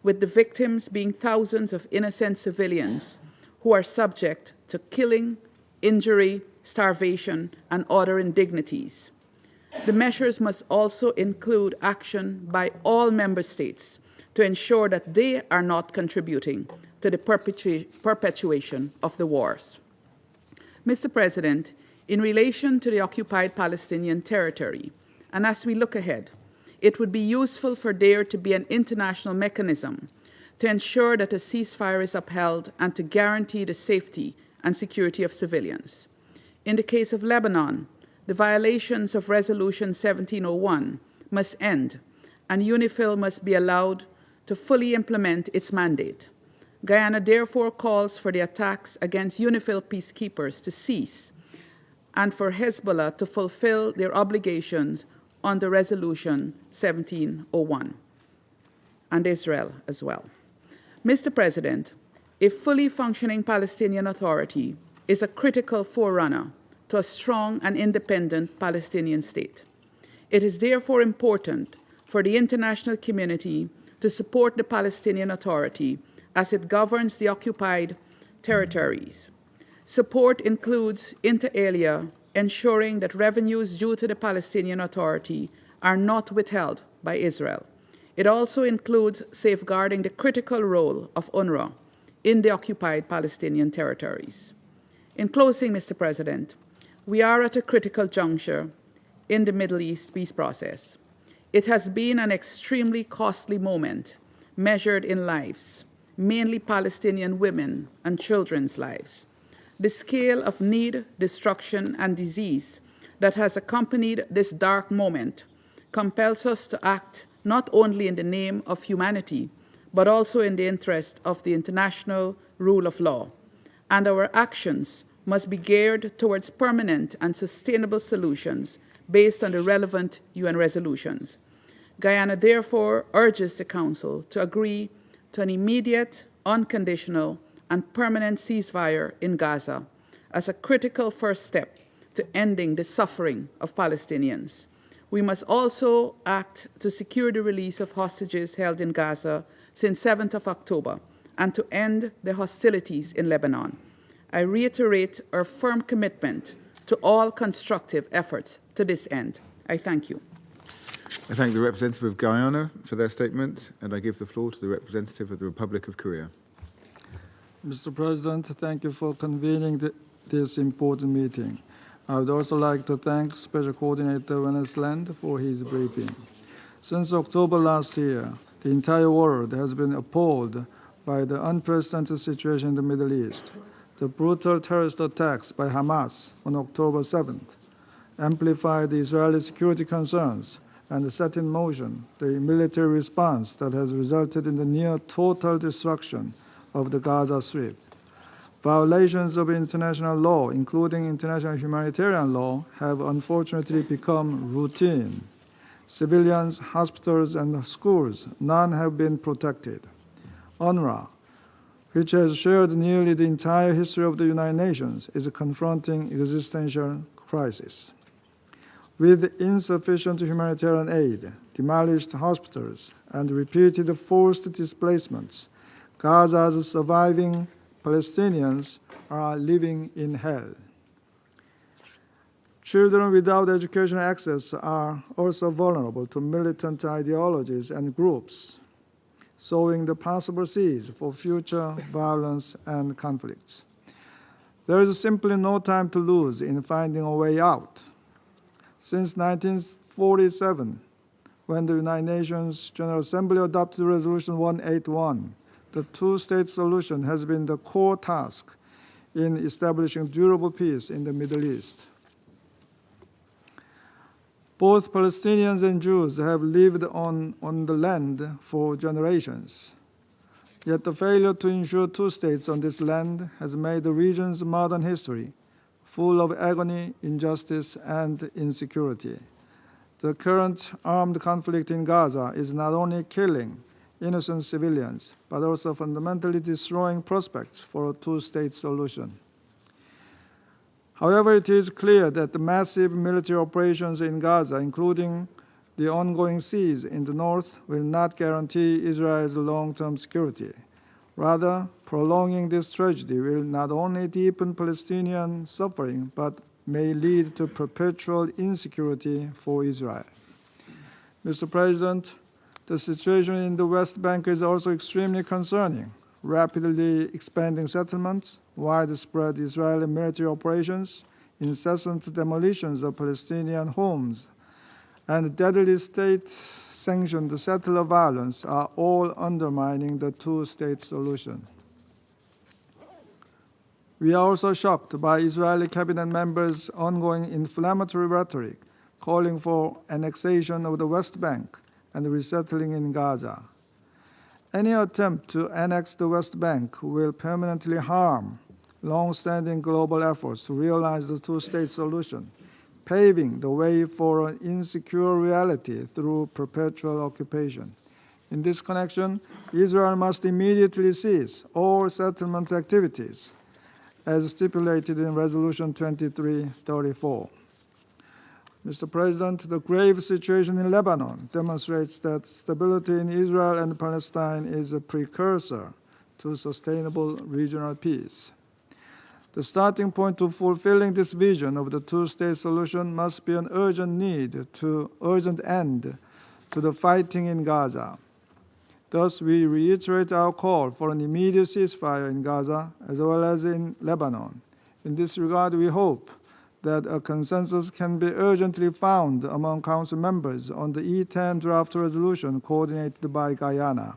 Speaker 2: with the victims being thousands of innocent civilians who are subject to killing, injury, starvation, and other indignities. The measures must also include action by all member states to ensure that they are not contributing to the perpetuation of the wars. Mr. President, in relation to the occupied Palestinian territory, and as we look ahead, it would be useful for there to be an international mechanism to ensure that a ceasefire is upheld and to guarantee the safety and security of civilians. In the case of Lebanon, the violations of Resolution 1701 must end, and UNIFIL must be allowed to fully implement its mandate. Guyana therefore calls for the attacks against UNIFIL peacekeepers to cease and for Hezbollah to fulfill their obligations under Resolution 1701, and Israel as well. Mr. President, a fully functioning Palestinian Authority is a critical forerunner to a strong and independent Palestinian state. It is therefore important for the international community to support the Palestinian Authority as it governs the occupied territories. Support includes, inter alia, ensuring that revenues due to the Palestinian Authority are not withheld by Israel. It also includes safeguarding the critical role of UNRWA in the occupied Palestinian territories. In closing, Mr. President, we are at a critical juncture in the Middle East peace process. It has been an extremely costly moment, measured in lives, mainly Palestinian women and children's lives. The scale of need, destruction, and disease that has accompanied this dark moment compels us to act not only in the name of humanity, but also in the interest of the international rule of law. And our actions must be geared towards permanent and sustainable solutions based on the relevant UN resolutions. Guyana therefore urges the Council to agree to an immediate, unconditional, and permanent ceasefire in Gaza as a critical first step to ending the suffering of Palestinians. We must also act to secure the release of hostages held in Gaza since 7th of October and to end the hostilities in Lebanon. I reiterate our firm commitment to all constructive efforts to this end. I thank you.
Speaker 19: I thank the representative of Guyana for their statement, and I give the floor to the representative of the Republic of Korea.
Speaker 22: Mr. President, thank you for convening this important meeting. I would also like to thank Special Coordinator Vanessa Land for his briefing. Since October last year, the entire world has been appalled by the unprecedented situation in the Middle East. The brutal terrorist attacks by Hamas on October 7th amplified the Israeli security concerns and set in motion the military response that has resulted in the near total destruction of the Gaza Strip. Violations of international law, including international humanitarian law, have unfortunately become routine. Civilians, hospitals, and schools, none have been protected. UNRWA, which has shared nearly the entire history of the United Nations, is confronting existential crisis. With insufficient humanitarian aid, demolished hospitals, and repeated forced displacements, Gaza's surviving Palestinians are living in hell. Children without educational access are also vulnerable to militant ideologies and groups, sowing the possible seeds for future violence and conflicts. There is simply no time to lose in finding a way out. Since 1947, when the United Nations General Assembly adopted Resolution 181, the two-state solution has been the core task in establishing durable peace in the Middle East. Both Palestinians and Jews have lived on the land for generations. Yet the failure to ensure two states on this land has made the region's modern history full of agony, injustice, and insecurity. The current armed conflict in Gaza is not only killing innocent civilians, but also fundamentally destroying prospects for a two-state solution. However, it is clear that the massive military operations in Gaza, including the ongoing siege in the north, will not guarantee Israel's long-term security. Rather, prolonging this tragedy will not only deepen Palestinian suffering, but may lead to perpetual insecurity for Israel. Mr. President, the situation in the West Bank is also extremely concerning. Rapidly expanding settlements, widespread Israeli military operations, incessant demolitions of Palestinian homes, and deadly state-sanctioned settler violence are all undermining the two-state solution. We are also shocked by Israeli cabinet members' ongoing inflammatory rhetoric calling for annexation of the West Bank and resettling in Gaza. Any attempt to annex the West Bank will permanently harm long-standing global efforts to realize the two-state solution, paving the way for an insecure reality through perpetual occupation. In this connection, Israel must immediately cease all settlement activities, as stipulated in Resolution 2334. Mr. President, the grave situation in Lebanon demonstrates that stability in Israel and Palestine is a precursor to sustainable regional peace. The starting point to fulfilling this vision of the two-state solution must be an urgent end to the fighting in Gaza. Thus, we reiterate our call for an immediate ceasefire in Gaza as well as in Lebanon. In this regard, we hope that a consensus can be urgently found among Council members on the E10 draft resolution coordinated by Guyana.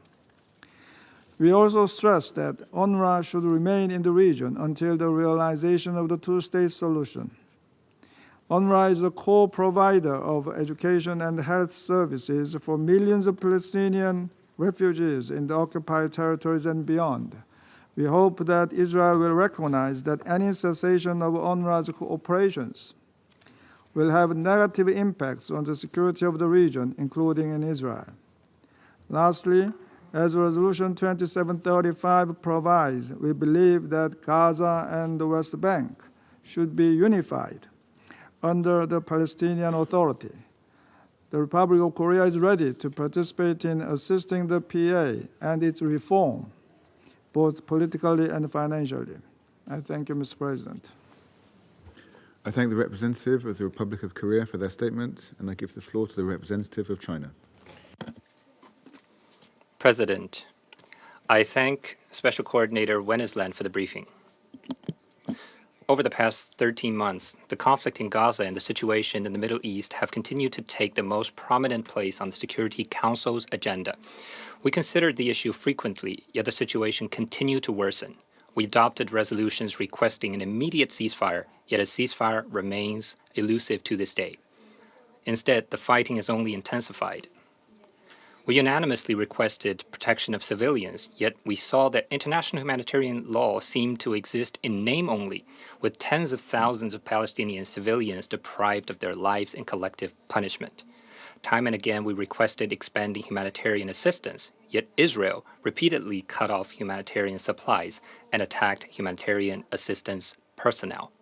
Speaker 22: We also stress that UNRWA should remain in the region until the realization of the two-state solution. UNRWA is the core provider of education and health services for millions of Palestinian refugees in the occupied territories and beyond. We hope that Israel will recognize that any cessation of UNRWA's operations will have negative impacts on the security of the region, including in Israel. Lastly, as Resolution 2735 provides, we believe that Gaza and the West Bank should be unified under the Palestinian Authority. The Republic of Korea is ready to participate in assisting the PA and its reform, both politically and financially. I thank you, Mr. President.
Speaker 19: I thank the representative of the Republic of Korea for their statement, and I give the floor to the representative of China.
Speaker 5: President, I thank Special Coordinator Wen Island for the briefing. Over the past 13 months, the conflict in Gaza and the situation in the Middle East have continued to take the most prominent place on the Security Council's agenda. We considered the issue frequently, yet the situation continued to worsen. We adopted resolutions requesting an immediate ceasefire, yet a ceasefire remains elusive to this day. Instead, the fighting has only intensified. We unanimously requested protection of civilians, yet we saw that international humanitarian law seemed to exist in name only, with tens of thousands of Palestinian civilians deprived of their lives in collective punishment. Time and again, we requested expanding humanitarian assistance, yet Israel repeatedly cut off humanitarian supplies and attacked humanitarian assistance personnel.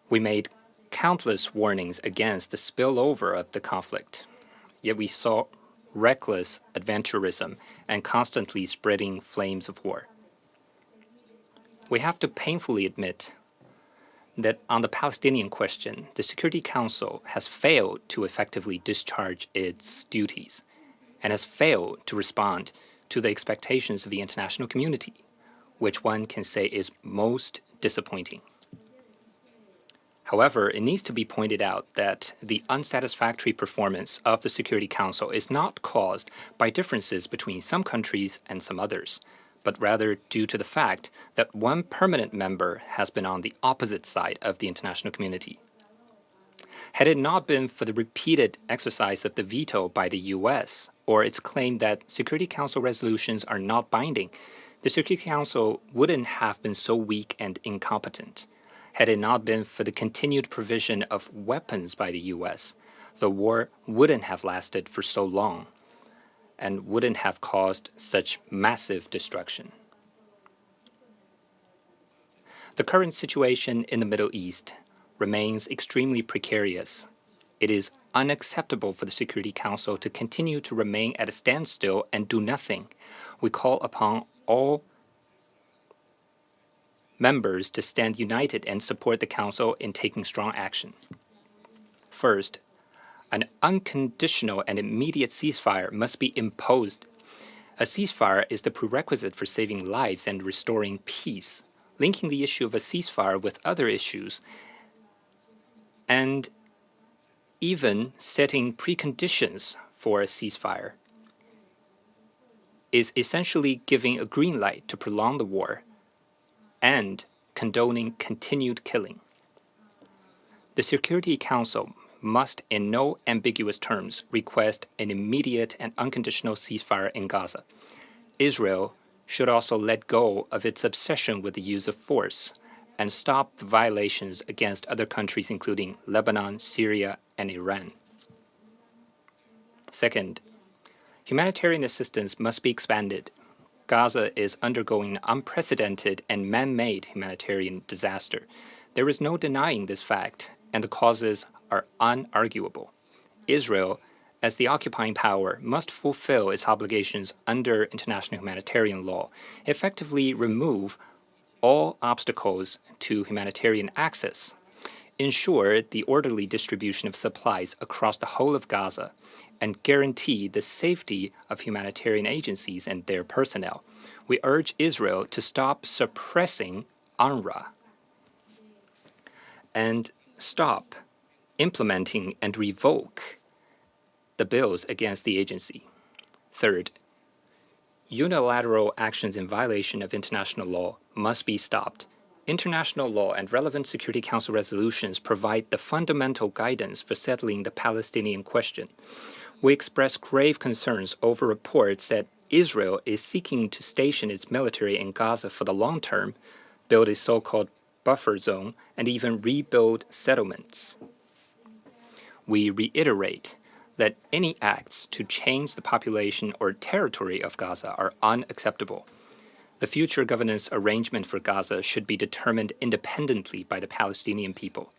Speaker 5: We made countless warnings against the spillover of the conflict, yet we saw reckless adventurism and constantly spreading flames of war. We have to painfully admit that on the Palestinian question, the Security Council has failed to effectively discharge its duties and has failed to respond to the expectations of the international community, which one can say is most disappointing. However, it needs to be pointed out that the unsatisfactory performance of the Security Council is not caused by differences between some countries and some others, but rather due to the fact that one permanent member has been on the opposite side of the international community. Had it not been for the repeated exercise of the veto by the US, or its claim that Security Council resolutions are not binding, the Security Council wouldn't have been so weak and incompetent. Had it not been for the continued provision of weapons by the US, the war wouldn't have lasted for so long and wouldn't have caused such massive destruction. The current situation in the Middle East remains extremely precarious. It is unacceptable for the Security Council to continue to remain at a standstill and do nothing. We call upon all members to stand united and support the Council in taking strong action. First, an unconditional and immediate ceasefire must be imposed. A ceasefire is the prerequisite for saving lives and restoring peace. Linking the issue of a ceasefire with other issues and even setting preconditions for a ceasefire is essentially giving a green light to prolong the war and condoning continued killing. The Security Council must, in no ambiguous terms, request an immediate and unconditional ceasefire in Gaza. Israel should also let go of its obsession with the use of force and stop the violations against other countries including Lebanon, Syria, and Iran. Second, humanitarian assistance must be expanded. Gaza is undergoing an unprecedented and man-made humanitarian disaster. There is no denying this fact, and the causes are unarguable. Israel, as the occupying power, must fulfill its obligations under international humanitarian law, effectively remove all obstacles to humanitarian access, ensure the orderly distribution of supplies across the whole of Gaza, and guarantee the safety of humanitarian agencies and their personnel. We urge Israel to stop suppressing UNRWA and stop implementing and revoke the bills against the agency. Third, unilateral actions in violation of international law must be stopped. International law and relevant Security Council resolutions provide the fundamental guidance for settling the Palestinian question. We express grave concerns over reports that Israel is seeking to station its military in Gaza for the long term, build a so-called buffer zone, and even rebuild settlements. We reiterate that any acts to change the population or territory of Gaza are unacceptable. The future governance arrangement for Gaza should be determined independently by the Palestinian people.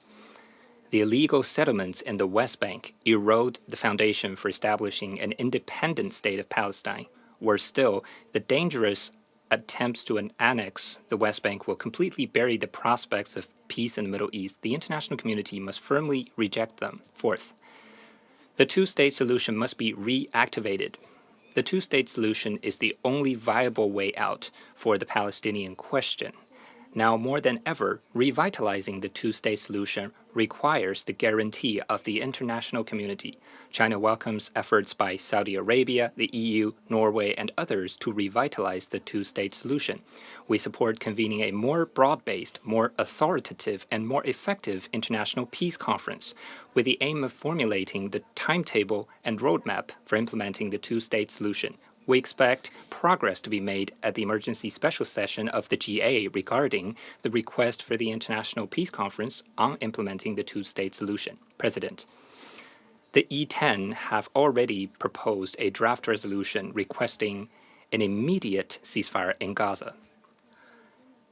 Speaker 5: The illegal settlements in the West Bank erode the foundation for establishing an independent state of Palestine. Worse still, the dangerous attempts to annex the West Bank will completely bury the prospects of peace in the Middle East. The international community must firmly reject them. Fourth, the two-state solution must be reactivated. The two-state solution is the only viable way out for the Palestinian question. Now more than ever, revitalizing the two-state solution requires the guarantee of the international community. China welcomes efforts by Saudi Arabia, the EU, Norway, and others to revitalize the two-state solution. We support convening a more broad-based, more authoritative, and more effective international peace conference with the aim of formulating the timetable and roadmap for implementing the two-state solution. We expect progress to be made at the emergency special session of the GA regarding the request for the International Peace Conference on implementing the two-state solution. President, the E10 have already proposed a draft resolution requesting an immediate ceasefire in Gaza.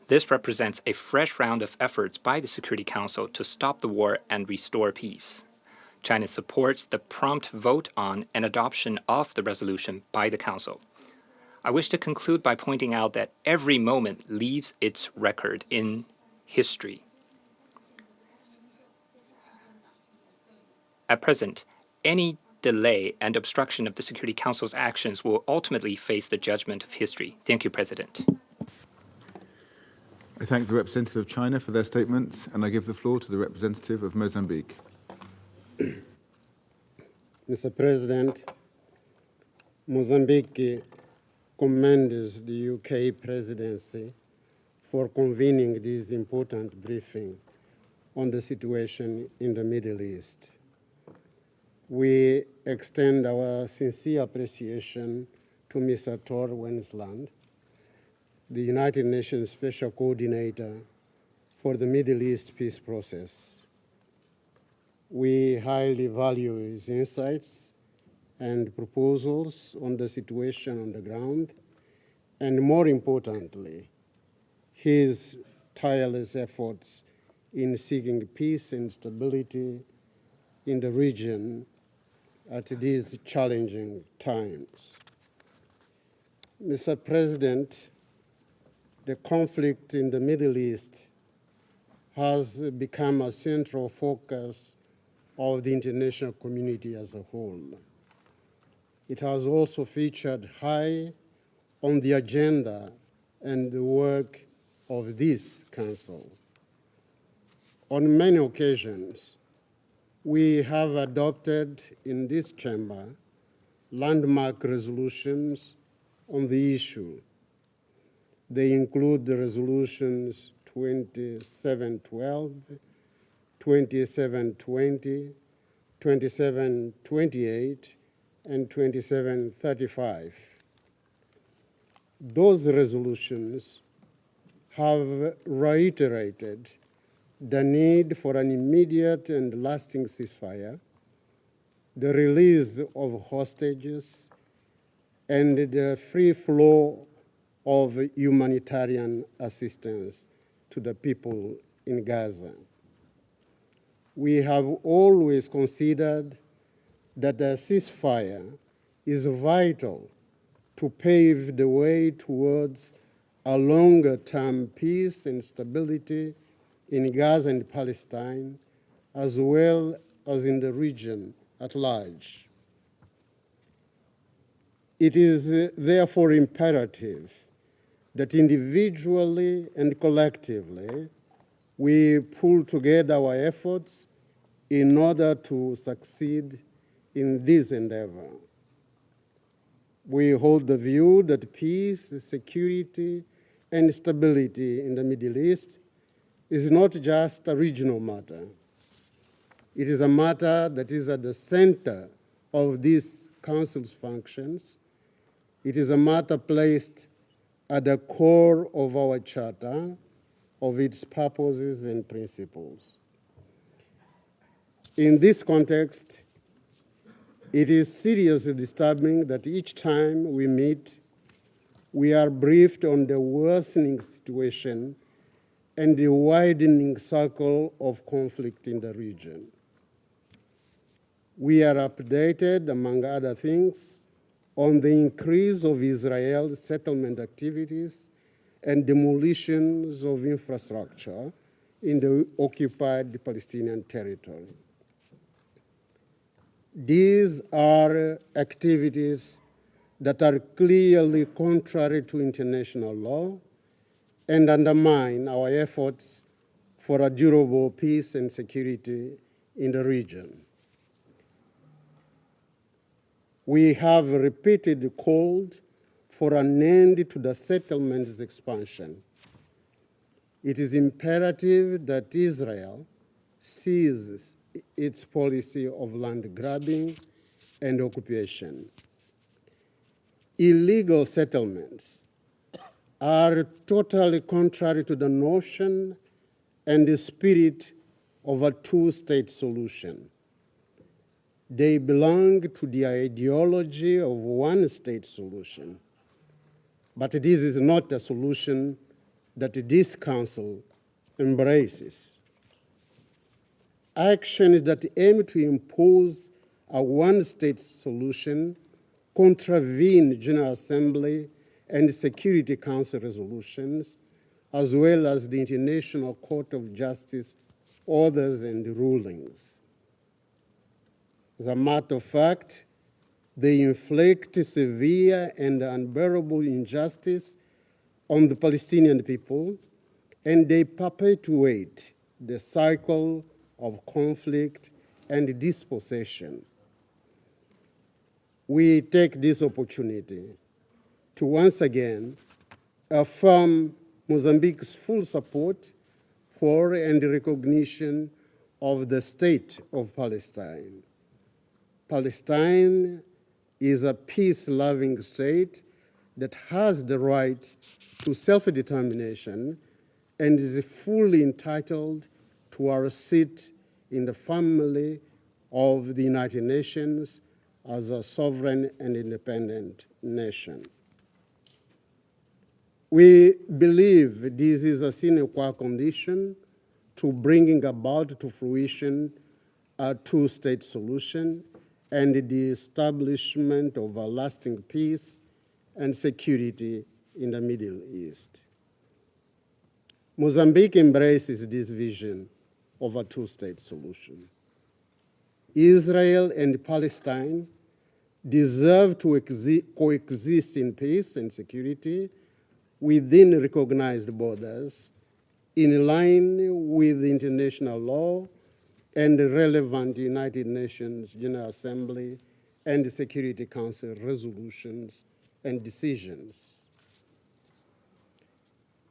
Speaker 5: This represents a fresh round of efforts by the Security Council to stop the war and restore peace. China supports the prompt vote on and adoption of the resolution by the Council. I wish to conclude by pointing out that every moment leaves its record in history. At present, any delay and obstruction of the Security Council's actions will ultimately face the judgment of history. Thank you, President.
Speaker 19: I thank the representative of China for their statements, and I give the floor to the representative of Mozambique.
Speaker 12: Mr. President, Mozambique commends the UK presidency for convening this important briefing on the situation in the Middle East. We extend our sincere appreciation to Mr. Tor Wensland, the United Nations Special Coordinator for the Middle East peace process. We highly value his insights and proposals on the situation on the ground, and more importantly, his tireless efforts in seeking peace and stability in the region at these challenging times. Mr. President, the conflict in the Middle East has become a central focus of the international community as a whole. It has also featured high on the agenda and the work of this Council. On many occasions, we have adopted in this chamber landmark resolutions on the issue. They include the resolutions 2712, 2720, 2728, and 2735. Those resolutions have reiterated the need for an immediate and lasting ceasefire, the release of hostages, and the free flow of humanitarian assistance to the people in Gaza. We have always considered that a ceasefire is vital to pave the way towards a longer-term peace and stability in Gaza and Palestine, as well as in the region at large. It is therefore imperative that individually and collectively we pull together our efforts in order to succeed in this endeavor. We hold the view that peace, security, and stability in the Middle East is not just a regional matter. It is a matter that is at the center of this Council's functions. It is a matter placed at the core of our Charter, of its purposes and principles. In this context, it is seriously disturbing that each time we meet, we are briefed on the worsening situation and the widening circle of conflict in the region. We are updated, among other things, on the increase of Israel's settlement activities and demolitions of infrastructure in the occupied Palestinian territory. These are activities that are clearly contrary to international law and undermine our efforts for a durable peace and security in the region. We have repeatedly called for an end to the settlement's expansion. It is imperative that Israel ceases its policy of land grabbing and occupation. Illegal settlements are totally contrary to the notion and the spirit of a two-state solution. They belong to the ideology of one-state solution. But this is not a solution that this Council embraces. Actions that aim to impose a one-state solution contravene General Assembly and Security Council resolutions, as well as the International Court of Justice orders and rulings. As a matter of fact, they inflict severe and unbearable injustice on the Palestinian people and they perpetuate the cycle of conflict and dispossession. We take this opportunity to once again affirm Mozambique's full support for and recognition of the state of Palestine. Palestine is a peace-loving state that has the right to self-determination and is fully entitled to our seat in the family of the United Nations as a sovereign and independent nation. We believe this is a sine qua condition to bringing about to fruition a two-state solution and the establishment of a lasting peace and security in the Middle East. Mozambique embraces this vision of a two-state solution. Israel and Palestine deserve to coexist in peace and security within recognized borders, in line with international law and relevant United Nations General Assembly and Security Council resolutions and decisions.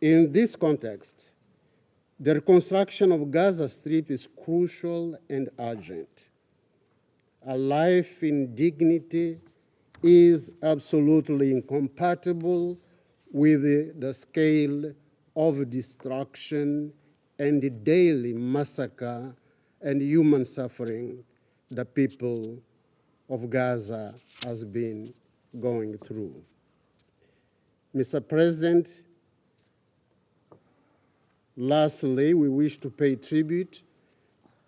Speaker 12: In this context, the reconstruction of Gaza Strip is crucial and urgent. A life in dignity is absolutely incompatible with the scale of destruction and the daily massacre and human suffering the people of Gaza has been going through. Mr. President, lastly, we wish to pay tribute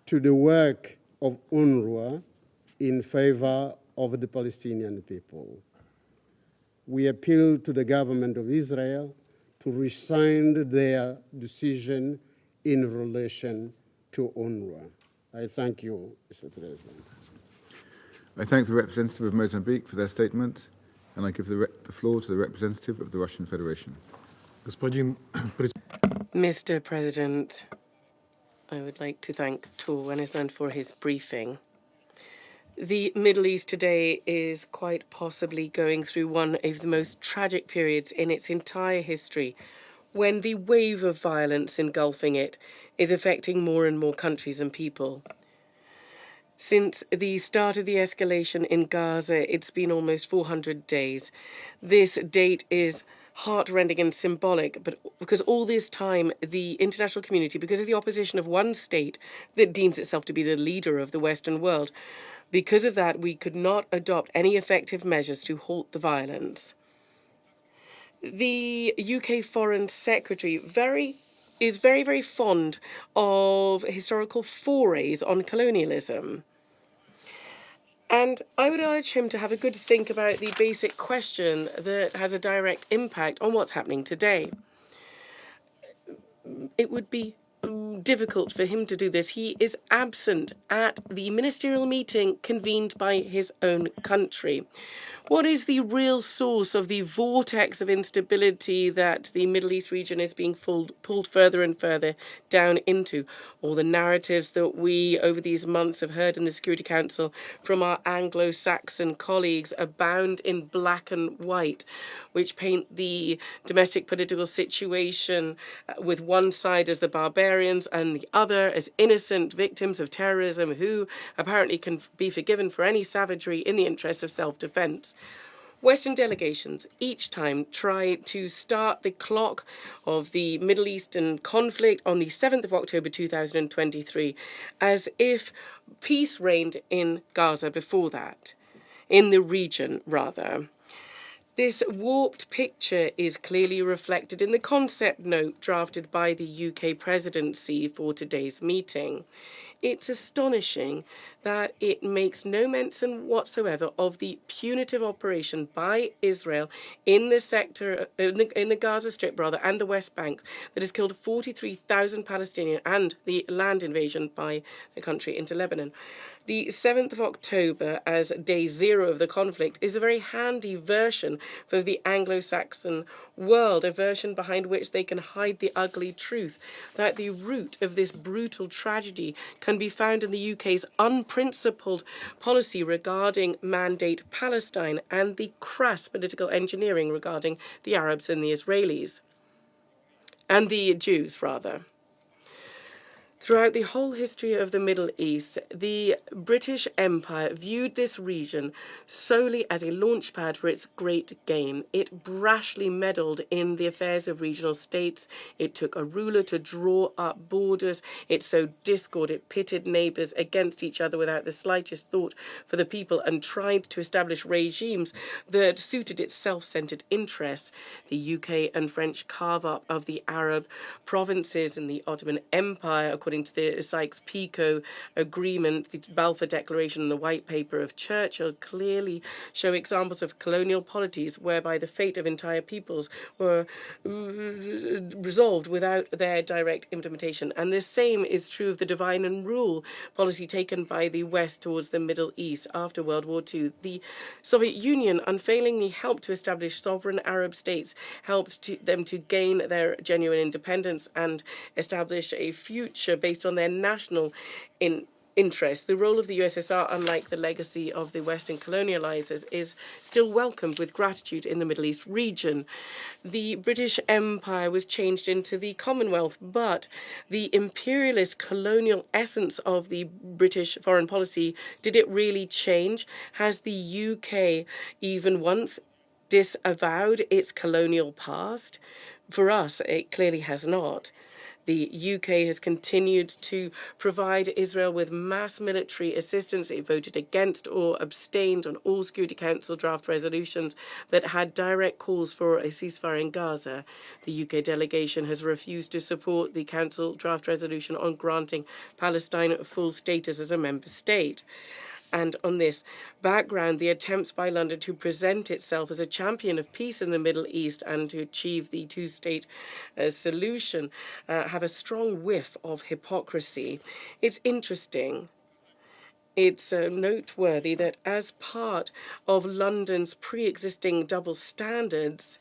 Speaker 12: to the work of UNRWA in favor of the Palestinian people. We appeal to the government of Israel to rescind their decision in relation to UNRWA. I thank you, Mr. President.
Speaker 19: I thank the representative of Mozambique for their statement, and I give the floor to the representative of the Russian Federation.
Speaker 8: Mr. President, I would like to thank Tor Wennesland for his briefing. The Middle East today is quite possibly going through one of the most tragic periods in its entire history, when the wave of violence engulfing it is affecting more and more countries and people. Since the start of the escalation in Gaza, it's been almost 400 days. This date is heartrending and symbolic, but because all this time, the international community, because of the opposition of one state that deems itself to be the leader of the Western world, because of that, we could not adopt any effective measures to halt the violence. The UK Foreign Secretary is very fond of historical forays on colonialism. And I would urge him to have a good think about the basic question that has a direct impact on what's happening today. It would be difficult for him to do this. He is absent at the ministerial meeting convened by his own country. What is the real source of the vortex of instability that the Middle East region is being pulled further and further down into? All the narratives that we, over these months, have heard in the Security Council from our Anglo-Saxon colleagues abound in black and white, which paint the domestic political situation with one side as the barbarians and the other as innocent victims of terrorism who apparently can be forgiven for any savagery in the interests of self-defense. Western delegations each time try to start the clock of the Middle Eastern conflict on the 7th of October 2023 as if peace reigned in Gaza before that, in the region rather. This warped picture is clearly reflected in the concept note drafted by the UK presidency for today's meeting. It's astonishing that it makes no mention whatsoever of the punitive operation by Israel in the sector, in the Gaza Strip and the West Bank that has killed 43,000 Palestinians, and the land invasion by the country into Lebanon. The 7th of October as day zero of the conflict is a very handy version for the Anglo-Saxon world, a version behind which they can hide the ugly truth that the root of this brutal tragedy can be found in the UK's unprincipled policy regarding Mandate Palestine and the crass political engineering regarding the Arabs and the Israelis. And the Jews, rather. Throughout the whole history of the Middle East, the British Empire viewed this region solely as a launchpad for its great game. It brashly meddled in the affairs of regional states. It took a ruler to draw up borders. It sowed discord. It pitted neighbours against each other without the slightest thought for the people and tried to establish regimes that suited its self-centred interests. The UK and French carve-up of the Arab provinces in the Ottoman Empire, according to the Sykes-Picot Agreement, the Balfour Declaration and the White Paper of Churchill, clearly show examples of colonial polities whereby the fate of entire peoples were resolved without their direct implementation. And the same is true of the divide and rule policy taken by the West towards the Middle East after World War II. The Soviet Union unfailingly helped to establish sovereign Arab states, helped them to gain their genuine independence and establish a future based on their national interests. The role of the USSR, unlike the legacy of the Western colonializers, is still welcomed with gratitude in the Middle East region. The British Empire was changed into the Commonwealth, but the imperialist colonial essence of the British foreign policy, did it really change? Has the UK even once disavowed its colonial past? For us, it clearly has not. The UK has continued to provide Israel with mass military assistance. It voted against or abstained on all Security Council draft resolutions that had direct calls for a ceasefire in Gaza. The UK delegation has refused to support the Council draft resolution on granting Palestine full status as a member state. And on this background, the attempts by London to present itself as a champion of peace in the Middle East and to achieve the two-state solution have a strong whiff of hypocrisy. It's interesting. It's noteworthy that as part of London's pre-existing double standards,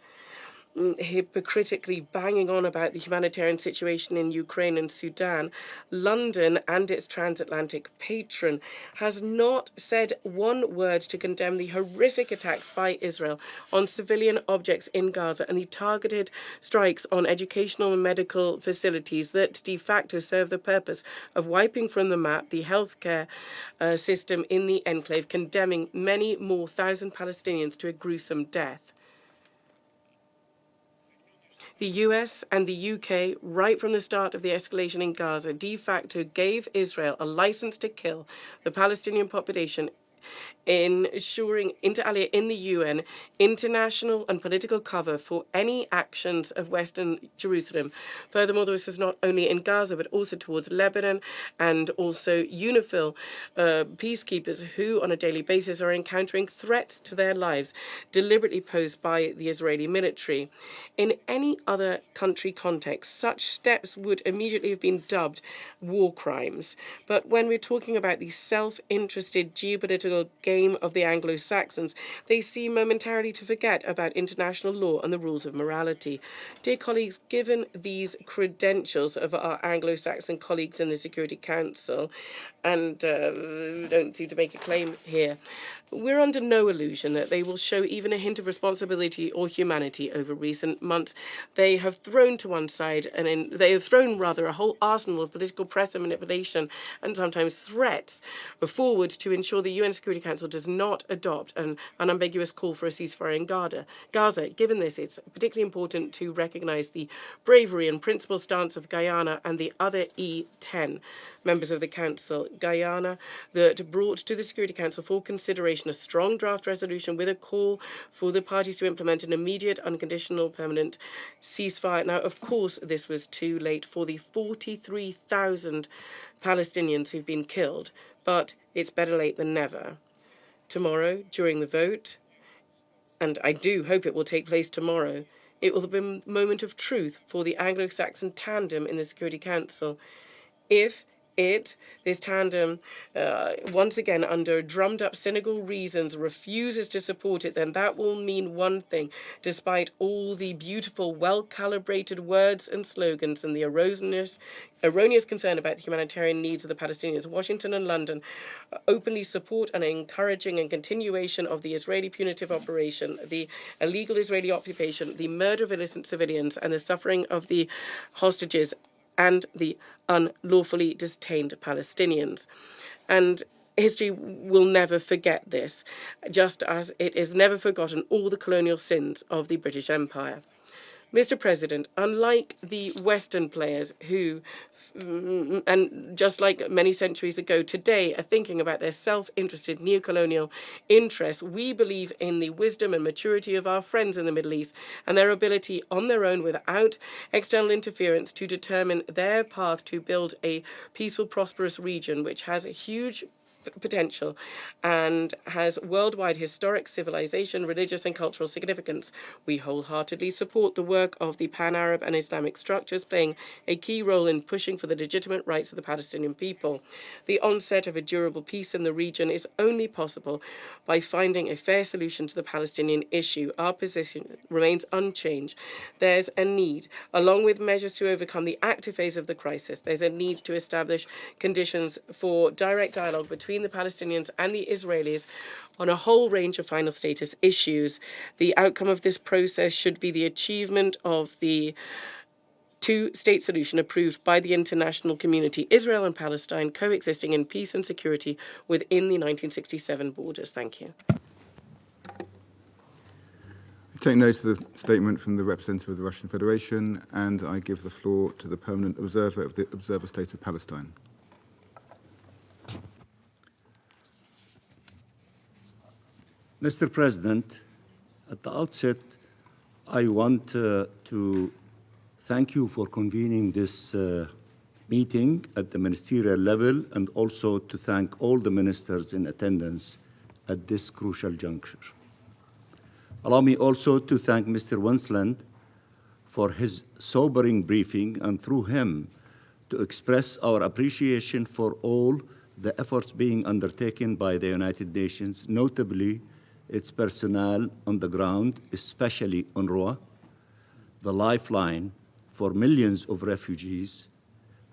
Speaker 8: hypocritically banging on about the humanitarian situation in Ukraine and Sudan, London and its transatlantic patron has not said one word to condemn the horrific attacks by Israel on civilian objects in Gaza and the targeted strikes on educational and medical facilities that de facto serve the purpose of wiping from the map the healthcare system in the enclave, condemning many more thousand Palestinians to a gruesome death. The US and the UK, right from the start of the escalation in Gaza, de facto gave Israel a license to kill the Palestinian population, ensuring, inter alia, in the UN, international and political cover for any actions of Western Jerusalem. Furthermore, this is not only in Gaza, but also towards Lebanon and also UNIFIL peacekeepers who, on a daily basis, are encountering threats to their lives deliberately posed by the Israeli military. In any other country context, such steps would immediately have been dubbed war crimes. But when we're talking about the self-interested geopolitical game of the Anglo-Saxons, they seem momentarily to forget about international law and the rules of morality. Dear colleagues, given these credentials of our Anglo-Saxon colleagues in the Security Council, and don't seem to make a claim here, we're under no illusion that they will show even a hint of responsibility or humanity over recent months. They have thrown to one side, they have thrown rather a whole arsenal of political pressure manipulation and sometimes threats forward to ensure the UN Security Council does not adopt an unambiguous call for a ceasefire in Gaza. Given this, it's particularly important to recognise the bravery and principled stance of Guyana and the other E10 members of the Council. Guyana, that brought to the Security Council for consideration a strong draft resolution with a call for the parties to implement an immediate, unconditional, permanent ceasefire. Now, of course, this was too late for the 43,000 Palestinians who've been killed, but it's better late than never. Tomorrow, during the vote, and I do hope it will take place tomorrow, it will be a moment of truth for the Anglo-Saxon tandem in the Security Council. If this tandem, once again, under drummed-up cynical reasons, refuses to support it, then that will mean one thing. Despite all the beautiful, well-calibrated words and slogans and the erroneous concern about the humanitarian needs of the Palestinians, Washington and London openly support an encouraging and continuation of the Israeli punitive operation, the illegal Israeli occupation, the murder of innocent civilians, and the suffering of the hostages and the unlawfully detained Palestinians. And history will never forget this, just as it is never forgotten all the colonial sins of the British Empire. Mr. President, unlike the Western players who, and just like many centuries ago, today are thinking about their self-interested neo-colonial interests, we believe in the wisdom and maturity of our friends in the Middle East and their ability on their own, without external interference, to determine their path to build a peaceful, prosperous region which has a huge potential and has worldwide historic, civilization, religious and cultural significance. We wholeheartedly support the work of the Pan-Arab and Islamic structures playing a key role in pushing for the legitimate rights of the Palestinian people. The onset of a durable peace in the region is only possible by finding a fair solution to the Palestinian issue. Our position remains unchanged. There's a need, along with measures to overcome the active phase of the crisis, there's a need to establish conditions for direct dialogue between the Palestinians and the Israelis on a whole range of final status issues. The outcome of this process should be the achievement of the two-state solution approved by the international community, Israel and Palestine coexisting in peace and security within the 1967 borders. Thank you.
Speaker 19: I take note of the statement from the representative of the Russian Federation, and I give the floor to the permanent observer of the Observer State of Palestine.
Speaker 7: Mr. President, at the outset, I want to thank you for convening this meeting at the ministerial level, and also to thank all the ministers in attendance at this crucial juncture. Allow me also to thank Mr. Winsland for his sobering briefing, and through him to express our appreciation for all the efforts being undertaken by the United Nations, notably its personnel on the ground, especially UNRWA, the lifeline for millions of refugees,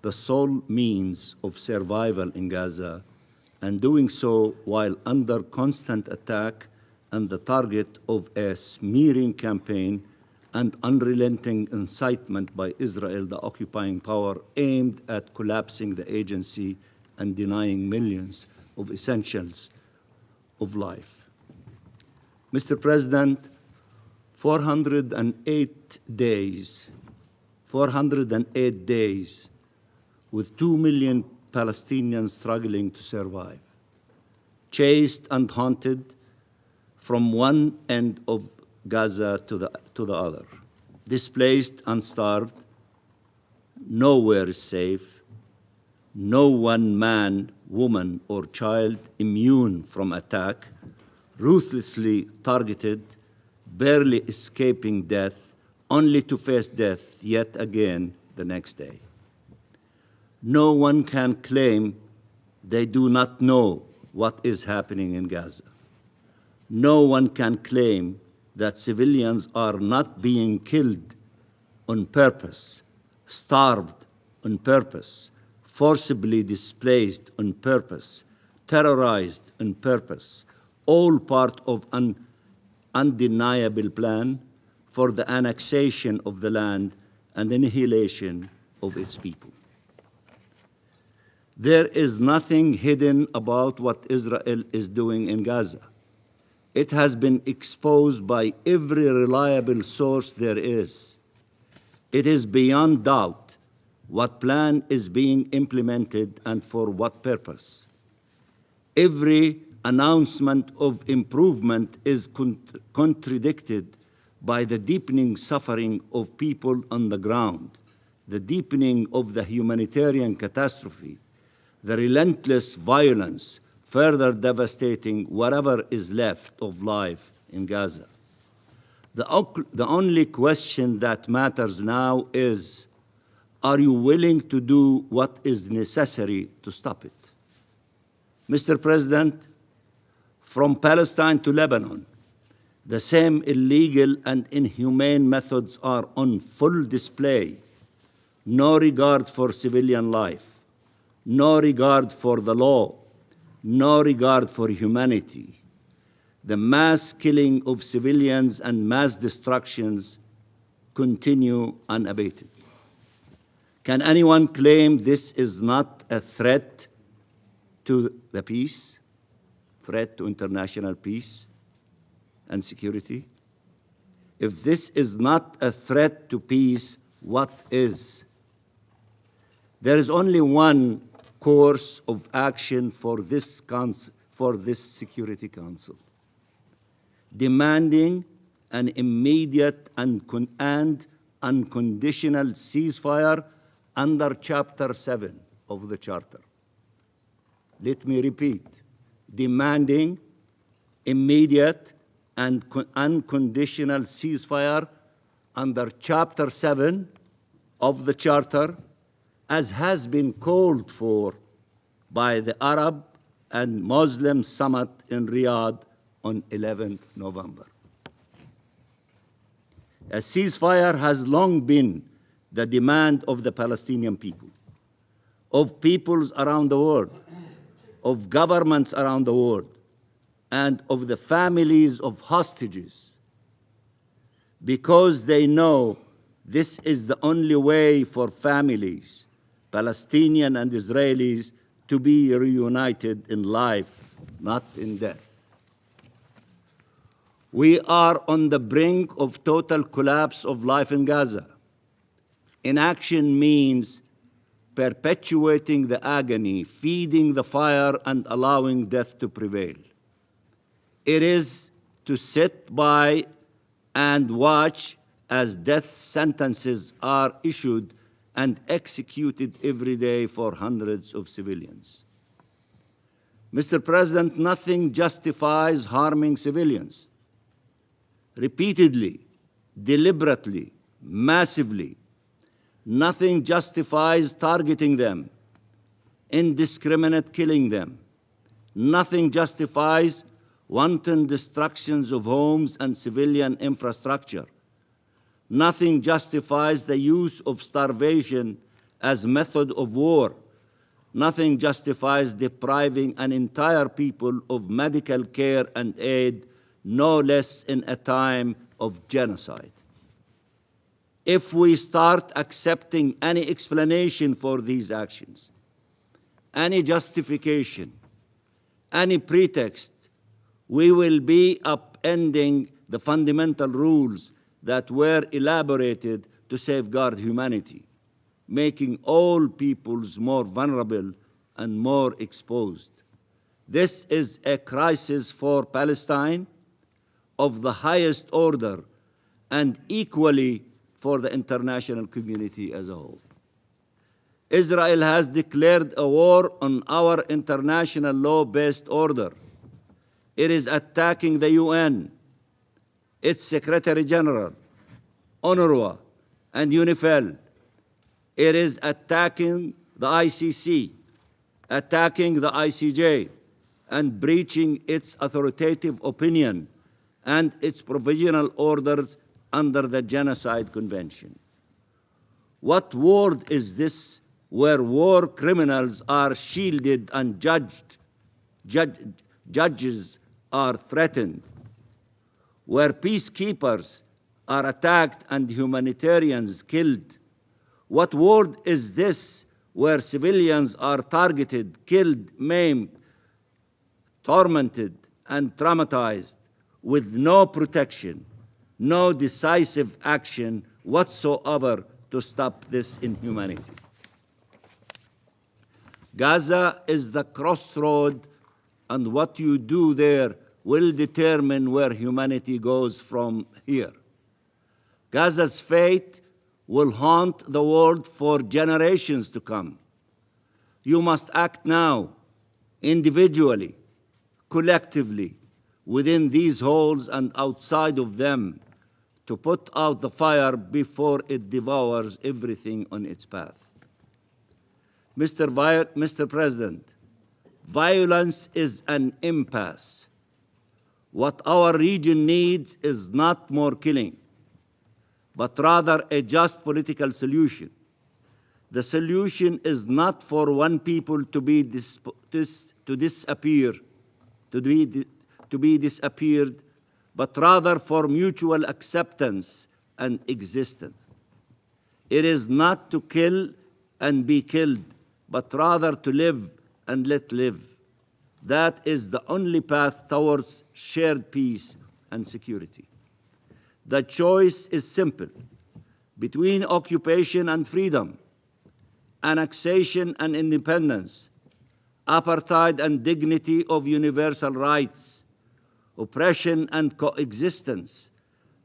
Speaker 7: the sole means of survival in Gaza, and doing so while under constant attack and the target of a smearing campaign and unrelenting incitement by Israel, the occupying power, aimed at collapsing the agency and denying millions of essentials of life. Mr. President, 408 days with 2 million Palestinians struggling to survive, chased and haunted from one end of Gaza to the other, displaced and starved. Nowhere is safe, no one man, woman, or child immune from attack, ruthlessly targeted, barely escaping death, only to face death yet again the next day. No one can claim they do not know what is happening in Gaza. No one can claim that civilians are not being killed on purpose, starved on purpose, forcibly displaced on purpose, terrorized on purpose, all part of an undeniable plan for the annexation of the land and annihilation of its people. There is nothing hidden about what Israel is doing in Gaza. It has been exposed by every reliable source there is. It is beyond doubt what plan is being implemented and for what purpose. Every announcement of improvement is contradicted by the deepening suffering of people on the ground, the deepening of the humanitarian catastrophe, the relentless violence further devastating whatever is left of life in Gaza. The only question that matters now is, Are you willing to do what is necessary to stop it? Mr. President, from Palestine to Lebanon, the same illegal and inhumane methods are on full display. No regard for civilian life, no regard for the law, no regard for humanity. The mass killing of civilians and mass destructions continue unabated. Can anyone claim this is not a threat to the peace, threat to international peace and security? If this is not a threat to peace, what is? There is only one course of action for this Security Council: demanding an immediate and unconditional ceasefire under Chapter 7 of the Charter. Let me repeat: demanding immediate and unconditional ceasefire under Chapter 7 of the Charter, as has been called for by the Arab and Muslim Summit in Riyadh on 11 November. A ceasefire has long been the demand of the Palestinian people, of peoples around the world, of governments around the world, and of the families of hostages, because they know this is the only way for families, Palestinian and Israelis, to be reunited in life, not in death. We are on the brink of total collapse of life in Gaza. Inaction means perpetuating the agony, feeding the fire, and allowing death to prevail. It is to sit by and watch as death sentences are issued and executed every day for hundreds of civilians. Mr. President, nothing justifies harming civilians. Repeatedly, deliberately, massively. Nothing justifies targeting them, indiscriminate killing them. Nothing justifies wanton destructions of homes and civilian infrastructure. Nothing justifies the use of starvation as method of war. Nothing justifies depriving an entire people of medical care and aid, no less in a time of genocide. If we start accepting any explanation for these actions, any justification, any pretext, we will be upending the fundamental rules that were elaborated to safeguard humanity, making all peoples more vulnerable and more exposed. This is a crisis for Palestine of the highest order, and equally for the international community as a whole. Israel has declared a war on our international law-based order. It is attacking the UN, its Secretary General, UNRWA, and UNIFIL. It is attacking the ICC, attacking the ICJ, and breaching its authoritative opinion and its provisional orders under the Genocide Convention. What world is this where war criminals are shielded and judges are threatened, where peacekeepers are attacked and humanitarians killed? What world is this where civilians are targeted, killed, maimed, tormented, and traumatized with no protection, no decisive action whatsoever to stop this inhumanity? Gaza is the crossroad, and what you do there will determine where humanity goes from here. Gaza's fate will haunt the world for generations to come. You must act now, individually, collectively, within these halls and outside of them, to put out the fire before it devours everything on its path. Mr. President, violence is an impasse. What our region needs is not more killing, but rather a just political solution. The solution is not for one people to be disappeared, but rather for mutual acceptance and existence. It is not to kill and be killed, but rather to live and let live. That is the only path towards shared peace and security. The choice is simple: between occupation and freedom, annexation and independence, apartheid and dignity of universal rights, oppression and coexistence,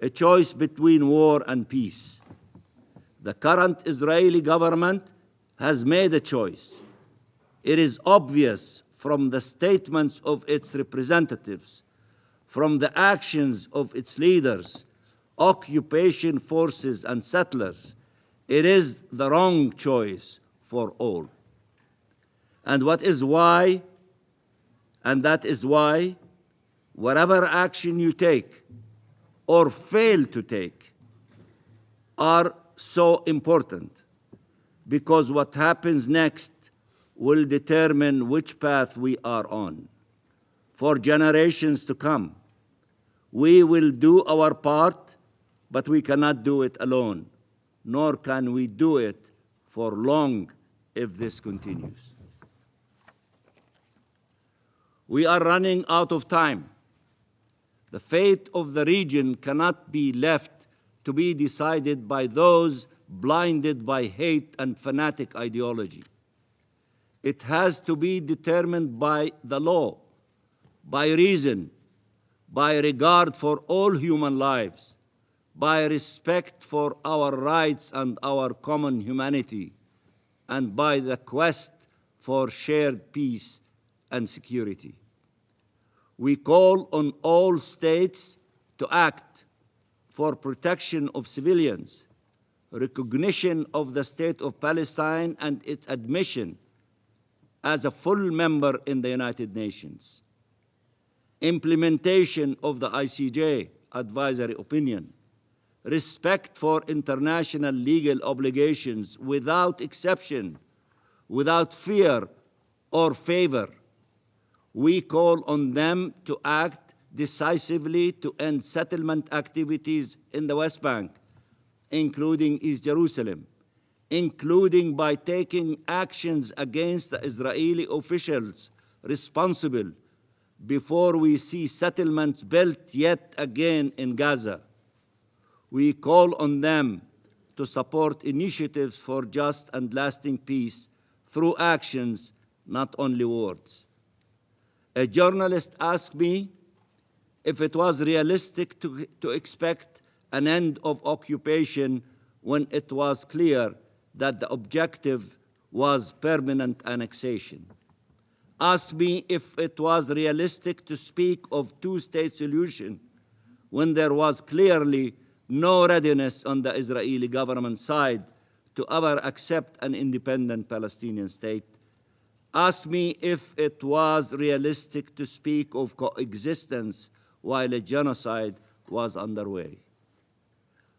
Speaker 7: a choice between war and peace. The current Israeli government has made a choice. It is obvious from the statements of its representatives, from the actions of its leaders, occupation forces and settlers. It is the wrong choice for all. And that is why, whatever action you take or fail to take are so important, because what happens next will determine which path we are on. For generations to come, we will do our part, but we cannot do it alone, nor can we do it for long if this continues. We are running out of time. The fate of the region cannot be left to be decided by those blinded by hate and fanatic ideology. It has to be determined by the law, by reason, by regard for all human lives, by respect for our rights and our common humanity, and by the quest for shared peace and security. We call on all states to act for protection of civilians, recognition of the State of Palestine and its admission as a full member in the United Nations, implementation of the ICJ advisory opinion, respect for international legal obligations without exception, without fear or favor. We call on them to act decisively to end settlement activities in the West Bank, including East Jerusalem, including by taking actions against the Israeli officials responsible before we see settlements built yet again in Gaza. We call on them to support initiatives for just and lasting peace through actions, not only words. A journalist asked me if it was realistic to expect an end of occupation when it was clear that the objective was permanent annexation. Asked me if it was realistic to speak of two-state solution when there was clearly no readiness on the Israeli government side to ever accept an independent Palestinian state. Asked me if it was realistic to speak of coexistence while a genocide was underway.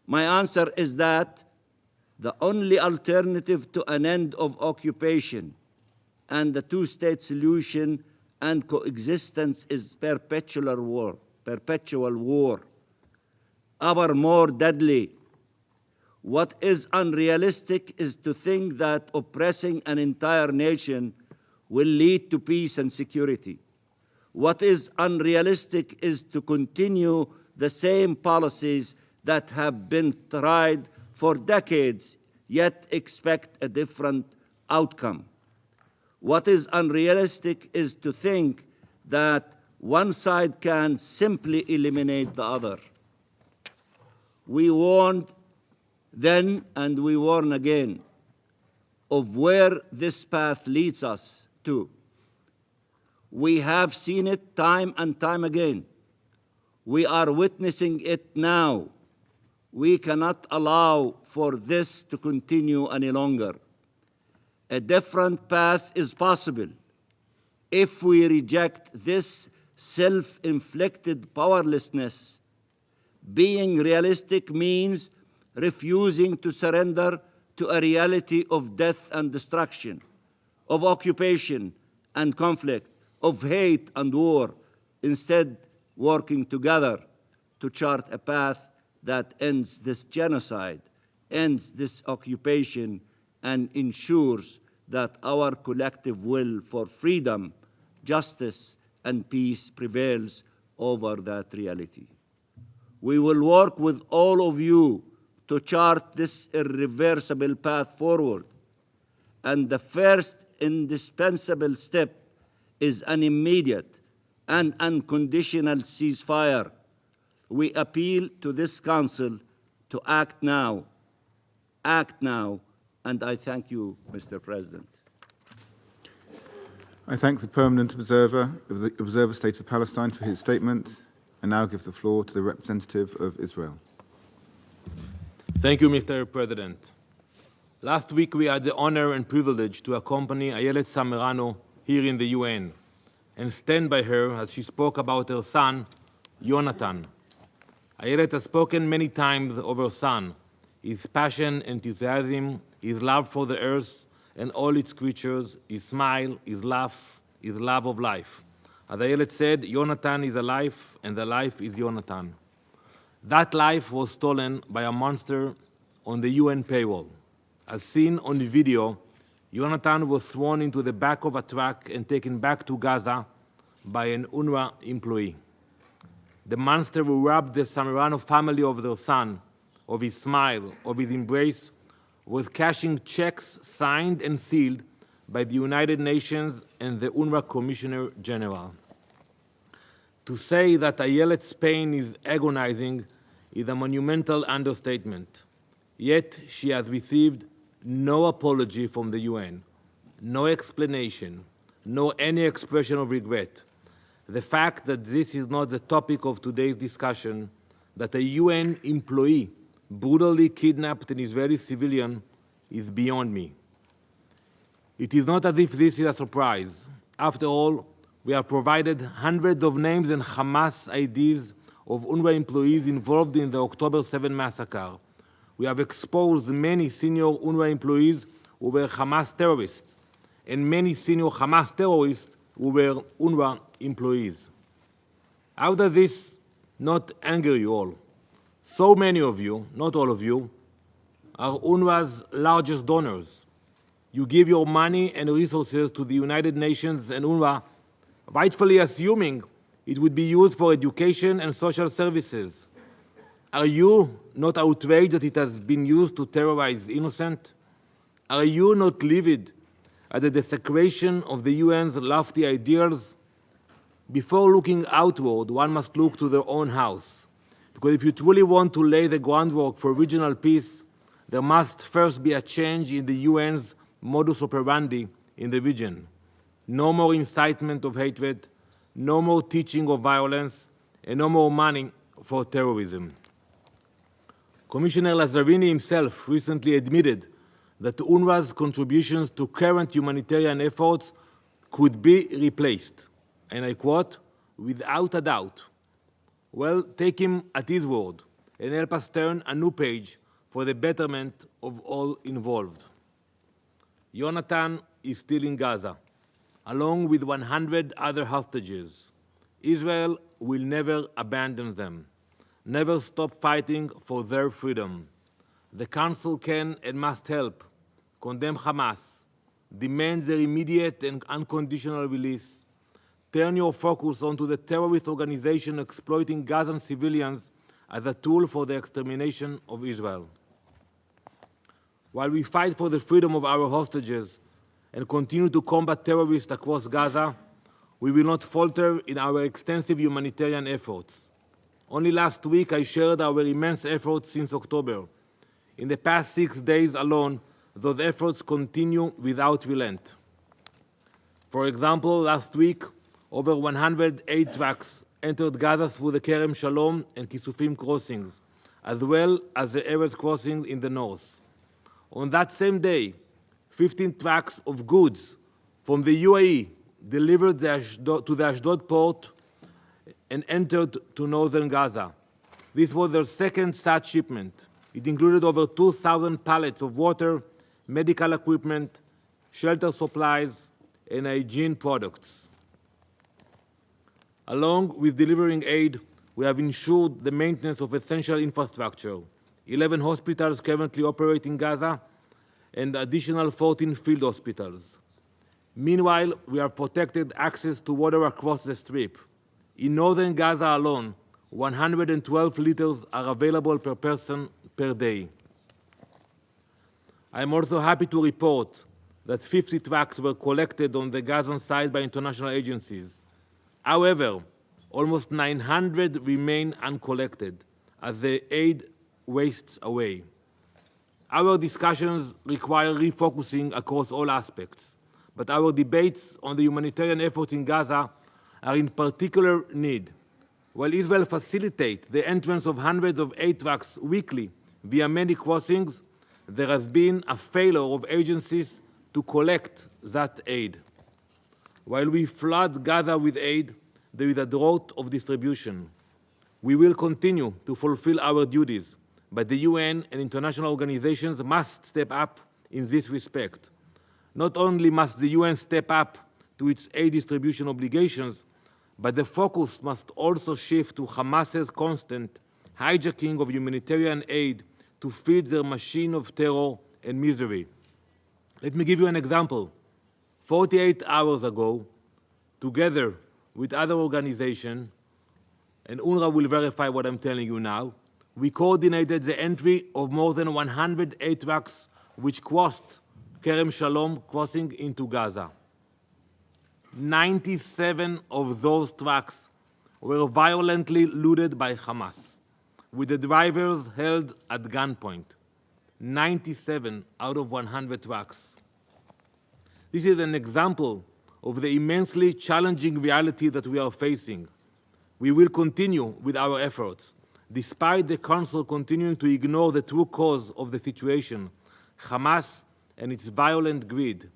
Speaker 7: My answer is that the only alternative to an end of occupation and the two-state solution and coexistence is perpetual war, ever more deadly. What is unrealistic is to think that oppressing an entire nation will lead to peace and security. What is unrealistic is to continue the same policies that have been tried for decades, yet expect a different outcome. What is unrealistic is to think that one side can simply eliminate the other. We warned then and we warn again of where this path leads us to. We have seen it time and time again. We are witnessing it now. We cannot allow for this to continue any longer. A different path is possible. If we reject this self-inflicted powerlessness, being realistic means refusing to surrender to a reality of death and destruction, of occupation and conflict, of hate and war, instead working together to chart a path that ends this genocide, ends this occupation, and ensures that our collective will for freedom, justice, and peace prevails over that reality. We will work with all of you to chart this irreversible path forward, and the first indispensable step is an immediate and unconditional ceasefire. We appeal to this Council to act now, and I thank you, Mr. President.
Speaker 19: I thank the Permanent Observer of the Observer State of Palestine for his statement, and now give the floor to the representative of Israel.
Speaker 10: Thank you, Mr. President. Last week, we had the honor and privilege to accompany Ayelet Samerano here in the UN and stand by her as she spoke about her son, Yonatan. Ayelet has spoken many times of her son, his passion, enthusiasm, his love for the earth and all its creatures, his smile, his laugh, his love of life. As Ayelet said, Yonatan is a life, and the life is Yonatan. That life was stolen by a monster on the UN payroll. As seen on the video, Yonatan was thrown into the back of a truck and taken back to Gaza by an UNRWA employee. The monster who robbed the Samerano family of their son, of his smile, of his embrace, was cashing checks signed and sealed by the United Nations and the UNRWA Commissioner General. To say that Ayelet's pain is agonizing is a monumental understatement. Yet she has received no apology from the UN, no explanation, no any expression of regret. The fact that this is not the topic of today's discussion, that a UN employee brutally kidnapped an Israeli civilian, is beyond me. It is not as if this is a surprise. After all, we have provided hundreds of names and Hamas IDs of UNRWA employees involved in the October 7 massacre. We have exposed many senior UNRWA employees who were Hamas terrorists, and many senior Hamas terrorists who were UNRWA employees. How does this not anger you all? So many of you, not all of you, are UNRWA's largest donors. You give your money and resources to the United Nations and UNRWA, rightfully assuming it would be used for education and social services. Are you not outraged that it has been used to terrorize innocent? Are you not livid at the desecration of the UN's lofty ideals? Before looking outward, one must look to their own house. Because if you truly want to lay the groundwork for regional peace, there must first be a change in the UN's modus operandi in the region. No more incitement of hatred, no more teaching of violence, and no more money for terrorism. Commissioner Lazzarini himself recently admitted that UNRWA's contributions to current humanitarian efforts could be replaced, and I quote, "without a doubt." Well, take him at his word and help us turn a new page for the betterment of all involved. Yonatan is still in Gaza, along with 100 other hostages. Israel will never abandon them, never stop fighting for their freedom. The Council can and must help condemn Hamas, demand their immediate and unconditional release, turn your focus onto the terrorist organization exploiting Gazan civilians as a tool for the extermination of Israel. While we fight for the freedom of our hostages and continue to combat terrorists across Gaza, we will not falter in our extensive humanitarian efforts. Only last week, I shared our immense efforts since October. In the past 6 days alone, those efforts continue without relent. For example, last week, over 100 aid trucks entered Gaza through the Kerem Shalom and Kisufim crossings, as well as the Erez crossing in the north. On that same day, 15 trucks of goods from the UAE delivered to the Ashdod port and entered to northern Gaza. This was their second such shipment. It included over 2,000 pallets of water, medical equipment, shelter supplies, and hygiene products. Along with delivering aid, we have ensured the maintenance of essential infrastructure, 11 hospitals currently operate in Gaza, and additional 14 field hospitals. Meanwhile, we have protected access to water across the Strip. In northern Gaza alone, 112 liters are available per person per day. I am also happy to report that 50 trucks were collected on the Gazan side by international agencies. However, almost 900 remain uncollected as the aid wastes away. Our discussions require refocusing across all aspects, but our debates on the humanitarian efforts in Gaza are in particular need. While Israel facilitates the entrance of hundreds of aid trucks weekly via many crossings, there has been a failure of agencies to collect that aid. While we flood Gaza with aid, there is a drought of distribution. We will continue to fulfill our duties, but the UN and international organizations must step up in this respect. Not only must the UN step up to its aid distribution obligations, but the focus must also shift to Hamas's constant hijacking of humanitarian aid to feed their machine of terror and misery. Let me give you an example. 48 hours ago, together with other organizations, and UNRWA will verify what I'm telling you now, we coordinated the entry of more than 100 aid trucks which crossed Kerem Shalom crossing into Gaza. 97 of those trucks were violently looted by Hamas, with the drivers held at gunpoint. 97 out of 100 trucks. This is an example of the immensely challenging reality that we are facing. We will continue with our efforts, despite the Council continuing to ignore the true cause of the situation, Hamas and its violent greed.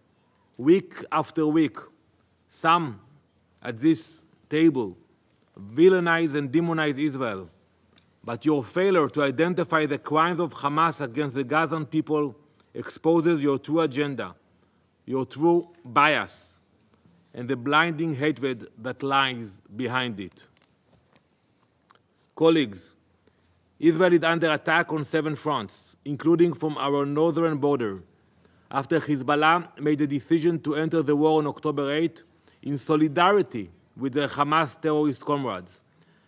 Speaker 10: Week after week, some at this table villainize and demonize Israel, but your failure to identify the crimes of Hamas against the Gazan people exposes your true agenda, your true bias, and the blinding hatred that lies behind it. Colleagues, Israel is under attack on 7 fronts, including from our northern border, after Hezbollah made the decision to enter the war on October 8 in solidarity with their Hamas terrorist comrades.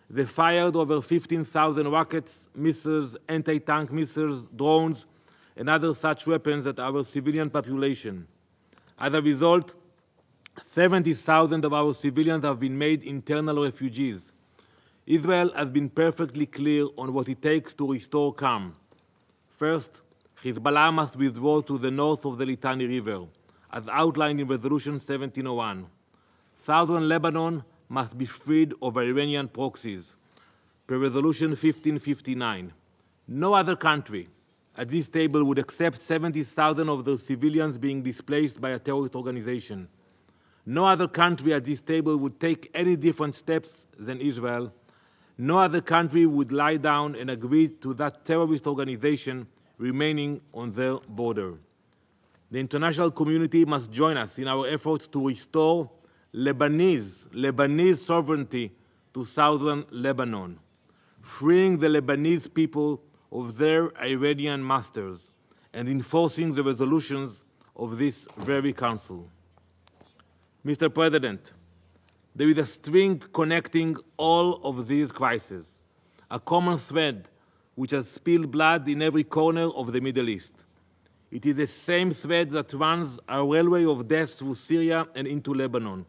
Speaker 10: They fired over 15,000 rockets, missiles, anti-tank missiles, drones, and other such weapons at our civilian population. As a result, 70,000 of our civilians have been made internal refugees. Israel has been perfectly clear on what it takes to restore calm. First, Hezbollah must withdraw to the north of the Litani River, as outlined in Resolution 1701. Southern Lebanon must be freed of Iranian proxies, per Resolution 1559. No other country at this table would accept 70,000 of their civilians being displaced by a terrorist organization. No other country at this table would take any different steps than Israel. No other country would lie down and agree to that terrorist organization remaining on their border. The international community must join us in our efforts to restore Lebanese sovereignty to southern Lebanon, freeing the Lebanese people of their Iranian masters and enforcing the resolutions of this very council. Mr. President, there is a string connecting all of these crises, a common thread which has spilled blood in every corner of the Middle East. It is the same thread that runs a railway of death through Syria and into Lebanon,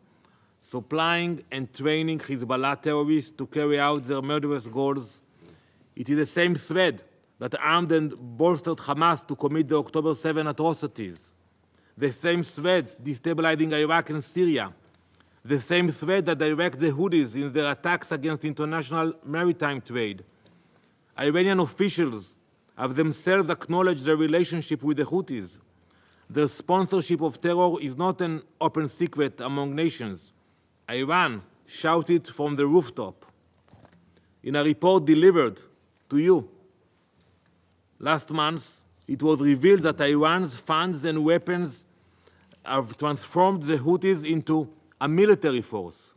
Speaker 10: supplying and training Hezbollah terrorists to carry out their murderous goals. It is the same thread that armed and bolstered Hamas to commit the October 7 atrocities. The same threads destabilizing Iraq and Syria. The same thread that directs the Houthis in their attacks against international maritime trade. Iranian officials have themselves acknowledged their relationship with the Houthis. Their sponsorship of terror is not an open secret among nations. Iran shouted from the rooftop. In a report delivered to you last month, it was revealed that Iran's funds and weapons have transformed the Houthis into a military force,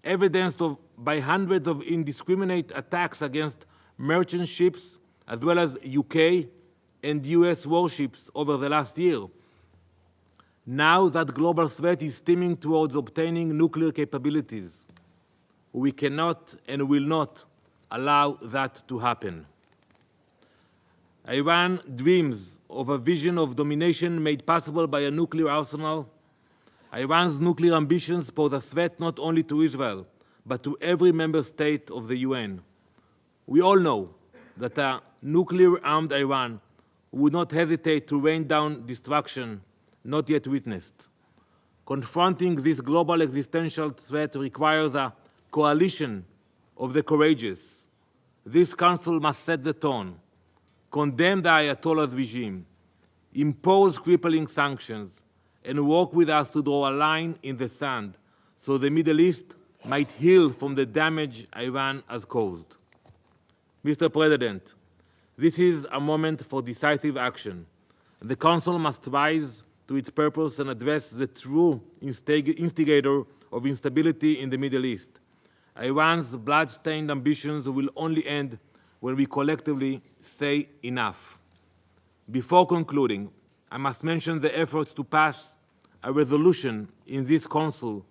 Speaker 10: evidenced by hundreds of indiscriminate attacks against merchant ships, as well as UK and US warships over the last year. Now that global threat is steaming towards obtaining nuclear capabilities, we cannot and will not allow that to happen. Iran dreams of a vision of domination made possible by a nuclear arsenal. Iran's nuclear ambitions pose a threat not only to Israel, but to every member state of the UN. We all know that a nuclear-armed Iran would not hesitate to rain down destruction not yet witnessed. Confronting this global existential threat requires a coalition of the courageous. This Council must set the tone, condemn the Ayatollah's regime, impose crippling sanctions, and work with us to draw a line in the sand so the Middle East might heal from the damage Iran has caused. Mr. President, this is a moment for decisive action. The Council must rise to its purpose and address the true instigator of instability in the Middle East. Iran's blood-stained ambitions will only end when we collectively say enough. Before concluding, I must mention the efforts to pass a resolution in this Council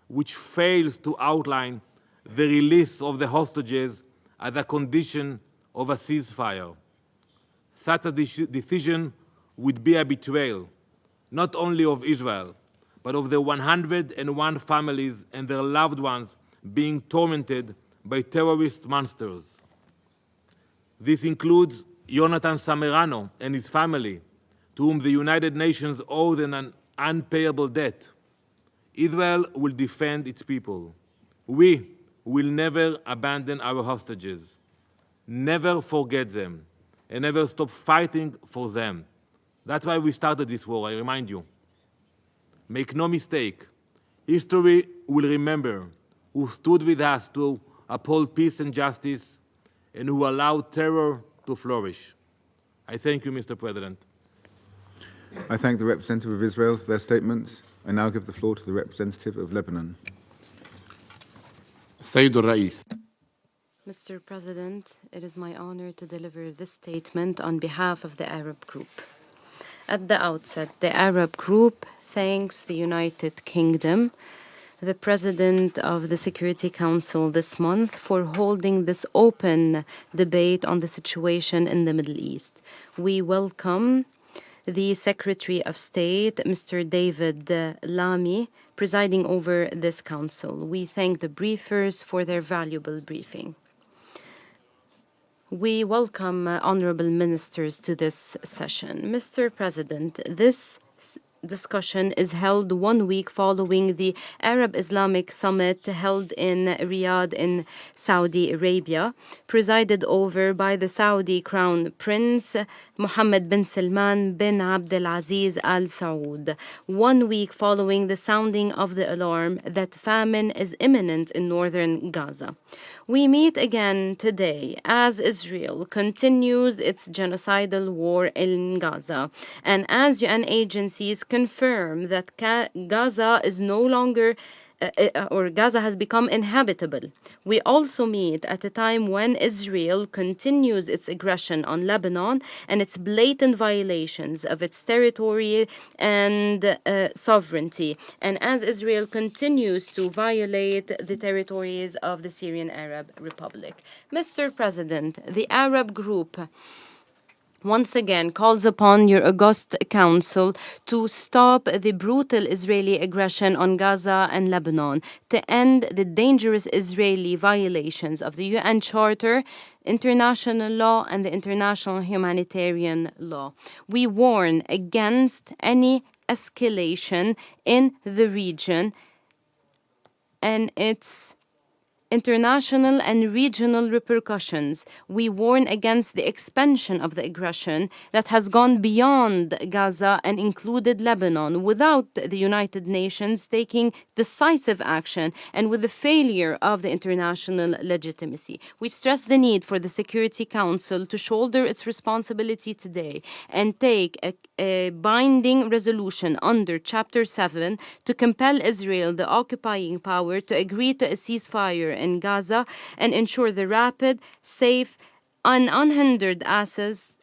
Speaker 10: which fails to outline the release of the hostages as a condition of a ceasefire. Such a decision would be a betrayal, not only of Israel, but of the 101 families and their loved ones being tormented by terrorist monsters. This includes Jonathan Samerano and his family, to whom the United Nations owed an unpayable debt. Israel will defend its people. We will never abandon our hostages, never forget them, and never stop fighting for them. That's why we started this war, I remind you. Make no mistake, history will remember who stood with us to uphold peace and justice and who allowed terror to flourish. I thank you, Mr. President.
Speaker 19: I thank the representative of Israel for their statements. I now give the floor to the representative of Lebanon.
Speaker 13: Sayyid al-Rais.
Speaker 15: Mr. President, it is my honor to deliver this statement on behalf of the Arab Group. At the outset, the Arab Group thanks the United Kingdom, the President of the Security Council this month, for holding this open debate on the situation in the Middle East. We welcome the Secretary of State, Mr. David Lammy, presiding over this council. We thank the briefers for their valuable briefing. We welcome honorable ministers to this session. Mr. President, this discussion is held 1 week following the Arab Islamic Summit held in Riyadh in Saudi Arabia, presided over by the Saudi Crown Prince Mohammed bin Salman bin Abdulaziz Al Saud. 1 week following the sounding of the alarm that famine is imminent in northern Gaza. We meet again today as Israel continues its genocidal war in Gaza, and as UN agencies confirm that Gaza is no longer Gaza has become inhabitable. We also meet at a time when Israel continues its aggression on Lebanon and its blatant violations of its territory and sovereignty, and as Israel continues to violate the territories of the Syrian Arab Republic. Mr. President, the Arab Group once again calls upon your august council to stop the brutal Israeli aggression on Gaza and Lebanon, to end the dangerous Israeli violations of the UN Charter, international law, and the international humanitarian law. We warn against any escalation in the region and its international and regional repercussions. We warn against the expansion of the aggression that has gone beyond Gaza and included Lebanon without the United Nations taking decisive action and with the failure of the international legitimacy. We stress the need for the Security Council to shoulder its responsibility today and take a binding resolution under Chapter 7 to compel Israel, the occupying power, to agree to a ceasefire in Gaza and ensure the rapid, safe, and unhindered access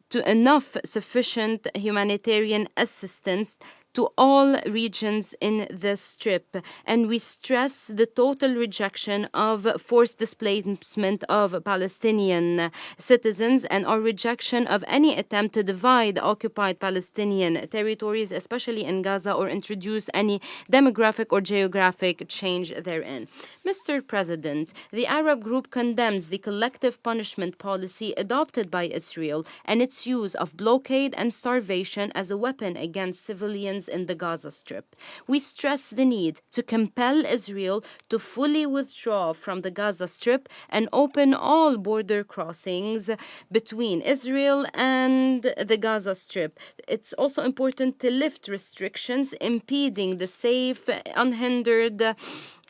Speaker 15: to enough sufficient humanitarian assistance to all regions in the Strip. And we stress the total rejection of forced displacement of Palestinian citizens and our rejection of any attempt to divide occupied Palestinian territories, especially in Gaza, or introduce any demographic or geographic change therein. Mr. President, the Arab group condemns the collective punishment policy adopted by Israel and its use of blockade and starvation as a weapon against civilians in the Gaza Strip. We stress the need to compel Israel to fully withdraw from the Gaza Strip and open all border crossings between Israel and the Gaza Strip. It's also important to lift restrictions impeding the safe, unhindered,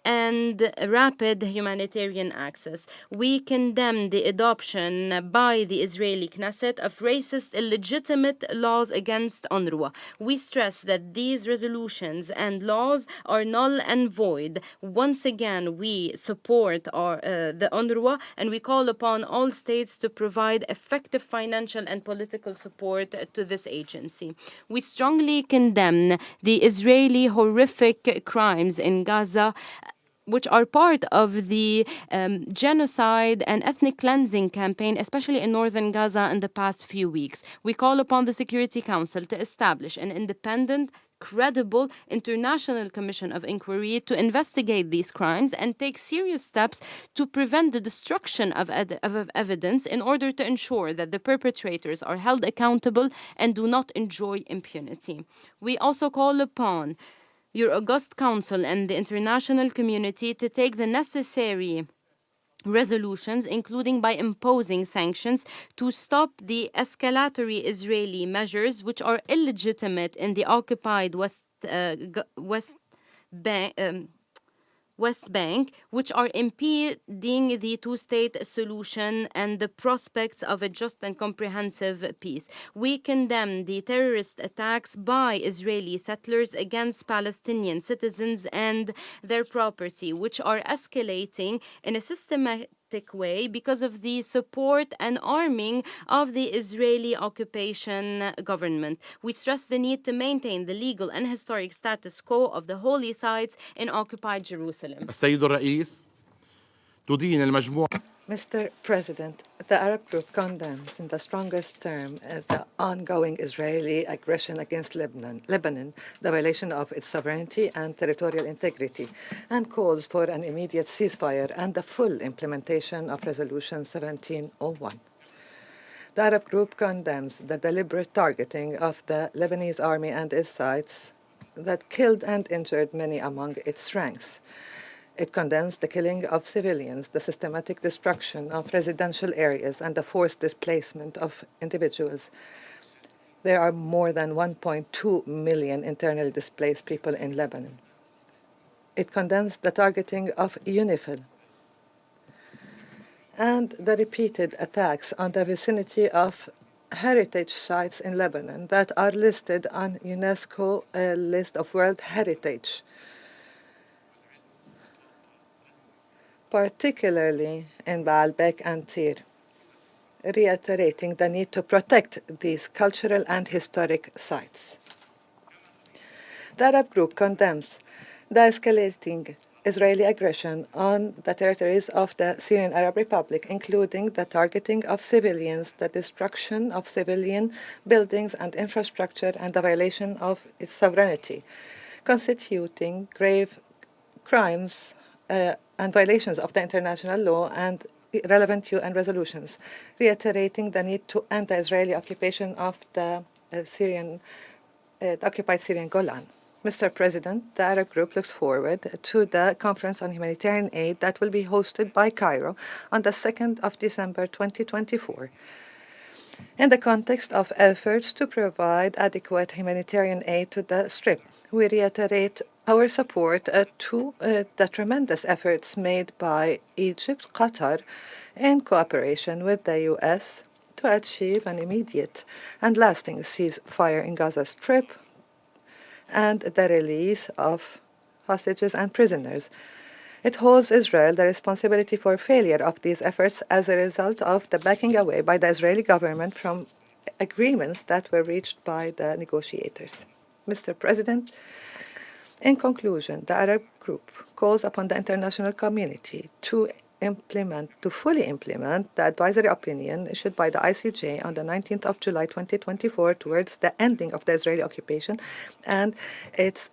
Speaker 15: and rapid humanitarian access. We condemn the adoption by the Israeli Knesset of racist, illegitimate laws against UNRWA. We stress that these resolutions and laws are null and void. Once again, we support the UNRWA and we call upon all states to provide effective financial and political support to this agency. We strongly condemn the Israeli horrific crimes in Gaza, which are part of the genocide and ethnic cleansing campaign, especially in northern Gaza in the past few weeks. We call upon the Security Council to establish an independent, credible international commission of inquiry to investigate these crimes and take serious steps to prevent the destruction of evidence in order to ensure that the perpetrators are held accountable and do not enjoy impunity. We also call upon your august council and the international community to take the necessary resolutions, including by imposing sanctions to stop the escalatory Israeli measures, which are illegitimate in the occupied West Bank, which are impeding the two-state solution and the prospects of a just and comprehensive peace. We condemn the terrorist attacks by Israeli settlers against Palestinian citizens and their property, which are escalating in a systematic way because of the support and arming of the Israeli occupation government. We stress the need to maintain the legal and historic status quo of the holy sites in occupied Jerusalem.
Speaker 13: السيد الرئيس تدين المجموعة.
Speaker 16: Mr. President, the Arab Group condemns in the strongest term the ongoing Israeli aggression against Lebanon, the violation of its sovereignty and territorial integrity, and calls for an immediate ceasefire and the full implementation of Resolution 1701. The Arab Group condemns the deliberate targeting of the Lebanese army and its sites that killed and injured many among its ranks. It condemns the killing of civilians, the systematic destruction of residential areas, and the forced displacement of individuals. There are more than 1.2 million internally displaced people in Lebanon. It condemns the targeting of UNIFIL and the repeated attacks on the vicinity of heritage sites in Lebanon that are listed on UNESCO list of World Heritage, particularly in Baalbek and Tir, reiterating the need to protect these cultural and historic sites. The Arab Group condemns the escalating Israeli aggression on the territories of the Syrian Arab Republic, including the targeting of civilians, the destruction of civilian buildings and infrastructure, and the violation of its sovereignty, constituting grave crimes and violations of the international law and relevant UN resolutions, reiterating the need to end the Israeli occupation of the occupied Syrian Golan. Mr. President, the Arab Group looks forward to the Conference on Humanitarian Aid that will be hosted by Cairo on the 2nd of December 2024. In the context of efforts to provide adequate humanitarian aid to the Strip, we reiterate our support to the tremendous efforts made by Egypt, Qatar, in cooperation with the U.S. to achieve an immediate and lasting ceasefire in Gaza Strip and the release of hostages and prisoners. It holds Israel the responsibility for failure of these efforts as a result of the backing away by the Israeli government from agreements that were reached by the negotiators. Mr. President, in conclusion, the Arab Group calls upon the international community to fully implement the advisory opinion issued by the ICJ on the 19th of July 2024 towards the ending of the Israeli occupation and its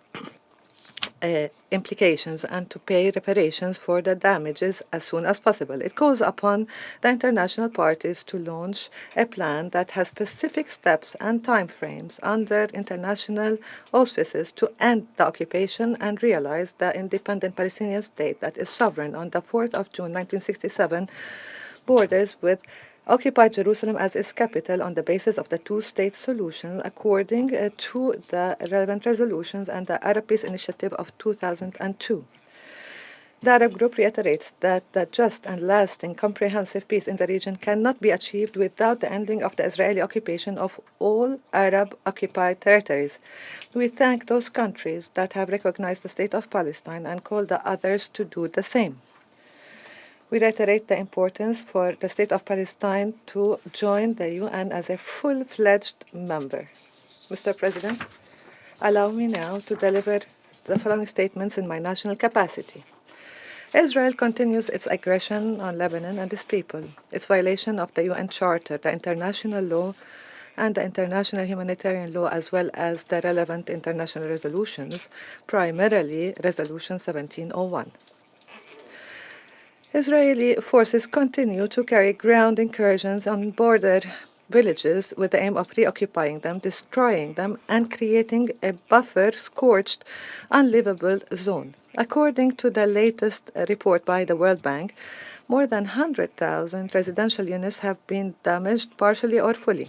Speaker 16: implications, and to pay reparations for the damages as soon as possible. It calls upon the international parties to launch a plan that has specific steps and timeframes under international auspices to end the occupation and realize the independent Palestinian state that is sovereign on the 4th of June 1967 borders with occupied Jerusalem as its capital on the basis of the two-state solution according to the relevant resolutions and the Arab Peace Initiative of 2002. The Arab Group reiterates that the just and lasting comprehensive peace in the region cannot be achieved without the ending of the Israeli occupation of all Arab-occupied territories. We thank those countries that have recognized the State of Palestine and call the others to do the same. We reiterate the importance for the State of Palestine to join the UN as a full-fledged member. Mr. President, allow me now to deliver the following statements in my national capacity. Israel continues its aggression on Lebanon and its people, its violation of the UN Charter, the international law, and the international humanitarian law, as well as the relevant international resolutions, primarily Resolution 1701. Israeli forces continue to carry ground incursions on border villages with the aim of reoccupying them, destroying them, and creating a buffer, scorched, unlivable zone. According to the latest report by the World Bank, more than 100,000 residential units have been damaged partially or fully.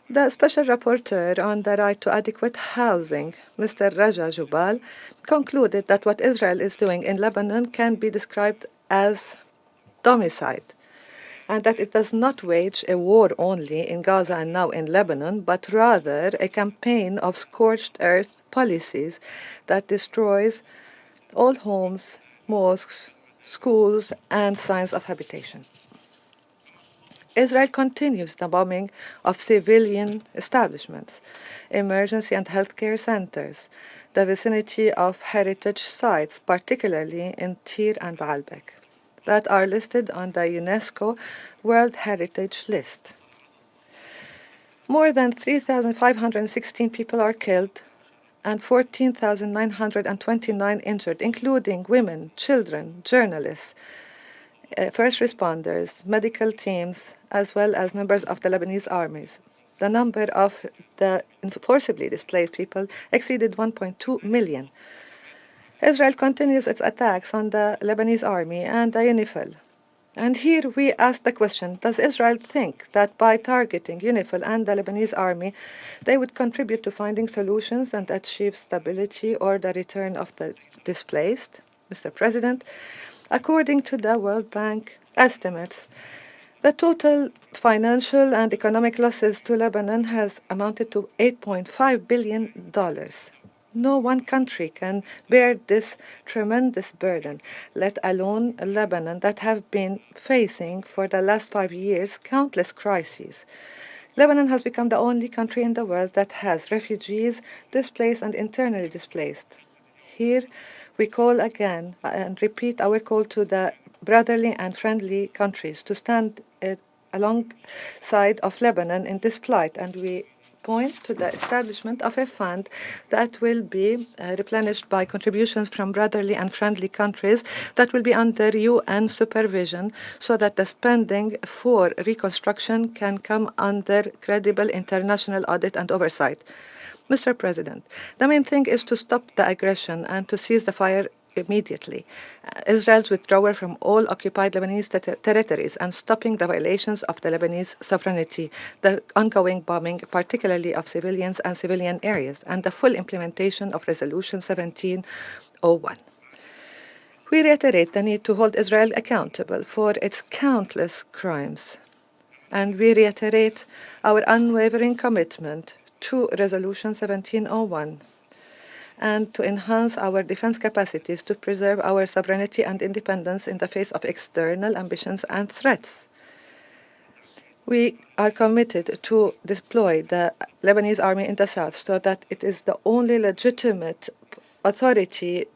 Speaker 16: The Special Rapporteur on the Right to Adequate Housing, Mr. Raja Jubal, concluded that what Israel is doing in Lebanon can be described as domicide, and that it does not wage a war only in Gaza and now in Lebanon, but rather a campaign of scorched earth policies that destroys all homes, mosques, schools, and signs of habitation. Israel continues the bombing of civilian establishments, emergency and healthcare centers, the vicinity of heritage sites, particularly in Tyre and Baalbek, that are listed on the UNESCO World Heritage List. More than 3,516 people are killed and 14,929 injured, including women, children, journalists, first responders, medical teams, as well as members of the Lebanese armies. The number of the forcibly displaced people exceeded 1.2 million. Israel continues its attacks on the Lebanese army and the UNIFIL. And here we ask the question, does Israel think that by targeting UNIFIL and the Lebanese army, they would contribute to finding solutions and achieve stability or the return of the displaced? Mr. President, according to the World Bank estimates, the total financial and economic losses to Lebanon has amounted to $8.5 billion. No one country can bear this tremendous burden, let alone Lebanon, that have been facing for the last 5 years countless crises. Lebanon has become the only country in the world that has refugees, displaced, and internally displaced. Here we call again and repeat our call to the brotherly and friendly countries to stand alongside of Lebanon in this plight, and we point to the establishment of a fund that will be replenished by contributions from brotherly and friendly countries that will be under UN supervision so that the spending for reconstruction can come under credible international audit and oversight. Mr. President, the main thing is to stop the aggression and to cease the fire immediately. Israel's withdrawal from all occupied Lebanese territories and stopping the violations of the Lebanese sovereignty, the ongoing bombing, particularly of civilians and civilian areas, and the full implementation of Resolution 1701. We reiterate the need to hold Israel accountable for its countless crimes, and we reiterate our unwavering commitment to Resolution 1701 and to enhance our defense capacities to preserve our sovereignty and independence in the face of external ambitions and threats. We are committed to deploy the Lebanese army in the south so that it is the only legitimate authority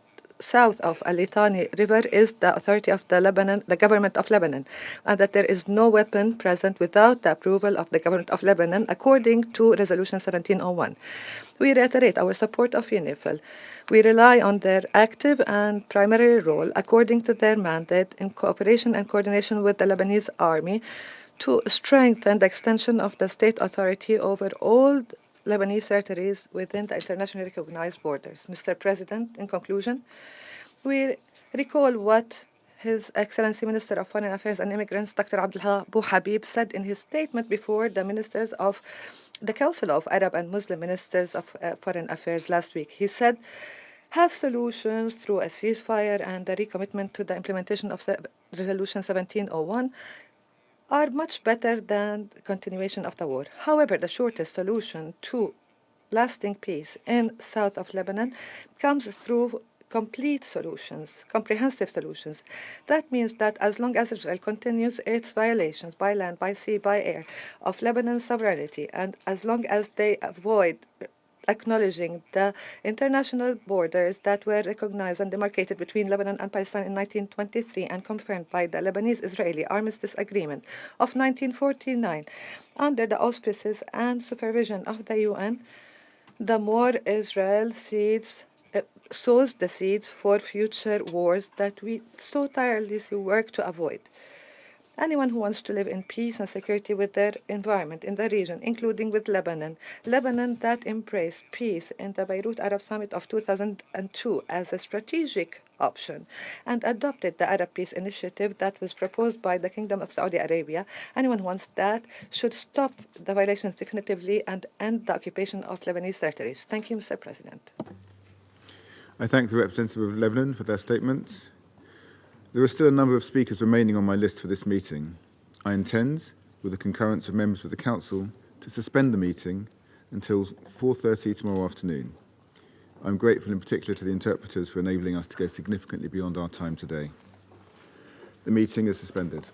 Speaker 16: south of Al-Litani River is the authority of the government of Lebanon, and that there is no weapon present without the approval of the government of Lebanon, according to Resolution 1701. We reiterate our support of UNIFIL. We rely on their active and primary role, according to their mandate, in cooperation and coordination with the Lebanese army, to strengthen the extension of the state authority over all Lebanese territories within the internationally recognized borders. Mr. President, in conclusion, we recall what His Excellency Minister of Foreign Affairs and Immigrants, Dr. Abdullah Abu Habib, said in his statement before the ministers of the Council of Arab and Muslim Ministers of Foreign Affairs last week. He said, have solutions through a ceasefire and a recommitment to the implementation of Resolution 1701 are much better than the continuation of the war. However, the shortest solution to lasting peace in south of Lebanon comes through complete solutions, comprehensive solutions. That means that as long as Israel continues its violations by land, by sea, by air of Lebanon's sovereignty, and as long as they avoid acknowledging the international borders that were recognized and demarcated between Lebanon and Palestine in 1923 and confirmed by the Lebanese-Israeli Armistice Agreement of 1949 under the auspices and supervision of the UN, the more Israel sows the seeds for future wars that we so tirelessly work to avoid. Anyone who wants to live in peace and security with their environment in the region, including with Lebanon that embraced peace in the Beirut Arab Summit of 2002 as a strategic option and adopted the Arab Peace Initiative that was proposed by the Kingdom of Saudi Arabia. Anyone who wants that should stop the violations definitively and end the occupation of Lebanese territories. Thank you, Mr. President.
Speaker 19: I thank the representative of Lebanon for their statement. There are still a number of speakers remaining on my list for this meeting. I intend, with the concurrence of members of the Council, to suspend the meeting until 4:30 tomorrow afternoon. I'm grateful in particular to the interpreters for enabling us to go significantly beyond our time today. The meeting is suspended.